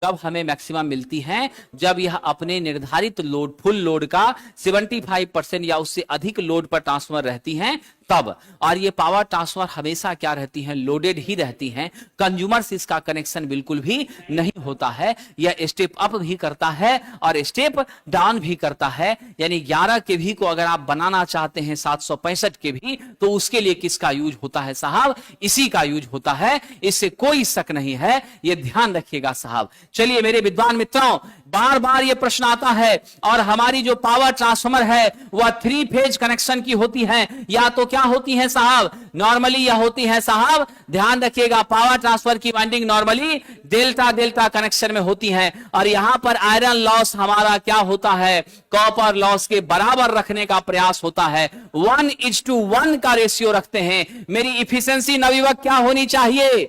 कब हमें मैक्सिमम मिलती है, जब यह अपने निर्धारित लोड, फुल लोड का 75% या उससे अधिक लोड पर ट्रांसफार्मर रहती हैं तब। और ये पावर ट्रांसफार्मर हमेशा क्या रहती हैं, लोडेड ही रहती हैं, कंज्यूमर से इसका कनेक्शन बिल्कुल भी नहीं होता है। यह स्टेप अप भी करता है और स्टेप डाउन भी करता है, यानी 11 केवी को अगर आप बनाना चाहते हैं 765 केवी, तो उसके लिए किसका यूज होता है साहब, इसी का यूज होता है, इससे कोई शक नहीं है, यह ध्यान रखिएगा साहब। चलिए मेरे विद्वान मित्रों, बार बार यह प्रश्न आता है, और हमारी जो पावर ट्रांसफार्मर है वह 3 फेज कनेक्शन की होती है, या तो क्या होती है साहब, नॉर्मली यह होती है साहब, ध्यान रखिएगा, पावर ट्रांसफर की winding normally delta delta connection में होती है, और यहां पर आयरन लॉस हमारा क्या होता है, कॉपर लॉस के बराबर रखने का प्रयास होता है, 1:1 का रेशियो रखते हैं। मेरी इफिशिएंसी नवयुवक क्या होनी चाहिए,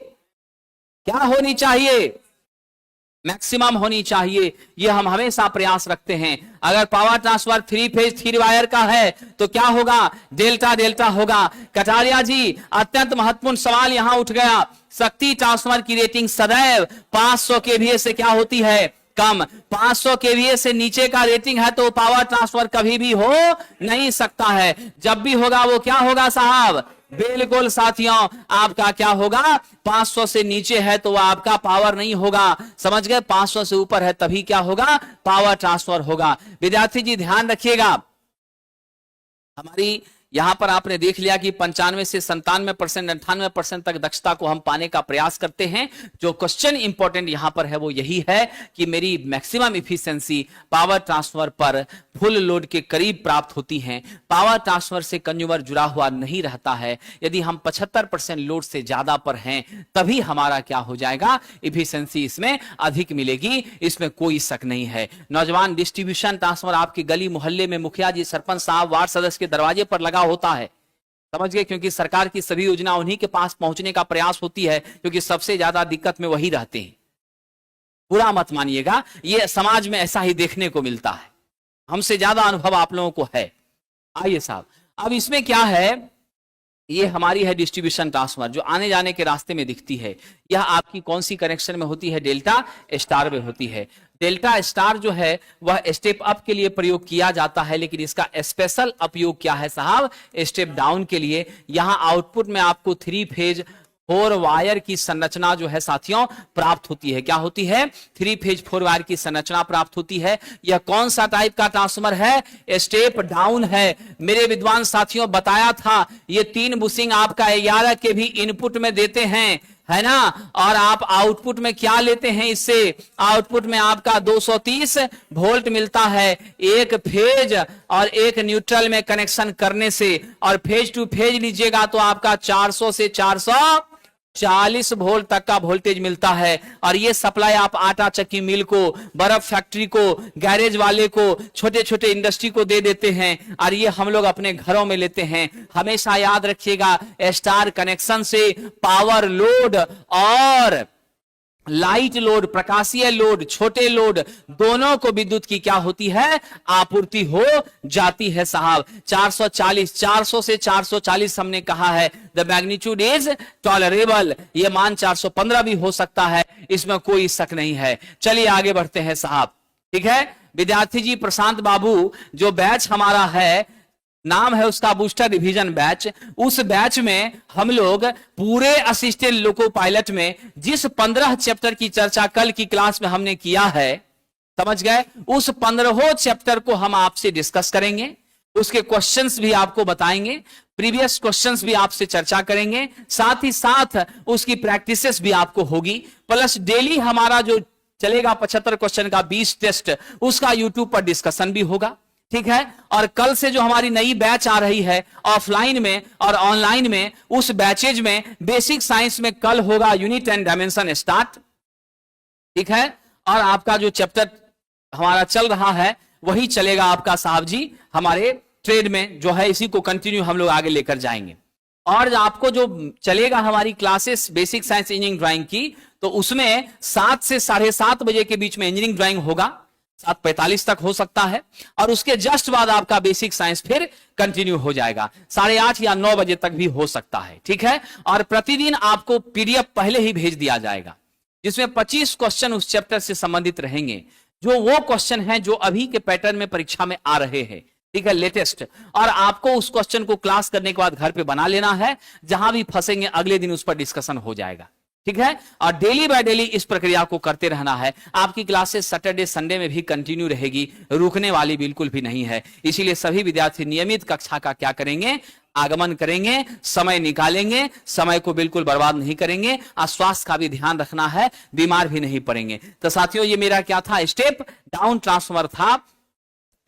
क्या होनी चाहिए, मैक्सिमम होनी चाहिए, यह हम हमेशा प्रयास रखते हैं। अगर पावर ट्रांसफर 3 फेज 3 वायर का है तो क्या होगा, डेल्टा डेल्टा होगा। कटारिया जी, अत्यंत महत्वपूर्ण सवाल यहां उठ गया, शक्ति ट्रांसफर की रेटिंग सदैव 500 केवीए से क्या होती है, कम। 500 केवीए से नीचे का रेटिंग है तो पावर ट्रांसफर कभी भी हो नहीं सकता है। जब भी होगा वो क्या होगा साहब? बिल्कुल साथियों, आपका क्या होगा? 500 से नीचे है तो आपका पावर नहीं होगा, समझ गए? 500 से ऊपर है तभी क्या होगा? पावर ट्रांसफर होगा। विद्यार्थी जी ध्यान रखिएगा, हमारी यहां पर आपने देख लिया कि 95 से 97%, 98% तक दक्षता को हम पाने का प्रयास करते हैं। जो क्वेश्चन इंपॉर्टेंट यहां पर है वो यही है कि मेरी मैक्सिमम इफिशिएंसी पावर ट्रांसफर पर फुल लोड के करीब प्राप्त होती है। पावर ट्रांसफर से कंज्यूमर जुड़ा हुआ नहीं रहता है। यदि हम 75% लोड से ज्यादा पर हैं तभी हमारा क्या हो जाएगा? इफिशिएंसी इसमें अधिक मिलेगी, इसमें कोई शक नहीं है। नौजवान, डिस्ट्रीब्यूशन ट्रांसफर आपके गली मोहल्ले में मुखिया जी, सरपंच साहब, वार्ड सदस्य के दरवाजे पर लगा होता है, समझ गए? क्योंकि सरकार की सभी योजना उन्हीं के पास पहुंचने का प्रयास होती है, क्योंकि सबसे ज्यादा दिक्कत में वही रहते हैं। बुरा मत मानिएगा, यह समाज में ऐसा ही देखने को मिलता है। हमसे ज्यादा अनुभव आप लोगों को है। आइए साहब, अब इसमें क्या है? ये हमारी है डिस्ट्रीब्यूशन ट्रांसफर, जो आने जाने के रास्ते में दिखती है। यह आपकी कौन सी कनेक्शन में होती है? डेल्टा स्टार में होती है। डेल्टा स्टार जो है वह स्टेप अप के लिए प्रयोग किया जाता है, लेकिन इसका स्पेशल उपयोग क्या है साहब? स्टेप डाउन के लिए। यहां आउटपुट में आपको 3 फेज 4 वायर की संरचना जो है साथियों प्राप्त होती है। क्या होती है? 3 फेज 4 वायर की संरचना प्राप्त होती है। यह कौन सा टाइप का ट्रांसफार्मर है? स्टेप डाउन है। मेरे विद्वान साथियों, बताया था ये 3 बुशिंग आपका 11 के भी इनपुट में देते हैं, है ना? और आप आउटपुट में क्या लेते हैं? इससे आउटपुट में आपका 230 वोल्ट मिलता है, एक फेज और एक न्यूट्रल में कनेक्शन करने से। और फेज टू फेज लीजिएगा तो आपका 400 से 440 वोल्ट तक का वोल्टेज मिलता है। और ये सप्लाई आप आटा चक्की मिल को, बर्फ फैक्ट्री को, गैरेज वाले को, छोटे छोटे इंडस्ट्री को दे देते हैं, और ये हम लोग अपने घरों में लेते हैं। हमेशा याद रखिएगा, स्टार कनेक्शन से पावर लोड और लाइट लोड, प्रकाशीय लोड, छोटे लोड, दोनों को विद्युत की क्या होती है? आपूर्ति हो जाती है साहब। 400 से 440 हमने कहा है, द मैग्नीट्यूड इज टॉलरेबल। ये मान 415 भी हो सकता है, इसमें कोई शक नहीं है। चलिए आगे बढ़ते हैं साहब, ठीक है? विद्यार्थी जी, प्रशांत बाबू, जो बैच हमारा है, नाम है उसका बूस्टर रिवीजन बैच। उस बैच में हम लोग पूरे असिस्टेंट लोको पायलट में जिस 15 चैप्टर की चर्चा कल की क्लास में हमने किया है, समझ गए? उस 15 चैप्टर को हम आपसे डिस्कस करेंगे, उसके क्वेश्चंस भी आपको बताएंगे, प्रीवियस क्वेश्चंस भी आपसे चर्चा करेंगे, साथ ही साथ उसकी प्रैक्टिसेस भी आपको होगी। प्लस डेली हमारा जो चलेगा 75 क्वेश्चन का 20 टेस्ट, उसका यूट्यूब पर डिस्कशन भी होगा, ठीक है? और कल से जो हमारी नई बैच आ रही है ऑफलाइन में और ऑनलाइन में, उस बैचेज में बेसिक साइंस में कल होगा यूनिट एंड डायमेंशन स्टार्ट, ठीक है? और आपका जो चैप्टर हमारा चल रहा है वही चलेगा आपका साहब जी हमारे ट्रेड में जो है, इसी को कंटिन्यू हम लोग आगे लेकर जाएंगे। और आपको जो चलेगा हमारी classes basic science engineering drawing की, तो उसमें 7 से 7:30 बजे के बीच में इंजीनियरिंग ड्राइंग होगा, 7:45 तक हो सकता है, और उसके जस्ट बाद आपका बेसिक साइंस फिर कंटिन्यू हो जाएगा, 8:30 या 9 बजे तक भी हो सकता है, ठीक है? और प्रतिदिन आपको पीडीएफ पहले ही भेज दिया जाएगा, जिसमें 25 क्वेश्चन उस चैप्टर से संबंधित रहेंगे, जो वो क्वेश्चन हैं जो अभी के पैटर्न में परीक्षा में आ रहे हैं, ठीक है, लेटेस्ट। और आपको उस क्वेश्चन को क्लास करने के बाद घर पे बना लेना है, जहां भी फंसेंगे अगले दिन उस पर डिस्कशन हो जाएगा, ठीक है? और डेली बाय डेली इस प्रक्रिया को करते रहना है। आपकी क्लासेस सैटरडे संडे में भी कंटिन्यू रहेगी, रुकने वाली बिल्कुल भी नहीं है। इसीलिए सभी विद्यार्थी नियमित कक्षा का क्या करेंगे? आगमन करेंगे, समय निकालेंगे, समय को बिल्कुल बर्बाद नहीं करेंगे, और स्वास्थ्य का भी ध्यान रखना है, बीमार भी नहीं पड़ेंगे। तो साथियों, ये मेरा क्या था? स्टेप डाउन ट्रांसफार्मर था,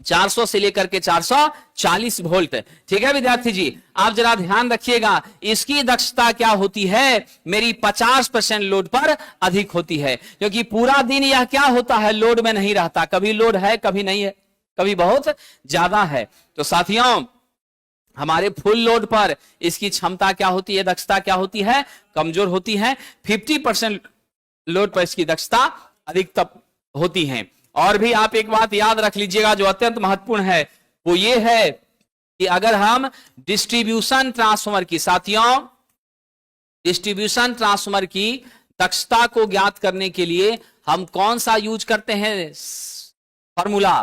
400 से लेकर के 440 वोल्ट, ठीक है विद्यार्थी जी? आप जरा ध्यान रखिएगा, इसकी दक्षता क्या होती है? मेरी 50% लोड पर अधिक होती है, क्योंकि पूरा दिन यह क्या होता है? लोड में नहीं रहता, कभी लोड है, कभी नहीं है, कभी बहुत ज्यादा है। तो साथियों, हमारे फुल लोड पर इसकी क्षमता क्या होती है? दक्षता क्या होती है? कमजोर होती है। 50% लोड पर इसकी दक्षता अधिकतम होती है। और भी आप एक बात याद रख लीजिएगा जो अत्यंत महत्वपूर्ण है, वो ये है कि अगर हम डिस्ट्रीब्यूशन ट्रांसफार्मर की, साथियों डिस्ट्रीब्यूशन ट्रांसफार्मर की दक्षता को ज्ञात करने के लिए हम कौन सा यूज करते हैं formula?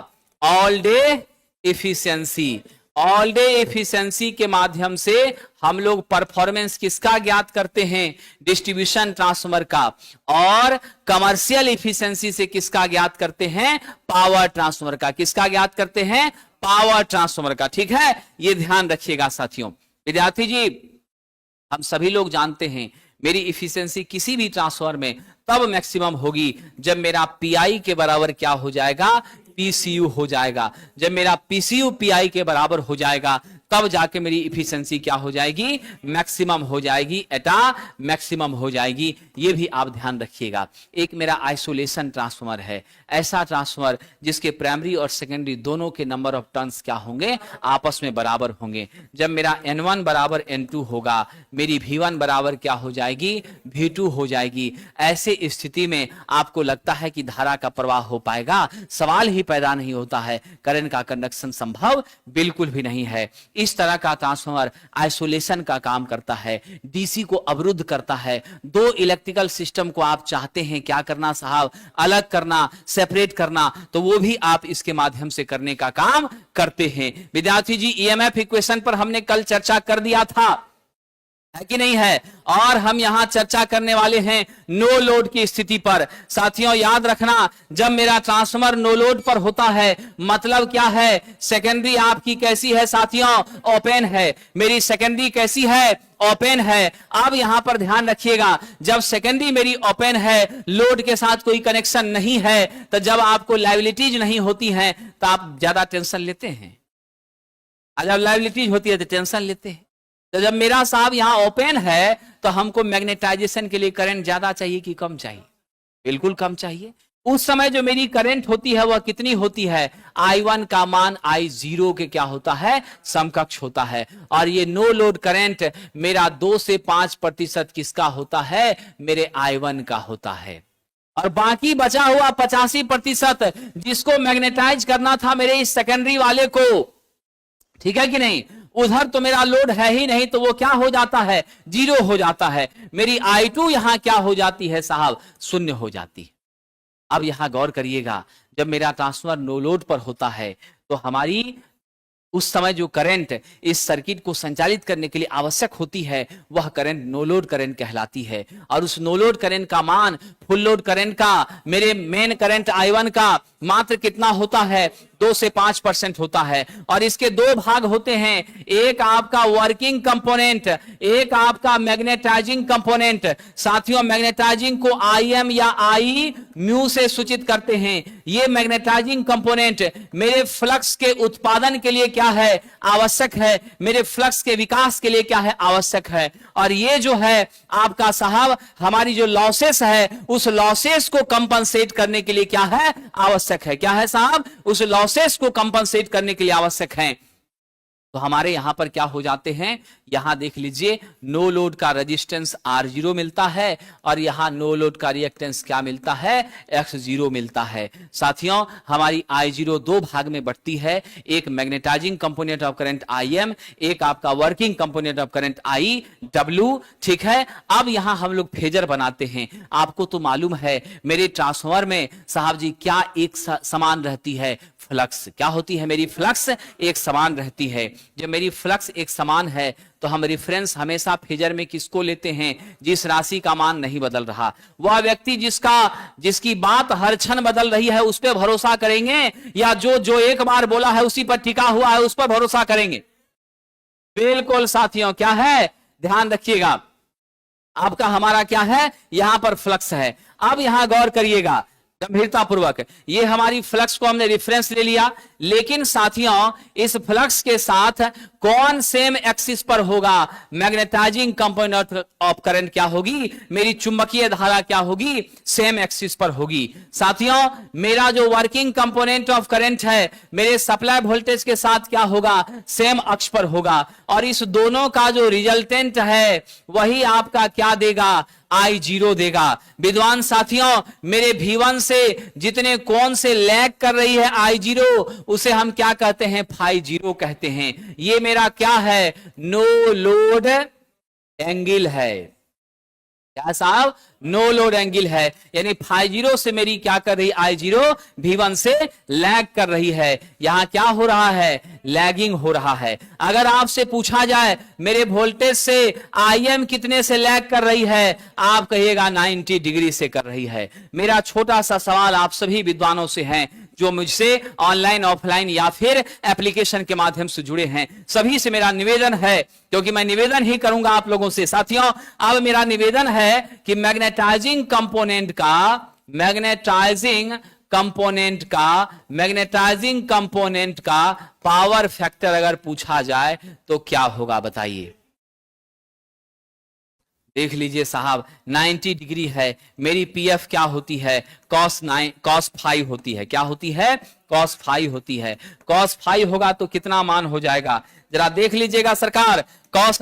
All day efficiency. All day efficiency के माध्यम से हम लोग परफॉर्मेंस किसका ज्ञात करते हैं? डिस्ट्रीब्यूशन ट्रांसफार्मर का। और कमर्शियल एफिशिएंसी से किसका ज्ञात करते हैं? पावर ट्रांसफार्मर का। किसका ज्ञात करते हैं? पावर ट्रांसफार्मर का। ठीक है, ये ध्यान रखिएगा साथियों। विद्यार्थी जी, हम सभी लोग जानते हैं मेरी इफिशियंसी किसी भी ट्रांसफार्मर में तब मैक्सिमम होगी जब मेरा पीआई के बराबर क्या हो जाएगा? पीसीयू हो जाएगा। जब मेरा पीसीयू पीआई के बराबर हो जाएगा तब जाके मेरी इफिशियंसी क्या हो जाएगी? मैक्सिमम हो जाएगी, एटा मैक्सिमम हो जाएगी। ये भी आप ध्यान रखिएगा। एक मेरा आइसोलेशन ट्रांसफार्मर है, ऐसा ट्रांसफार्मर जिसके प्राइमरी और सेकेंडरी दोनों के नंबर ऑफ टर्न्स क्या होंगे? आपस में बराबर होंगे। जब मेरा N1 बराबर N2 होगा, मेरी V1 बराबर क्या हो जाएगी? V2 हो जाएगी। ऐसे स्थिति में आपको लगता है कि धारा का प्रवाह हो पाएगा? सवाल ही पैदा नहीं होता है। करंट का कंडक्शन संभव बिल्कुल भी नहीं है। इस तरह का ट्रांसफार्मर आइसोलेशन का काम करता है, डीसी को अवरुद्ध करता है। दो इलेक्ट्रिकल सिस्टम को आप चाहते हैं क्या करना साहब? अलग करना, सेपरेट करना, तो वो भी आप इसके माध्यम से करने का काम करते हैं। विद्यार्थी जी, ईएमएफ इक्वेशन पर हमने कल चर्चा कर दिया था, है कि नहीं है? और हम यहां चर्चा करने वाले हैं नो लोड की स्थिति पर। साथियों याद रखना, जब मेरा ट्रांसफार्मर नो लोड पर होता है मतलब क्या है? सेकेंडरी आपकी कैसी है साथियों? ओपन है। मेरी सेकेंडरी कैसी है? ओपन है। अब यहां पर ध्यान रखिएगा, जब सेकेंडरी मेरी ओपन है, लोड के साथ कोई कनेक्शन नहीं है, तो जब आपको लायबिलिटीज नहीं होती है तो आप ज्यादा टेंशन लेते हैं। जब लायबिलिटीज होती है तो टेंशन लेते हैं। तो जब मेरा साहब यहां ओपन है तो हमको मैग्नेटाइजेशन के लिए करंट ज्यादा चाहिए कि कम चाहिए? बिल्कुल कम चाहिए। उस समय जो मेरी करंट होती है वह कितनी होती है? I1 का मान I0 के क्या होता है? समकक्ष होता है। और ये नो लोड करंट मेरा 2 से 5% किसका होता है? मेरे I1 का होता है। और बाकी बचा हुआ 85% जिसको मैग्नेटाइज करना था मेरे इस सेकेंडरी वाले को, ठीक है कि नहीं? उधर तो मेरा लोड है ही नहीं, तो वो क्या हो जाता है? जीरो हो जाता है। मेरी I2 यहां क्या हो जाती है साहब? शून्य हो जाती है। अब यहां गौर करिएगा, जब मेरा ट्रांसफार्मर नो लोड पर होता है तो हमारी उस समय जो करंट इस सर्किट को संचालित करने के लिए आवश्यक होती है वह करंट नो लोड करंट कहलाती है। और उस नो लोड करंट का मान फुल लोड करंट का, मेरे मेन करंट I1 का मात्र कितना होता है? 2 से 5% होता है। और इसके दो भाग होते हैं, एक आपका वर्किंग कंपोनेंट, एक आपका मैग्नेटाइजिंग कंपोनेंट। साथियों मैग्नेटाइजिंग को IM या I म्यू से सूचित करते हैं। ये मैग्नेटाइजिंग कंपोनेंट मेरे फ्लक्स के उत्पादन के लिए क्या है? आवश्यक है। मेरे फ्लक्स के विकास के लिए क्या है? आवश्यक है। और ये जो है आपका साहब हमारी जो लॉसेस है, उस लॉसेस को कंपनसेट करने के लिए क्या है? आवश्यक है। क्या है साहब? उस लॉसेस को कंपनसेट करने के लिए आवश्यक है। तो हमारे यहां पर क्या हो जाते हैं? यहां देख लीजिए, नो लोड का रेजिस्टेंस R0 मिलता है और यहां नो लोड का रिएक्टेंस क्या मिलता है? X0 मिलता है। साथियों हमारी I0 दो भाग में बढ़ती है, एक magnetising component of current IM, एक आपका working component of current IW। ठीक है, अब यहां हम लोग फेजर बनाते हैं। आपको तो मालूम है मेरे ट्रांसफार्मर में साहब जी क्या एक समान रहती है? फ्लक्स। क्या होती है? मेरी फ्लक्स एक समान रहती है। जब मेरी फ्लक्स एक समान है तो हम रेफरेंस हमेशा फेजर में किसको लेते हैं? जिस राशि का मान नहीं बदल रहा। वह व्यक्ति जिसकी बात हर क्षण बदल रही है उस पर भरोसा करेंगे, या जो एक बार बोला है उसी पर टिका हुआ है उस पर भरोसा करेंगे? बिल्कुल साथियों, क्या है? ध्यान रखिएगा, आपका हमारा क्या है? यहां पर फ्लक्स है। अब यहां गौर करिएगा गंभीरता पूर्वक, ये हमारी फ्लक्स को हमने रेफरेंस ले लिया, लेकिन साथियों इस फ्लक्स के साथ कौन सेम एक्सिस पर होगा? मैग्नेटाइजिंग कंपोनेंट ऑफ करंट क्या होगी? मेरी चुंबकीय धारा क्या होगी? सेम एक्सिस पर होगी। साथियों मेरा जो वर्किंग कंपोनेंट ऑफ करंट है मेरे सप्लाई वोल्टेज के साथ क्या होगा? सेम अक्ष पर होगा। और इस दोनों का जो रिजल्टेंट है वही आपका क्या देगा? I0 देगा। विद्वान साथियों मेरे V1 से जितने कोण से लैग कर रही है I0 उसे हम क्या कहते हैं? Φ0 कहते हैं। ये मेरा क्या है? नो लोड एंगल है। क्या साहब, नो लोड एंगल है, यानी φ0 से मेरी क्या कर रही, I0 V1 से लैग कर रही है। यहां क्या हो रहा है, लैगिंग हो रहा है। अगर आपसे पूछा जाए मेरे वोल्टेज से IM कितने से लैग कर रही है, आप कहिएगा 90 डिग्री से कर रही है। मेरा छोटा सा सवाल आप सभी विद्वानों से है जो मुझसे ऑनलाइन ऑफलाइन या फिर एप्लीकेशन के माध्यम से जुड़े हैं, सभी से मेरा निवेदन है, क्योंकि मैं निवेदन ही करूंगा आप लोगों से। साथियों, अब मेरा निवेदन है कि मैग्नेटाइजिंग कंपोनेंट का पावर फैक्टर अगर पूछा जाए तो क्या होगा, बताइए। देख लीजिए साहब, 90 डिग्री है, मेरी पीएफ क्या होती है, cos 5 होती है। क्या होती है, cos 5 होती है। cos 5 होगा तो कितना मान हो जाएगा, जरा देख लीजिएगा सरकार। cos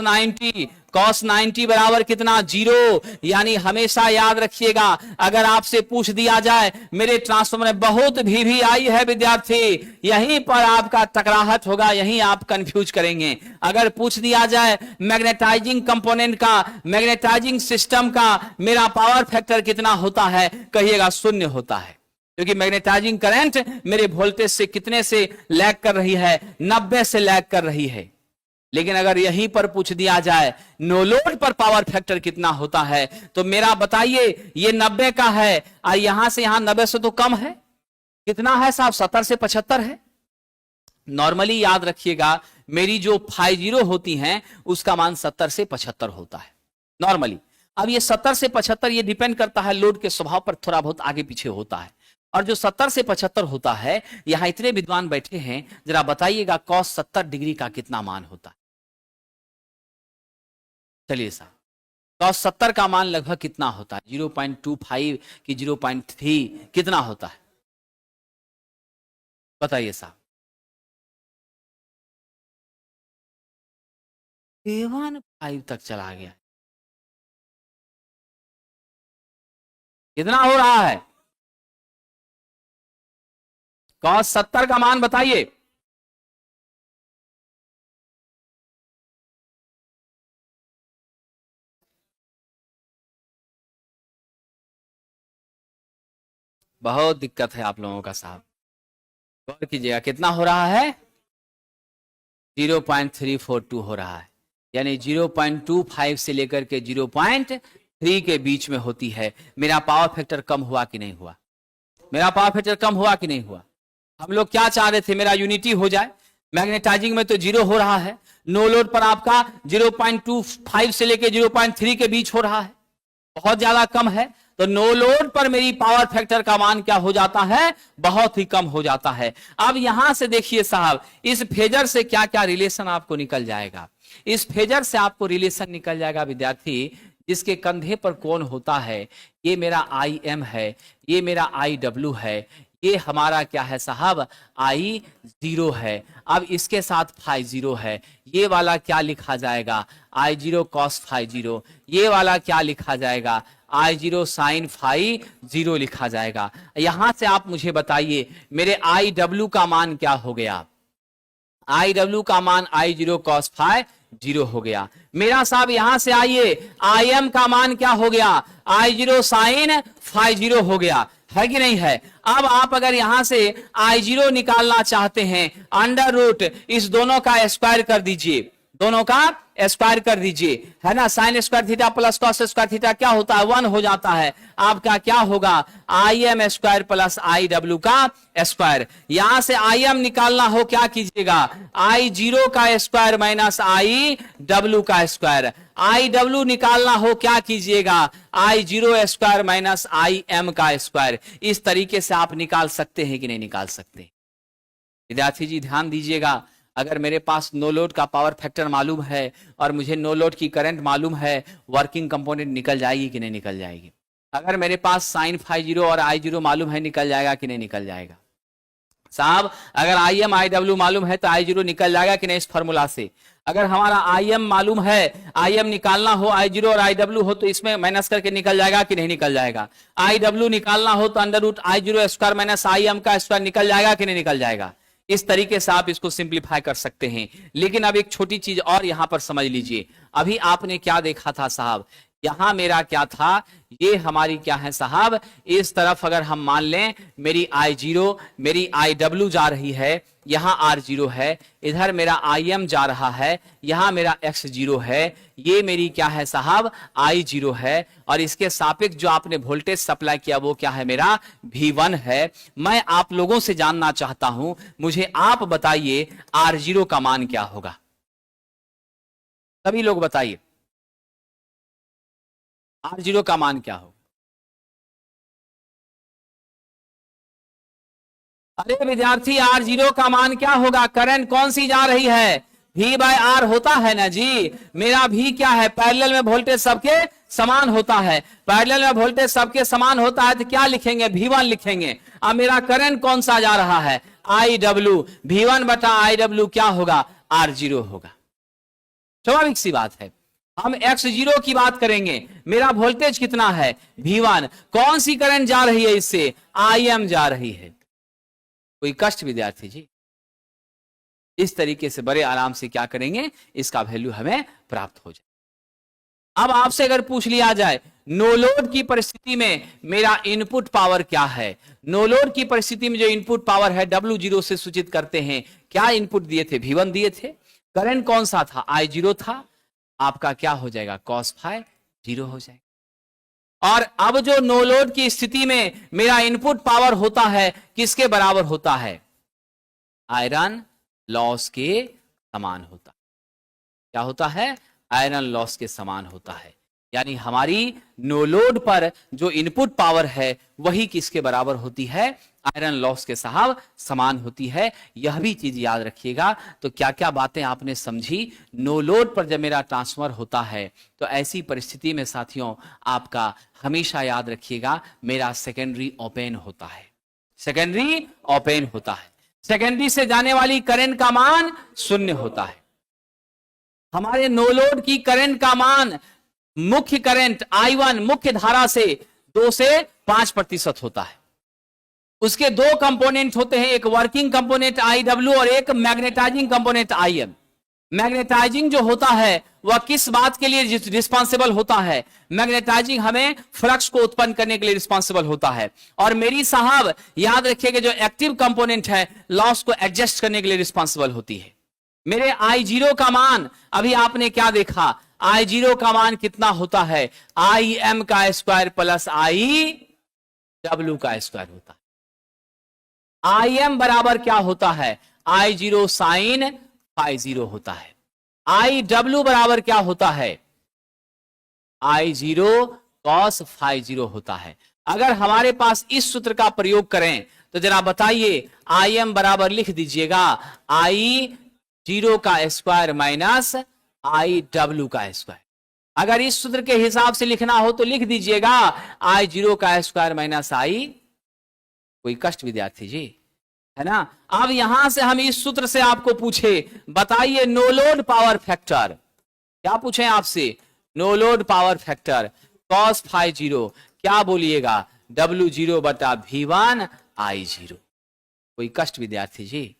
90 बराबर कितना, 0। यानी हमेशा याद रखिएगा, अगर आपसे पूछ दिया जाए मेरे ट्रांसफार्मर में बहुत भी आई है विद्यार्थी, यहीं पर आपका टकराहट होगा, यहीं आप कंफ्यूज करेंगे। अगर पूछ दिया जाए मैग्नेटाइजिंग कंपोनेंट का, मैग्नेटाइजिंग सिस्टम का मेरा पावर फैक्टर कितना होता है, कहिएगा 0 होता है, क्योंकि मैग्नेटाइजिंग करंट मेरे वोल्टेज से कितने से लैग कर रही है, 90 से लैग कर रही है। लेकिन अगर यहीं पर पूछ दिया जाए नो लोड पर पावर फैक्टर कितना होता है, तो मेरा बताइए, ये 90 का है और यहां से यहां 90 से तो कम है। कितना है साहब, 70 से 75 है। नॉर्मली याद रखिएगा, मेरी जो φ0 होती हैं उसका मान 70 से 75 होता है नॉर्मली। अब ये 70 से 75 ये डिपेंड करता है लोड के स्वभाव पर, थोड़ा बहुत आगे पीछे होता है। और जो 70 से 75 होता है, यहां इतने विद्वान बैठे हैं, जरा बताइएगा cos 70 डिग्री का कितना मान होता है। चलिए साहब, cos 70 का मान लगभग कितना होता है, 0.25 कि 0.3 कितना होता है, बताइए साहब। 7.5 तक चला गया, कितना हो रहा है cos 70 का मान, बताइए। बहुत दिक्कत है आप लोगों का साहब, गौर कीजिएगा कितना हो रहा है, 0.342 हो रहा है। यानी 0.25 से लेकर के 0.3 के बीच में होती है। मेरा पावर फैक्टर कम हुआ कि नहीं हुआ, मेरा पावर फैक्टर कम हुआ कि नहीं हुआ। हम लोग क्या चाह रहे थे, मेरा यूनिटी हो जाए। मैग्नेटाइजिंग में तो 0 हो रहा है, नो लोड पर आपका 0.25 से लेकर 0.3 के बीच हो रहा है, बहुत ज्यादा कम है। तो नो लोड पर मेरी पावर फैक्टर का मान क्या हो जाता है, बहुत ही कम हो जाता है। अब यहां से देखिए साहब, इस फेजर से क्या क्या रिलेशन आपको निकल जाएगा। इस फेजर से आपको रिलेशन निकल जाएगा विद्यार्थी, जिसके कंधे पर कौन होता है, ये मेरा IM है, ये मेरा IW है, ये हमारा क्या है साहब, I0 है। अब इसके साथ φ0 है, ये वाला क्या लिखा जाएगा, I0 cos φ0। ये वाला क्या लिखा जाएगा, I0 sin φ0 लिखा जाएगा। यहां से आप मुझे बताइए मेरे IW का मान क्या हो गया, IW का मान I0 cos φ0 हो गया। मेरा साहब यहां से आइए, IM का मान क्या हो गया, I0 sin φ0 हो गया, है कि नहीं है। अब आप अगर यहां से I0 निकालना चाहते हैं, अंडर रूट इस दोनों का स्क्वायर कर दीजिए, दोनों का स्क्वायर कर दीजिए, है ना। Sine square theta plus cos square theta क्या होता है, 1 हो जाता है। आपका क्या होगा, IM स्क्वायर प्लस IW का स्क्वायर। यहां से IM निकालना हो, क्या कीजिएगा, I0 का स्क्वायर माइनस IW का स्क्वायर। IW निकालना हो, क्या कीजिएगा, I0 स्क्वायर माइनस IM का स्क्वायर। इस तरीके से आप निकाल सकते हैं कि नहीं निकाल सकते। विद्यार्थी जी ध्यान दीजिएगा, अगर मेरे पास नो लोड का पावर फैक्टर मालूम है और मुझे नो लोड की करंट मालूम है, वर्किंग कंपोनेंट निकल जाएगी कि नहीं निकल जाएगी। अगर मेरे पास साइन φ0 और I0 मालूम है, निकल जाएगा कि नहीं निकल जाएगा साहब। अगर IM IW मालूम है तो I0 निकल जाएगा कि नहीं इस फॉर्मूला से। अगर हमारा IM मालूम है, IM निकालना हो, I0 और IW हो तो इसमें माइनस करके निकल जाएगा कि नहीं निकल जाएगा। IW निकालना हो तो under root I0 square minus IM का स्क्वायर निकल जाएगा कि नहीं निकल जाएगा। इस तरीके से आप इसको सिंप्लीफाई कर सकते हैं। लेकिन अब एक छोटी चीज और यहां पर समझ लीजिए, अभी आपने क्या देखा था साहब, यहां मेरा क्या था, ये हमारी क्या है साहब, इस तरफ अगर हम मान लें मेरी I0, मेरी IW जा रही है, यहां R0 है, इधर मेरा IM जा रहा है, यहां मेरा X0 है, ये मेरी क्या है साहब I0 है, और इसके सापेक्ष जो आपने वोल्टेज सप्लाई किया वो क्या है मेरा V1 है। मैं आप लोगों से जानना चाहता हूं, मुझे आप बताइए R0 का मान क्या होगा, सभी लोग बताइए R0 का मान क्या होगा। अरे विद्यार्थी, R0 का मान क्या होगा, करंट कौन सी जा रही है, V बाय R होता है ना जी। मेरा V क्या है, पैरेलल में वोल्टेज सबके समान होता है, पैरेलल में वोल्टेज सबके समान होता है तो क्या लिखेंगे, V1 लिखेंगे। अब मेरा करंट कौन सा जा रहा है, IW, V1 बटा IW क्या होगा, R0 होगा। स्वाभाविक सी बात है। हम X0 की बात करेंगे, मेरा वोल्टेज कितना है, V1, कौन सी करंट जा रही है इससे, IM जा रही है। कोई कष्ट विद्यार्थी जी, इस तरीके से बड़े आराम से क्या करेंगे, इसका वैल्यू हमें प्राप्त हो जाए। अब आपसे अगर पूछ लिया जाए नो लोड की परिस्थिति में मेरा इनपुट पावर क्या है, नो लोड की परिस्थिति में जो इनपुट पावर है W0 से सूचित करते हैं, क्या इनपुट दिए थे, V1 दिए थे, करंट कौन सा था, I0 था, आपका क्या हो जाएगा, cos phi 0 हो जाएगा। और अब जो नो लोड की स्थिति में मेरा इनपुट पावर होता है किसके बराबर होता है, आयरन लॉस के समान होता है। क्या होता है, आयरन लॉस के समान होता है। यानी हमारी नो लोड पर जो इनपुट पावर है वही किसके बराबर होती है, आयरन लॉस के साहब समान होती है। यह भी चीज याद रखिएगा। तो क्या क्या बातें आपने समझी, नो लोड पर जब मेरा ट्रांसफर होता है तो ऐसी परिस्थिति में साथियों आपका हमेशा याद रखिएगा मेरा सेकेंडरी ओपन होता है, सेकेंडरी ओपन होता है, सेकेंडरी से जाने वाली करंट का मान 0 होता है। हमारे नो लोड की करंट का मान मुख्य करंट I1 मुख्य धारा से 2 से 5% होता है। उसके दो कंपोनेंट होते हैं, एक वर्किंग कंपोनेंट IW और एक मैग्नेटाइजिंग कंपोनेंट IM। मैग्नेटाइजिंग जो होता है वह किस बात के लिए रिस्पॉन्सिबल होता है, मैग्नेटाइजिंग हमें फ्लक्स को उत्पन्न करने के लिए रिस्पॉन्सिबल होता है। और मेरी साहब याद रखिएगा जो एक्टिव कंपोनेंट है लॉस को एडजस्ट करने के लिए रिस्पॉन्सिबल होती है। मेरे I0 का मान अभी आपने क्या देखा, I0 का मान कितना होता है, IM का स्क्वायर प्लस IW का स्क्वायर होता है। IM बराबर क्या होता है, I0 साइन phi 0 होता है। IW बराबर क्या होता है, I0 cos phi 0 होता है। अगर हमारे पास इस सूत्र का प्रयोग करें तो जरा बताइए, IM बराबर लिख दीजिएगा I0 का स्क्वायर माइनस IW का स्क्वायर। अगर इस सूत्र के हिसाब से लिखना हो तो लिख दीजिएगा I0 का स्क्वायर माइनस I। कोई कष्ट विद्यार्थी जी, है ना। अब यहां से हम इस सूत्र से आपको पूछे, बताइए नो लोड पावर फैक्टर, क्या पूछे आपसे, no load power factor cos phi 0, क्या बोलिएगा, W0 बटा V1 I0। कोई कष्ट विद्यार्थी जी।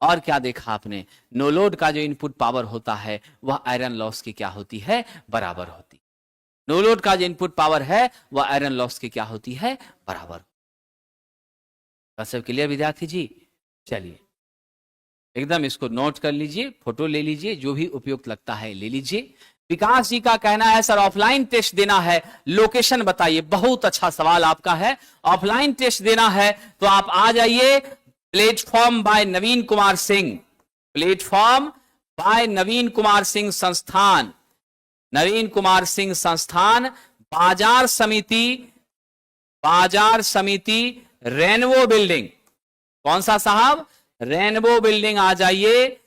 और क्या देखा आपने, नो लोड का जो इनपुट पावर होता है वह आयरन लॉस की क्या होती है, बराबर होती। नो लोड का जो इनपुट पावर है वह आयरन लॉस की क्या होती है, बराबर। सब क्लियर विद्यार्थी जी। चलिए एकदम इसको नोट कर लीजिए, फोटो ले लीजिए, जो भी उपयुक्त लगता है ले लीजिए। विकास जी का कहना है सर ऑफलाइन टेस्ट देना है, लोकेशन बताइए। बहुत अच्छा सवाल आपका है। ऑफलाइन टेस्ट देना है तो आप आ जाइए platform by Naveen Kumar Singh, platform by Naveen Kumar Singh संस्थान, नवीन कुमार सिंह संस्थान, बाजार समिति रेनबो बिल्डिंग। कौन सा साहब, रेनबो बिल्डिंग आ जाइए,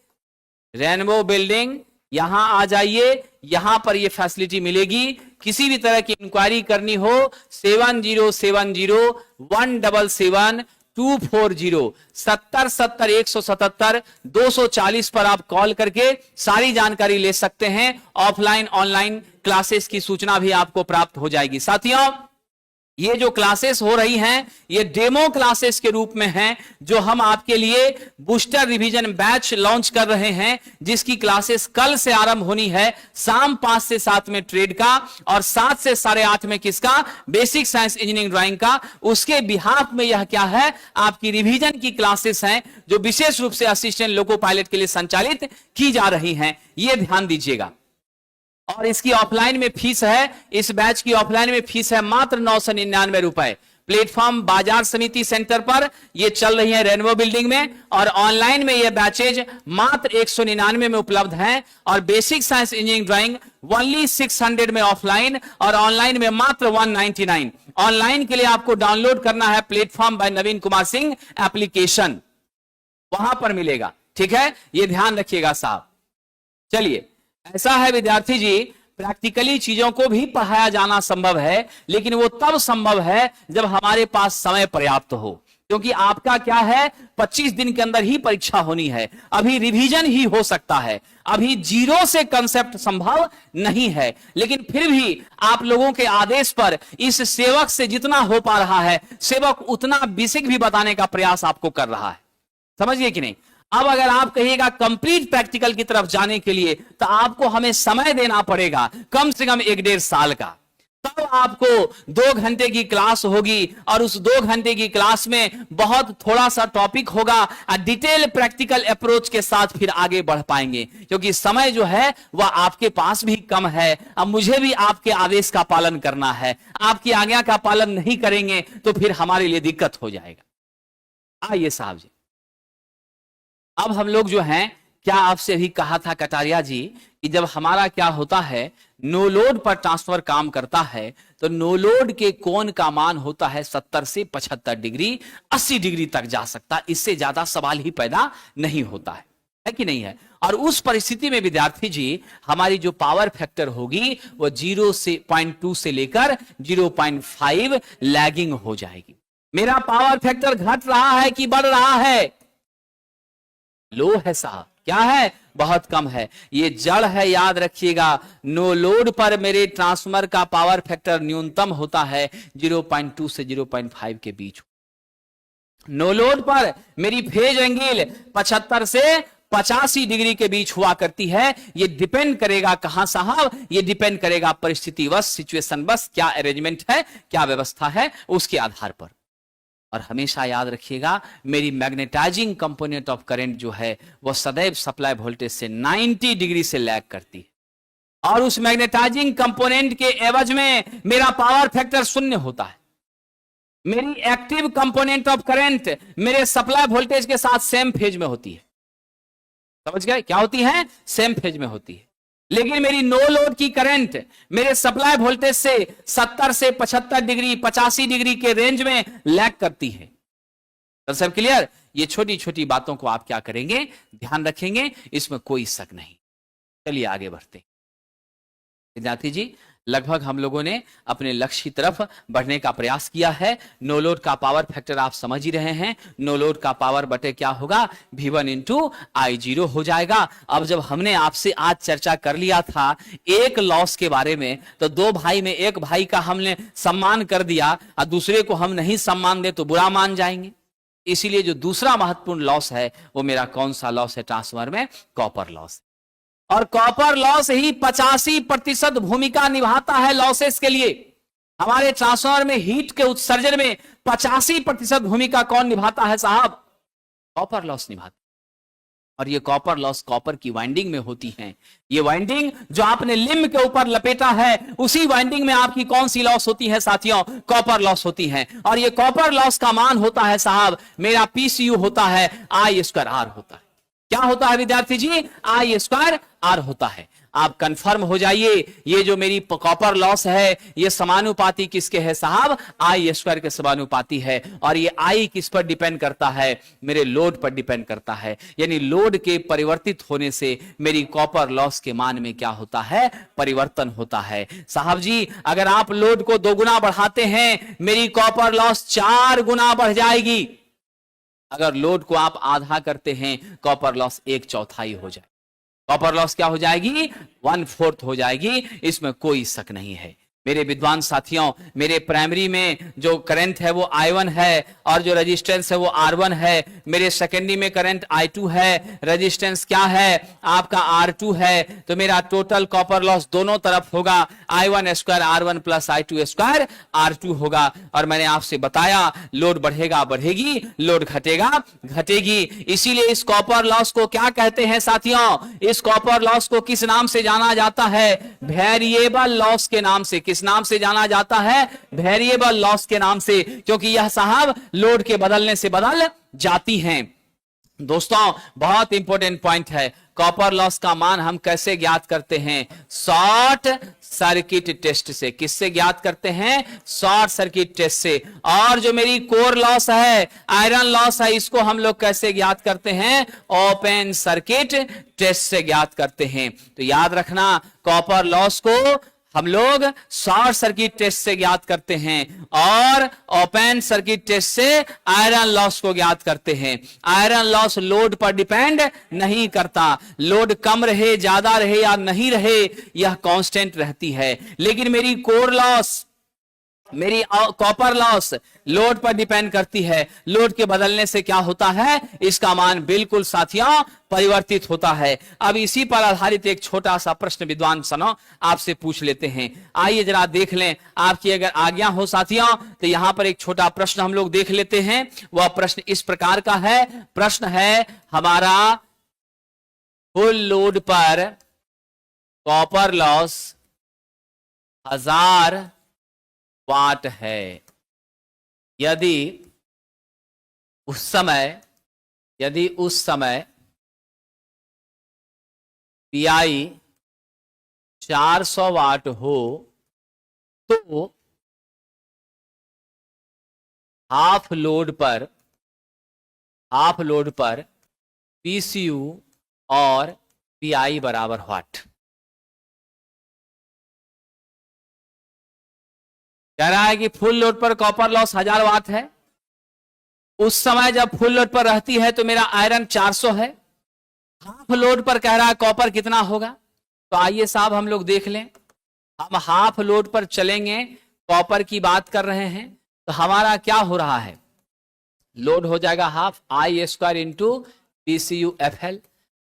रेनबो बिल्डिंग यहां आ जाइए। यहां पर ये फैसिलिटी मिलेगी। किसी भी तरह की इंक्वायरी करनी हो 7070177240 7070 240 पर आप कॉल करके सारी जानकारी ले सकते हैं। ऑफलाइन ऑनलाइन क्लासेस की सूचना भी आपको प्राप्त हो जाएगी। साथियों ये जो क्लासेस हो रही हैं ये डेमो क्लासेस के रूप में हैं, जो हम आपके लिए बूस्टर रिवीजन बैच लॉन्च कर रहे हैं, जिसकी क्लासेस कल से आरंभ होनी है। शाम 5 से 7 में ट्रेड का और 7 से 8:30 में किसका, बेसिक साइंस इंजीनियरिंग ड्राइंग का। उसके बिहाफ में यह क्या है, आपकी रिवीजन की क्लासेस हैं जो विशेष रूप से असिस्टेंट लोको पायलट के लिए संचालित की जा रही हैं, ये ध्यान दीजिएगा। और इसकी ऑफलाइन में फीस है, इस बैच की ऑफलाइन में फीस है मात्र 999 रुपए। प्लेटफॉर्म बाजार समिति सेंटर पर ये चल रही है रेनबो बिल्डिंग में, और ऑनलाइन में ये बैचेज मात्र 199 में उपलब्ध हैं। और basic science engineering drawing only 600 में ऑफलाइन और ऑनलाइन में मात्र 199। ऑनलाइन के लिए आपको डाउनलोड करना है platform by Naveen Kumar Singh application, वहां पर मिलेगा। ठीक है, ये ध्यान रखिएगा साहब। चलिए, ऐसा है विद्यार्थी जी, प्रैक्टिकली चीजों को भी पढ़ाया जाना संभव है, लेकिन वो तब संभव है जब हमारे पास समय पर्याप्त हो। क्योंकि आपका क्या है, 25 दिन के अंदर ही परीक्षा होनी है, अभी रिवीजन ही हो सकता है, अभी जीरो से कंसेप्ट संभव नहीं है। लेकिन फिर भी आप लोगों के आदेश पर इस सेवक से जितना हो पा रहा है, सेवक उतना बेसिक भी बताने का प्रयास आपको कर रहा है। समझिए कि नहीं। अब अगर आप कहिएगा कंप्लीट प्रैक्टिकल की तरफ जाने के लिए, तो आपको हमें समय देना पड़ेगा कम से कम 1-1.5 साल का। तब आपको 2 घंटे की क्लास होगी, और उस 2 घंटे की क्लास में बहुत थोड़ा सा टॉपिक होगा, डिटेल प्रैक्टिकल अप्रोच के साथ फिर आगे बढ़ पाएंगे। क्योंकि समय जो है वह आपके पास भी कम है। अब मुझे भी आपके आदेश का पालन करना है, आपकी आज्ञा का पालन नहीं करेंगे तो फिर हमारे लिए दिक्कत हो जाएगा। आइए साहब जी, अब हम लोग जो हैं, क्या आपसे भी कहा था कटारिया जी कि जब हमारा क्या होता है, नो लोड पर ट्रांसफर काम करता है, तो नो लोड के कोण का मान होता है 70 से 75 डिग्री, 80 डिग्री तक जा सकता है, इससे ज्यादा सवाल ही पैदा नहीं होता है कि नहीं है। और उस परिस्थिति में विद्यार्थी जी हमारी जो पावर फैक्टर होगी वो 0.2 से लेकर 0.5 लैगिंग हो जाएगी। मेरा पावर फैक्टर घट रहा है कि बढ़ रहा है? लो है साहब। क्या है? बहुत कम है। ये जड़ है, याद रखिएगा। नो लोड पर मेरे ट्रांसफार्मर का पावर फैक्टर न्यूनतम होता है 0.2 से 0.5 के बीच। नो लोड पर मेरी फेज एंगल 75 से 85 डिग्री के बीच हुआ करती है। ये डिपेंड करेगा कहां साहब? ये डिपेंड करेगा परिस्थिति बस, सिचुएशन बस, क्या अरेंजमेंट है, क्या व्यवस्था है, उसके आधार पर। और हमेशा याद रखिएगा, मेरी मैग्नेटाइजिंग कंपोनेंट ऑफ करंट जो है वो सदैव सप्लाई वोल्टेज से 90 डिग्री से लैग करती है। और उस मैग्नेटाइजिंग कंपोनेंट के एवज में मेरा पावर फैक्टर 0 होता है। मेरी एक्टिव कंपोनेंट ऑफ करंट मेरे सप्लाई वोल्टेज के साथ सेम फेज में होती है। समझ गए? क्या होती है? सेम फेज में होती है। लेकिन मेरी नो लोड की करंट मेरे सप्लाई वोल्टेज से 70 से 75 डिग्री, 85 डिग्री के रेंज में लैग करती है। तो सब क्लियर? ये छोटी छोटी बातों को आप क्या करेंगे? ध्यान रखेंगे, इसमें कोई शक नहीं। चलिए आगे बढ़ते हैं। विद्यार्थी जी, लगभग हम लोगों ने अपने लक्ष्य की तरफ बढ़ने का प्रयास किया है। नो लोड का पावर फैक्टर आप समझ ही रहे हैं। नो लोड का पावर बटे क्या होगा? V1 इंटू I0 हो जाएगा। अब जब हमने आपसे आज चर्चा कर लिया था एक लॉस के बारे में, तो 2 भाई में एक भाई का हमने सम्मान कर दिया और दूसरे को हम नहीं सम्मान दे तो बुरा मान जाएंगे। इसीलिए जो दूसरा महत्वपूर्ण लॉस है वो मेरा कौन सा लॉस है ट्रांसफार्मर में? Copper loss. और कॉपर लॉस ही 85% भूमिका निभाता है लॉसेस के लिए। हमारे ट्रांसफार्मर में हीट के उत्सर्जन में 85% भूमिका कौन निभाता है साहब? कॉपर लॉस निभाता है। और ये कॉपर लॉस कॉपर की वाइंडिंग में होती है। ये वाइंडिंग जो आपने लिम्ब के ऊपर लपेटा है, उसी वाइंडिंग में आपकी कौन सी लॉस होती है साथियों? कॉपर लॉस होती है। और ये कॉपर लॉस का मान होता है साहब, मेरा PCU होता है I²R होता है। क्या होता है विद्यार्थी जी? I²R होता है। आप कंफर्म हो जाइए, ये जो मेरी कॉपर लॉस है ये समानुपाती किसके है साहब? I² के समानुपाती है। और ये I किस पर डिपेंड करता है? मेरे लोड पर डिपेंड करता है। यानी लोड के परिवर्तित होने से मेरी कॉपर लॉस के मान में क्या होता है? परिवर्तन होता है। साहब जी, अगर आप लोड को 2 गुना बढ़ाते हैं, मेरी कॉपर लॉस 4 गुना बढ़ जाएगी। अगर लोड को आप आधा करते हैं, कॉपर लॉस 1/4 हो जाए। कॉपर लॉस क्या हो जाएगी? 1/4 हो जाएगी। इसमें कोई शक नहीं है। मेरे विद्वान साथियों, मेरे प्राइमरी में जो करंट है वो I1 है और जो रेजिस्टेंस है वो R1 है। मेरे सेकेंडरी में करंट I2 है, रेजिस्टेंस क्या है आपका R2 है। तो मेरा टोटल कॉपर लॉस दोनों तरफ होगा I1 square R1 plus I2 square R2 होगा। और मैंने आपसे बताया लोड बढ़ेगा बढ़ेगी, लोड घटेगा घटेगी। इसीलिए इस कॉपर लॉस को क्या कहते हैं साथियों? इस कॉपर लॉस को किस नाम से जाना जाता है? वेरिएबल लॉस के नाम से। किस नाम से जाना जाता है? वेरिएबल लॉस के नाम से, क्योंकि यह साहब लोड के बदलने से बदल जाती हैं। दोस्तों बहुत इंपॉर्टेंट पॉइंट है, कॉपर लॉस का मान हम कैसे ज्ञात करते हैं? शॉर्ट सर्किट टेस्ट से। किससे ज्ञात करते हैं? शॉर्ट सर्किट टेस्ट से। और जो मेरी कोर लॉस है, आयरन लॉस है, इसको हम लोग कैसे ज्ञात करते हैं? ओपन सर्किट टेस्ट से ज्ञात करते हैं। तो याद रखना, कॉपर लॉस को हम लोग शॉर्ट सर्किट टेस्ट से ज्ञात करते हैं और ओपन सर्किट टेस्ट से आयरन लॉस को ज्ञात करते हैं। आयरन लॉस लोड पर डिपेंड नहीं करता, लोड कम रहे, ज्यादा रहे या नहीं रहे, यह कांस्टेंट रहती है। लेकिन मेरी कोर लॉस, मेरी कॉपर लॉस लोड पर डिपेंड करती है। लोड के बदलने से क्या होता है? इसका मान बिल्कुल साथियों परिवर्तित होता है। अब इसी पर आधारित एक छोटा सा प्रश्न विद्वान सनो आपसे पूछ लेते हैं। आइए जरा देख लें, आपकी अगर आज्ञा हो साथियों तो यहां पर एक छोटा प्रश्न हम लोग देख लेते हैं। वह प्रश्न इस प्रकार का है। प्रश्न है हमारा, फुल लोड पर कॉपर लॉस 1000 वाट है। यदि उस समय पीआई 400 वाट हो तो हाफ लोड पर पीसीयू और पीआई बराबर वाट। कह रहा है कि फुल लोड पर कॉपर लॉस 1000 वाट है। उस समय जब फुल लोड पर रहती है तो मेरा आयरन 400 है। हाफ लोड पर कह रहा है कॉपर कितना होगा? तो आइए साहब हम लोग देख लें। हम हाफ लोड पर चलेंगे, कॉपर की बात कर रहे हैं, तो हमारा क्या हो रहा है? लोड हो जाएगा half I square into PCU FL।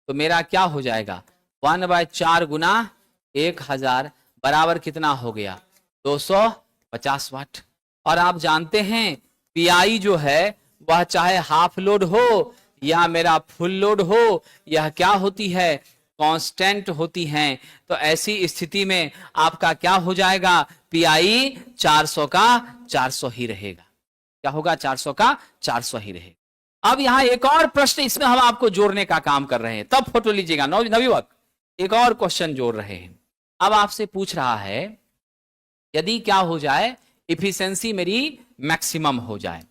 तो मेरा क्या हो जाएगा? 1/4 गुना 1000 बराबर कितना हो गया? 250 वाट। और आप जानते हैं पीआई जो है वह चाहे हाफ लोड हो या मेरा फुल लोड हो, यह क्या होती है? कांस्टेंट होती हैं। तो ऐसी स्थिति में आपका क्या हो जाएगा? पीआई 400 का 400 ही रहेगा। क्या होगा? 400 का 400 ही रहेगा। अब यहां एक और प्रश्न इसमें हम आपको जोड़ने का काम कर रहे हैं, तब फोटो लीजिएगा नवयुवक। एक और क्वेश्चन जोड़ रहे हैं। अब आपसे पूछ रहा है यदि क्या हो जाए, इफिशिएंसी मेरी मैक्सिमम हो जाए।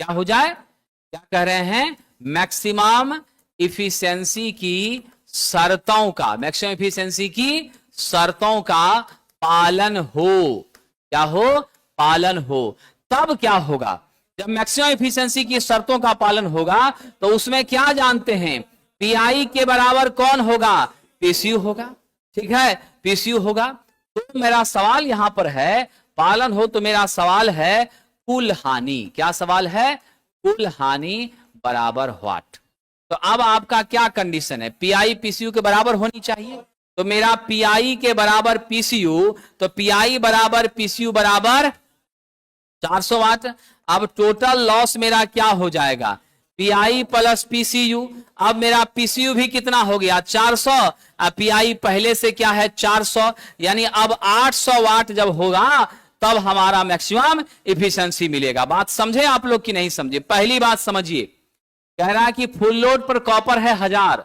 क्या हो जाए? क्या कह रहे हैं? मैक्सिमम इफिशिएंसी की शर्तों का, मैक्सिमम इफिशिएंसी की शर्तों का पालन हो। क्या हो? पालन हो। तब क्या होगा? जब मैक्सिमम इफिशिएंसी की शर्तों का पालन होगा तो उसमें क्या जानते हैं? पीआई के बराबर कौन होगा? पीसीयू होगा। ठीक है, पीसीयू होगा। तो मेरा सवाल यहां पर है, पालन हो तो मेरा सवाल है कुल हानि। क्या सवाल है? कुल हानि बराबर व्हाट। तो अब आपका क्या कंडीशन है? पीआई पीसीयू के बराबर होनी चाहिए। तो मेरा पीआई के बराबर पीसीयू, तो पीआई बराबर पीसीयू बराबर 400 वाट। अब टोटल लॉस मेरा क्या हो जाएगा? Pi plus PCU. अब मेरा पीसीयू भी कितना हो गया? 400। अब पीआई पहले से क्या है? 400। यानी अब 800 वाट जब होगा तब हमारा मैक्सिमम इफिशिएंसी मिलेगा। बात समझे आप लोग कि नहीं समझे? पहली बात समझिए, कह रहा है कि फुल लोड पर कॉपर है 1000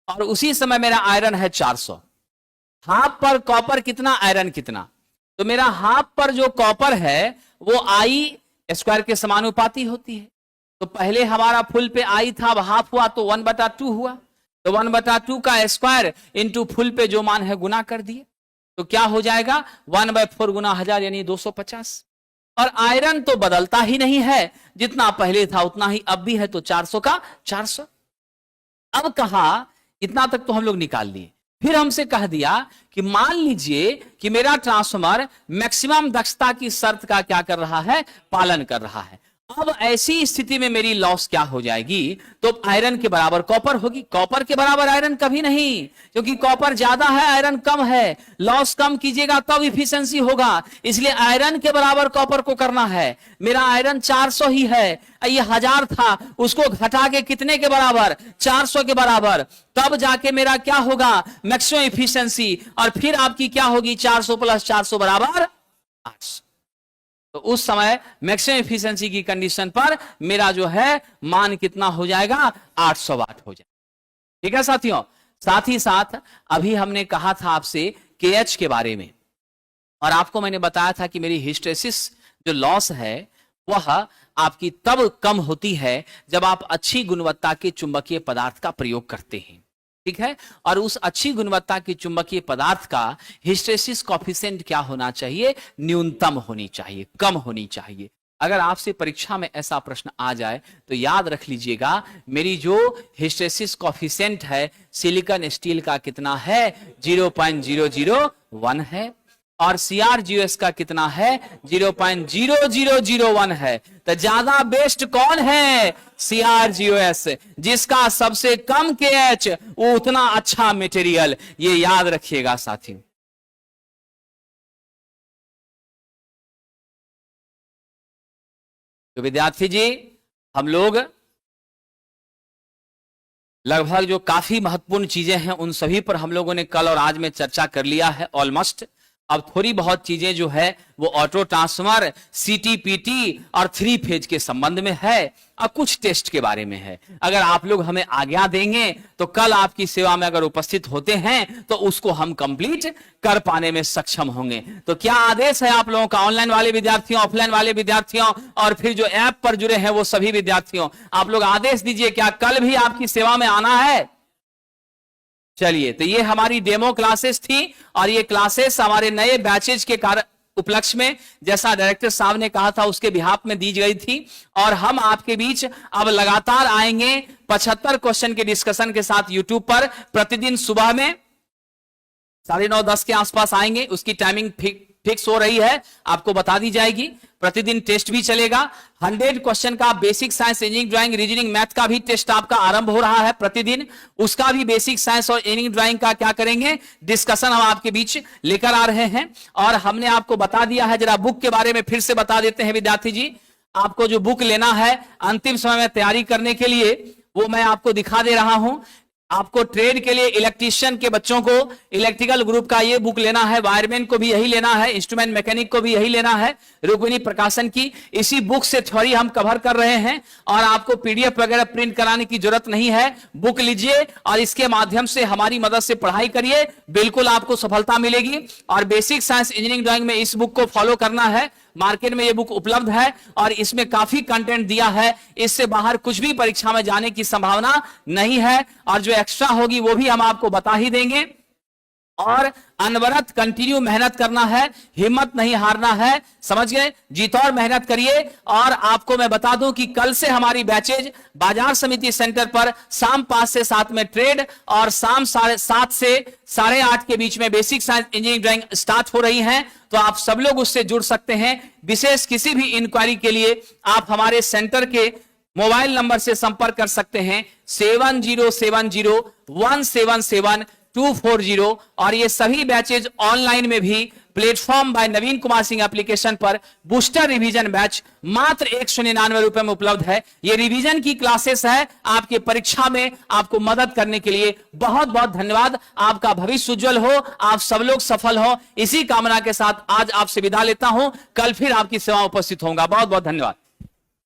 और उसी समय मेरा आयरन है 400। हाफ पर कॉपर कितना, आयरन कितना? तो मेरा हाफ पर जो कॉपर है वो आई स्क्वायर के समानुपाती होती है। तो पहले हमारा फुल पे आई था, अब हाफ हुआ तो 1/2 हुआ। तो 1/2 का स्क्वायर इंटू फुल पे जो मान है गुना कर दिए। तो क्या हो जाएगा? 1/4 गुना 1000 यानी 250। और आयरन तो बदलता ही नहीं है, जितना पहले था उतना ही अब भी है, तो 400 का 400। अब कहा इतना तक तो हम लोग निकाल लिए। फिर हमसे कह दिया कि मान लीजिए कि मेरा ट्रांसफार्मर मैक्सिमम दक्षता की शर्त का क्या कर रहा है, पालन कर रहा है। अब ऐसी स्थिति में मेरी लॉस क्या हो जाएगी, तो आयरन के बराबर कॉपर होगी। कॉपर के बराबर आयरन कभी नहीं, क्योंकि कॉपर ज्यादा है, आयरन कम है। लॉस कम कीजिएगा तब इफिशिएंसी होगा, इसलिए आयरन के बराबर कॉपर को करना है। मेरा आयरन 400 ही है, ये 1000 था, उसको घटा के कितने के बराबर, 400 के बराबर, तब जाके मेरा क्या होगा, मैक्सिमम इफिशिएंसी। और फिर आपकी क्या होगी, 400 प्लस 400 बराबर 800। तो उस समय मैक्सिमम एफिशिएंसी की कंडीशन पर मेरा जो है मान कितना हो जाएगा, 800 वाट हो जाएगा। ठीक है साथियों। साथ ही साथ अभी हमने कहा था आपसे KH के बारे में, और आपको मैंने बताया था कि मेरी हिस्टेरेसिस जो लॉस है वह आपकी तब कम होती है जब आप अच्छी गुणवत्ता के चुंबकीय पदार्थ का प्रयोग करते हैं। ठीक है। और उस अच्छी गुणवत्ता के चुंबकीय पदार्थ का हिस्टेरेसिस कॉफिशिएंट क्या होना चाहिए, न्यूनतम होनी चाहिए, कम होनी चाहिए। अगर आपसे परीक्षा में ऐसा प्रश्न आ जाए तो याद रख लीजिएगा, मेरी जो हिस्टेरेसिस कॉफिशिएंट है सिलिकॉन स्टील का कितना है, 0.001 है, और CrGOS का कितना है, 0.0001 है। तो ज्यादा बेस्ट कौन है, CrGOS, जिसका सबसे कम KH वो उतना अच्छा मटेरियल। ये याद रखिएगा साथियों। तो विद्यार्थी जी, हम लोग लगभग जो काफी महत्वपूर्ण चीजें हैं उन सभी पर हम लोगों ने कल और आज में चर्चा कर लिया है ऑलमोस्ट। अब थोड़ी बहुत चीजें जो है वो ऑटो ट्रांसफार्मर, CTPT और 3 फेज के संबंध में है, और कुछ टेस्ट के बारे में है। अगर आप लोग हमें आज्ञा देंगे तो कल आपकी सेवा में अगर उपस्थित होते हैं तो उसको हम कंप्लीट कर पाने में सक्षम होंगे। तो क्या आदेश है आप लोगों का, ऑनलाइन वाले विद्यार्थियों, ऑफलाइन वाले विद्यार्थियों, और फिर जो ऐप पर जुड़े हैं वो सभी विद्यार्थियों, आप लोग आदेश दीजिए, क्या कल भी आपकी सेवा में आना है? चलिए, तो ये हमारी डेमो क्लासेस थी, और ये क्लासेस हमारे नए बैचेज के कारण उपलक्ष्य में, जैसा डायरेक्टर साहब ने कहा था उसके बिहाफ में दी गई थी। और हम आपके बीच अब लगातार आएंगे 75 क्वेश्चन के डिस्कशन के साथ यूट्यूब पर, प्रतिदिन सुबह में 9:30-10 के आसपास आएंगे। उसकी टाइमिंग फिक्स हो रही है, आपको बता दी जाएगी। प्रतिदिन टेस्ट भी चलेगा। 100 क्वेश्चन का basic science, engineering, drawing, reasoning, math का भी टेस्ट आपका आरंभ हो रहा है प्रतिदिन। उसका भी बेसिक साइंस और इंजीनियरिंग, ड्राइंग का क्या करेंगे, डिस्कशन हम आपके बीच लेकर आ रहे हैं। और हमने आपको बता दिया है, जरा बुक के बारे में फिर से बता देते हैं विद्यार्थी जी। आपको जो बुक लेना है अंतिम समय में तैयारी करने के लिए, वो मैं आपको दिखा दे रहा हूं। आपको ट्रेड के लिए इलेक्ट्रीशियन के बच्चों को इलेक्ट्रिकल ग्रुप का ये बुक लेना है, वायरमैन को भी यही लेना है, इंस्ट्रूमेंट मैकेनिक को भी यही लेना है, रुक्मिणी प्रकाशन की। इसी बुक से थ्योरी हम कवर कर रहे हैं, और आपको PDF वगैरह प्रिंट कराने की जरूरत नहीं है। बुक लीजिए और इसके माध्यम से हमारी मदद से पढ़ाई करिए, बिल्कुल आपको सफलता मिलेगी। और बेसिक साइंस, इंजीनियरिंग, ड्राइंग में इस बुक को फॉलो करना है। मार्केट में ये बुक उपलब्ध है और इसमें काफी कंटेंट दिया है, इससे बाहर कुछ भी परीक्षा में जाने की संभावना नहीं है। और जो एक्स्ट्रा होगी वो भी हम आपको बता ही देंगे। और अनवरत कंटिन्यू मेहनत करना है, हिम्मत नहीं हारना है, समझ गए? जीतौर मेहनत करिए। और आपको मैं बता दूं कि कल से हमारी बैचेज बाजार समिति सेंटर पर शाम 5 से 7 में ट्रेड, और शाम 7:30 से 8:30 के बीच में basic science, engineering, drawing start हो रही हैं। तो आप सब लोग उससे जुड़ सकते हैं। विशेष किसी भी इंक्वायरी के लिए आप हमारे सेंटर के मोबाइल नंबर से संपर्क कर सकते हैं, 7070177240। और ये सभी बैचेज ऑनलाइन में भी platform by Naveen Kumar Singh application पर बूस्टर रिवीजन बैच मात्र 199 रुपए में उपलब्ध है। ये रिवीजन की क्लासेस है आपके परीक्षा में आपको मदद करने के लिए। बहुत बहुत धन्यवाद। आपका भविष्य उज्जवल हो, आप सब लोग सफल हो, इसी कामना के साथ आज आपसे विदा लेता हूं। कल फिर आपकी सेवा उपस्थित होऊंगा। बहुत बहुत धन्यवाद।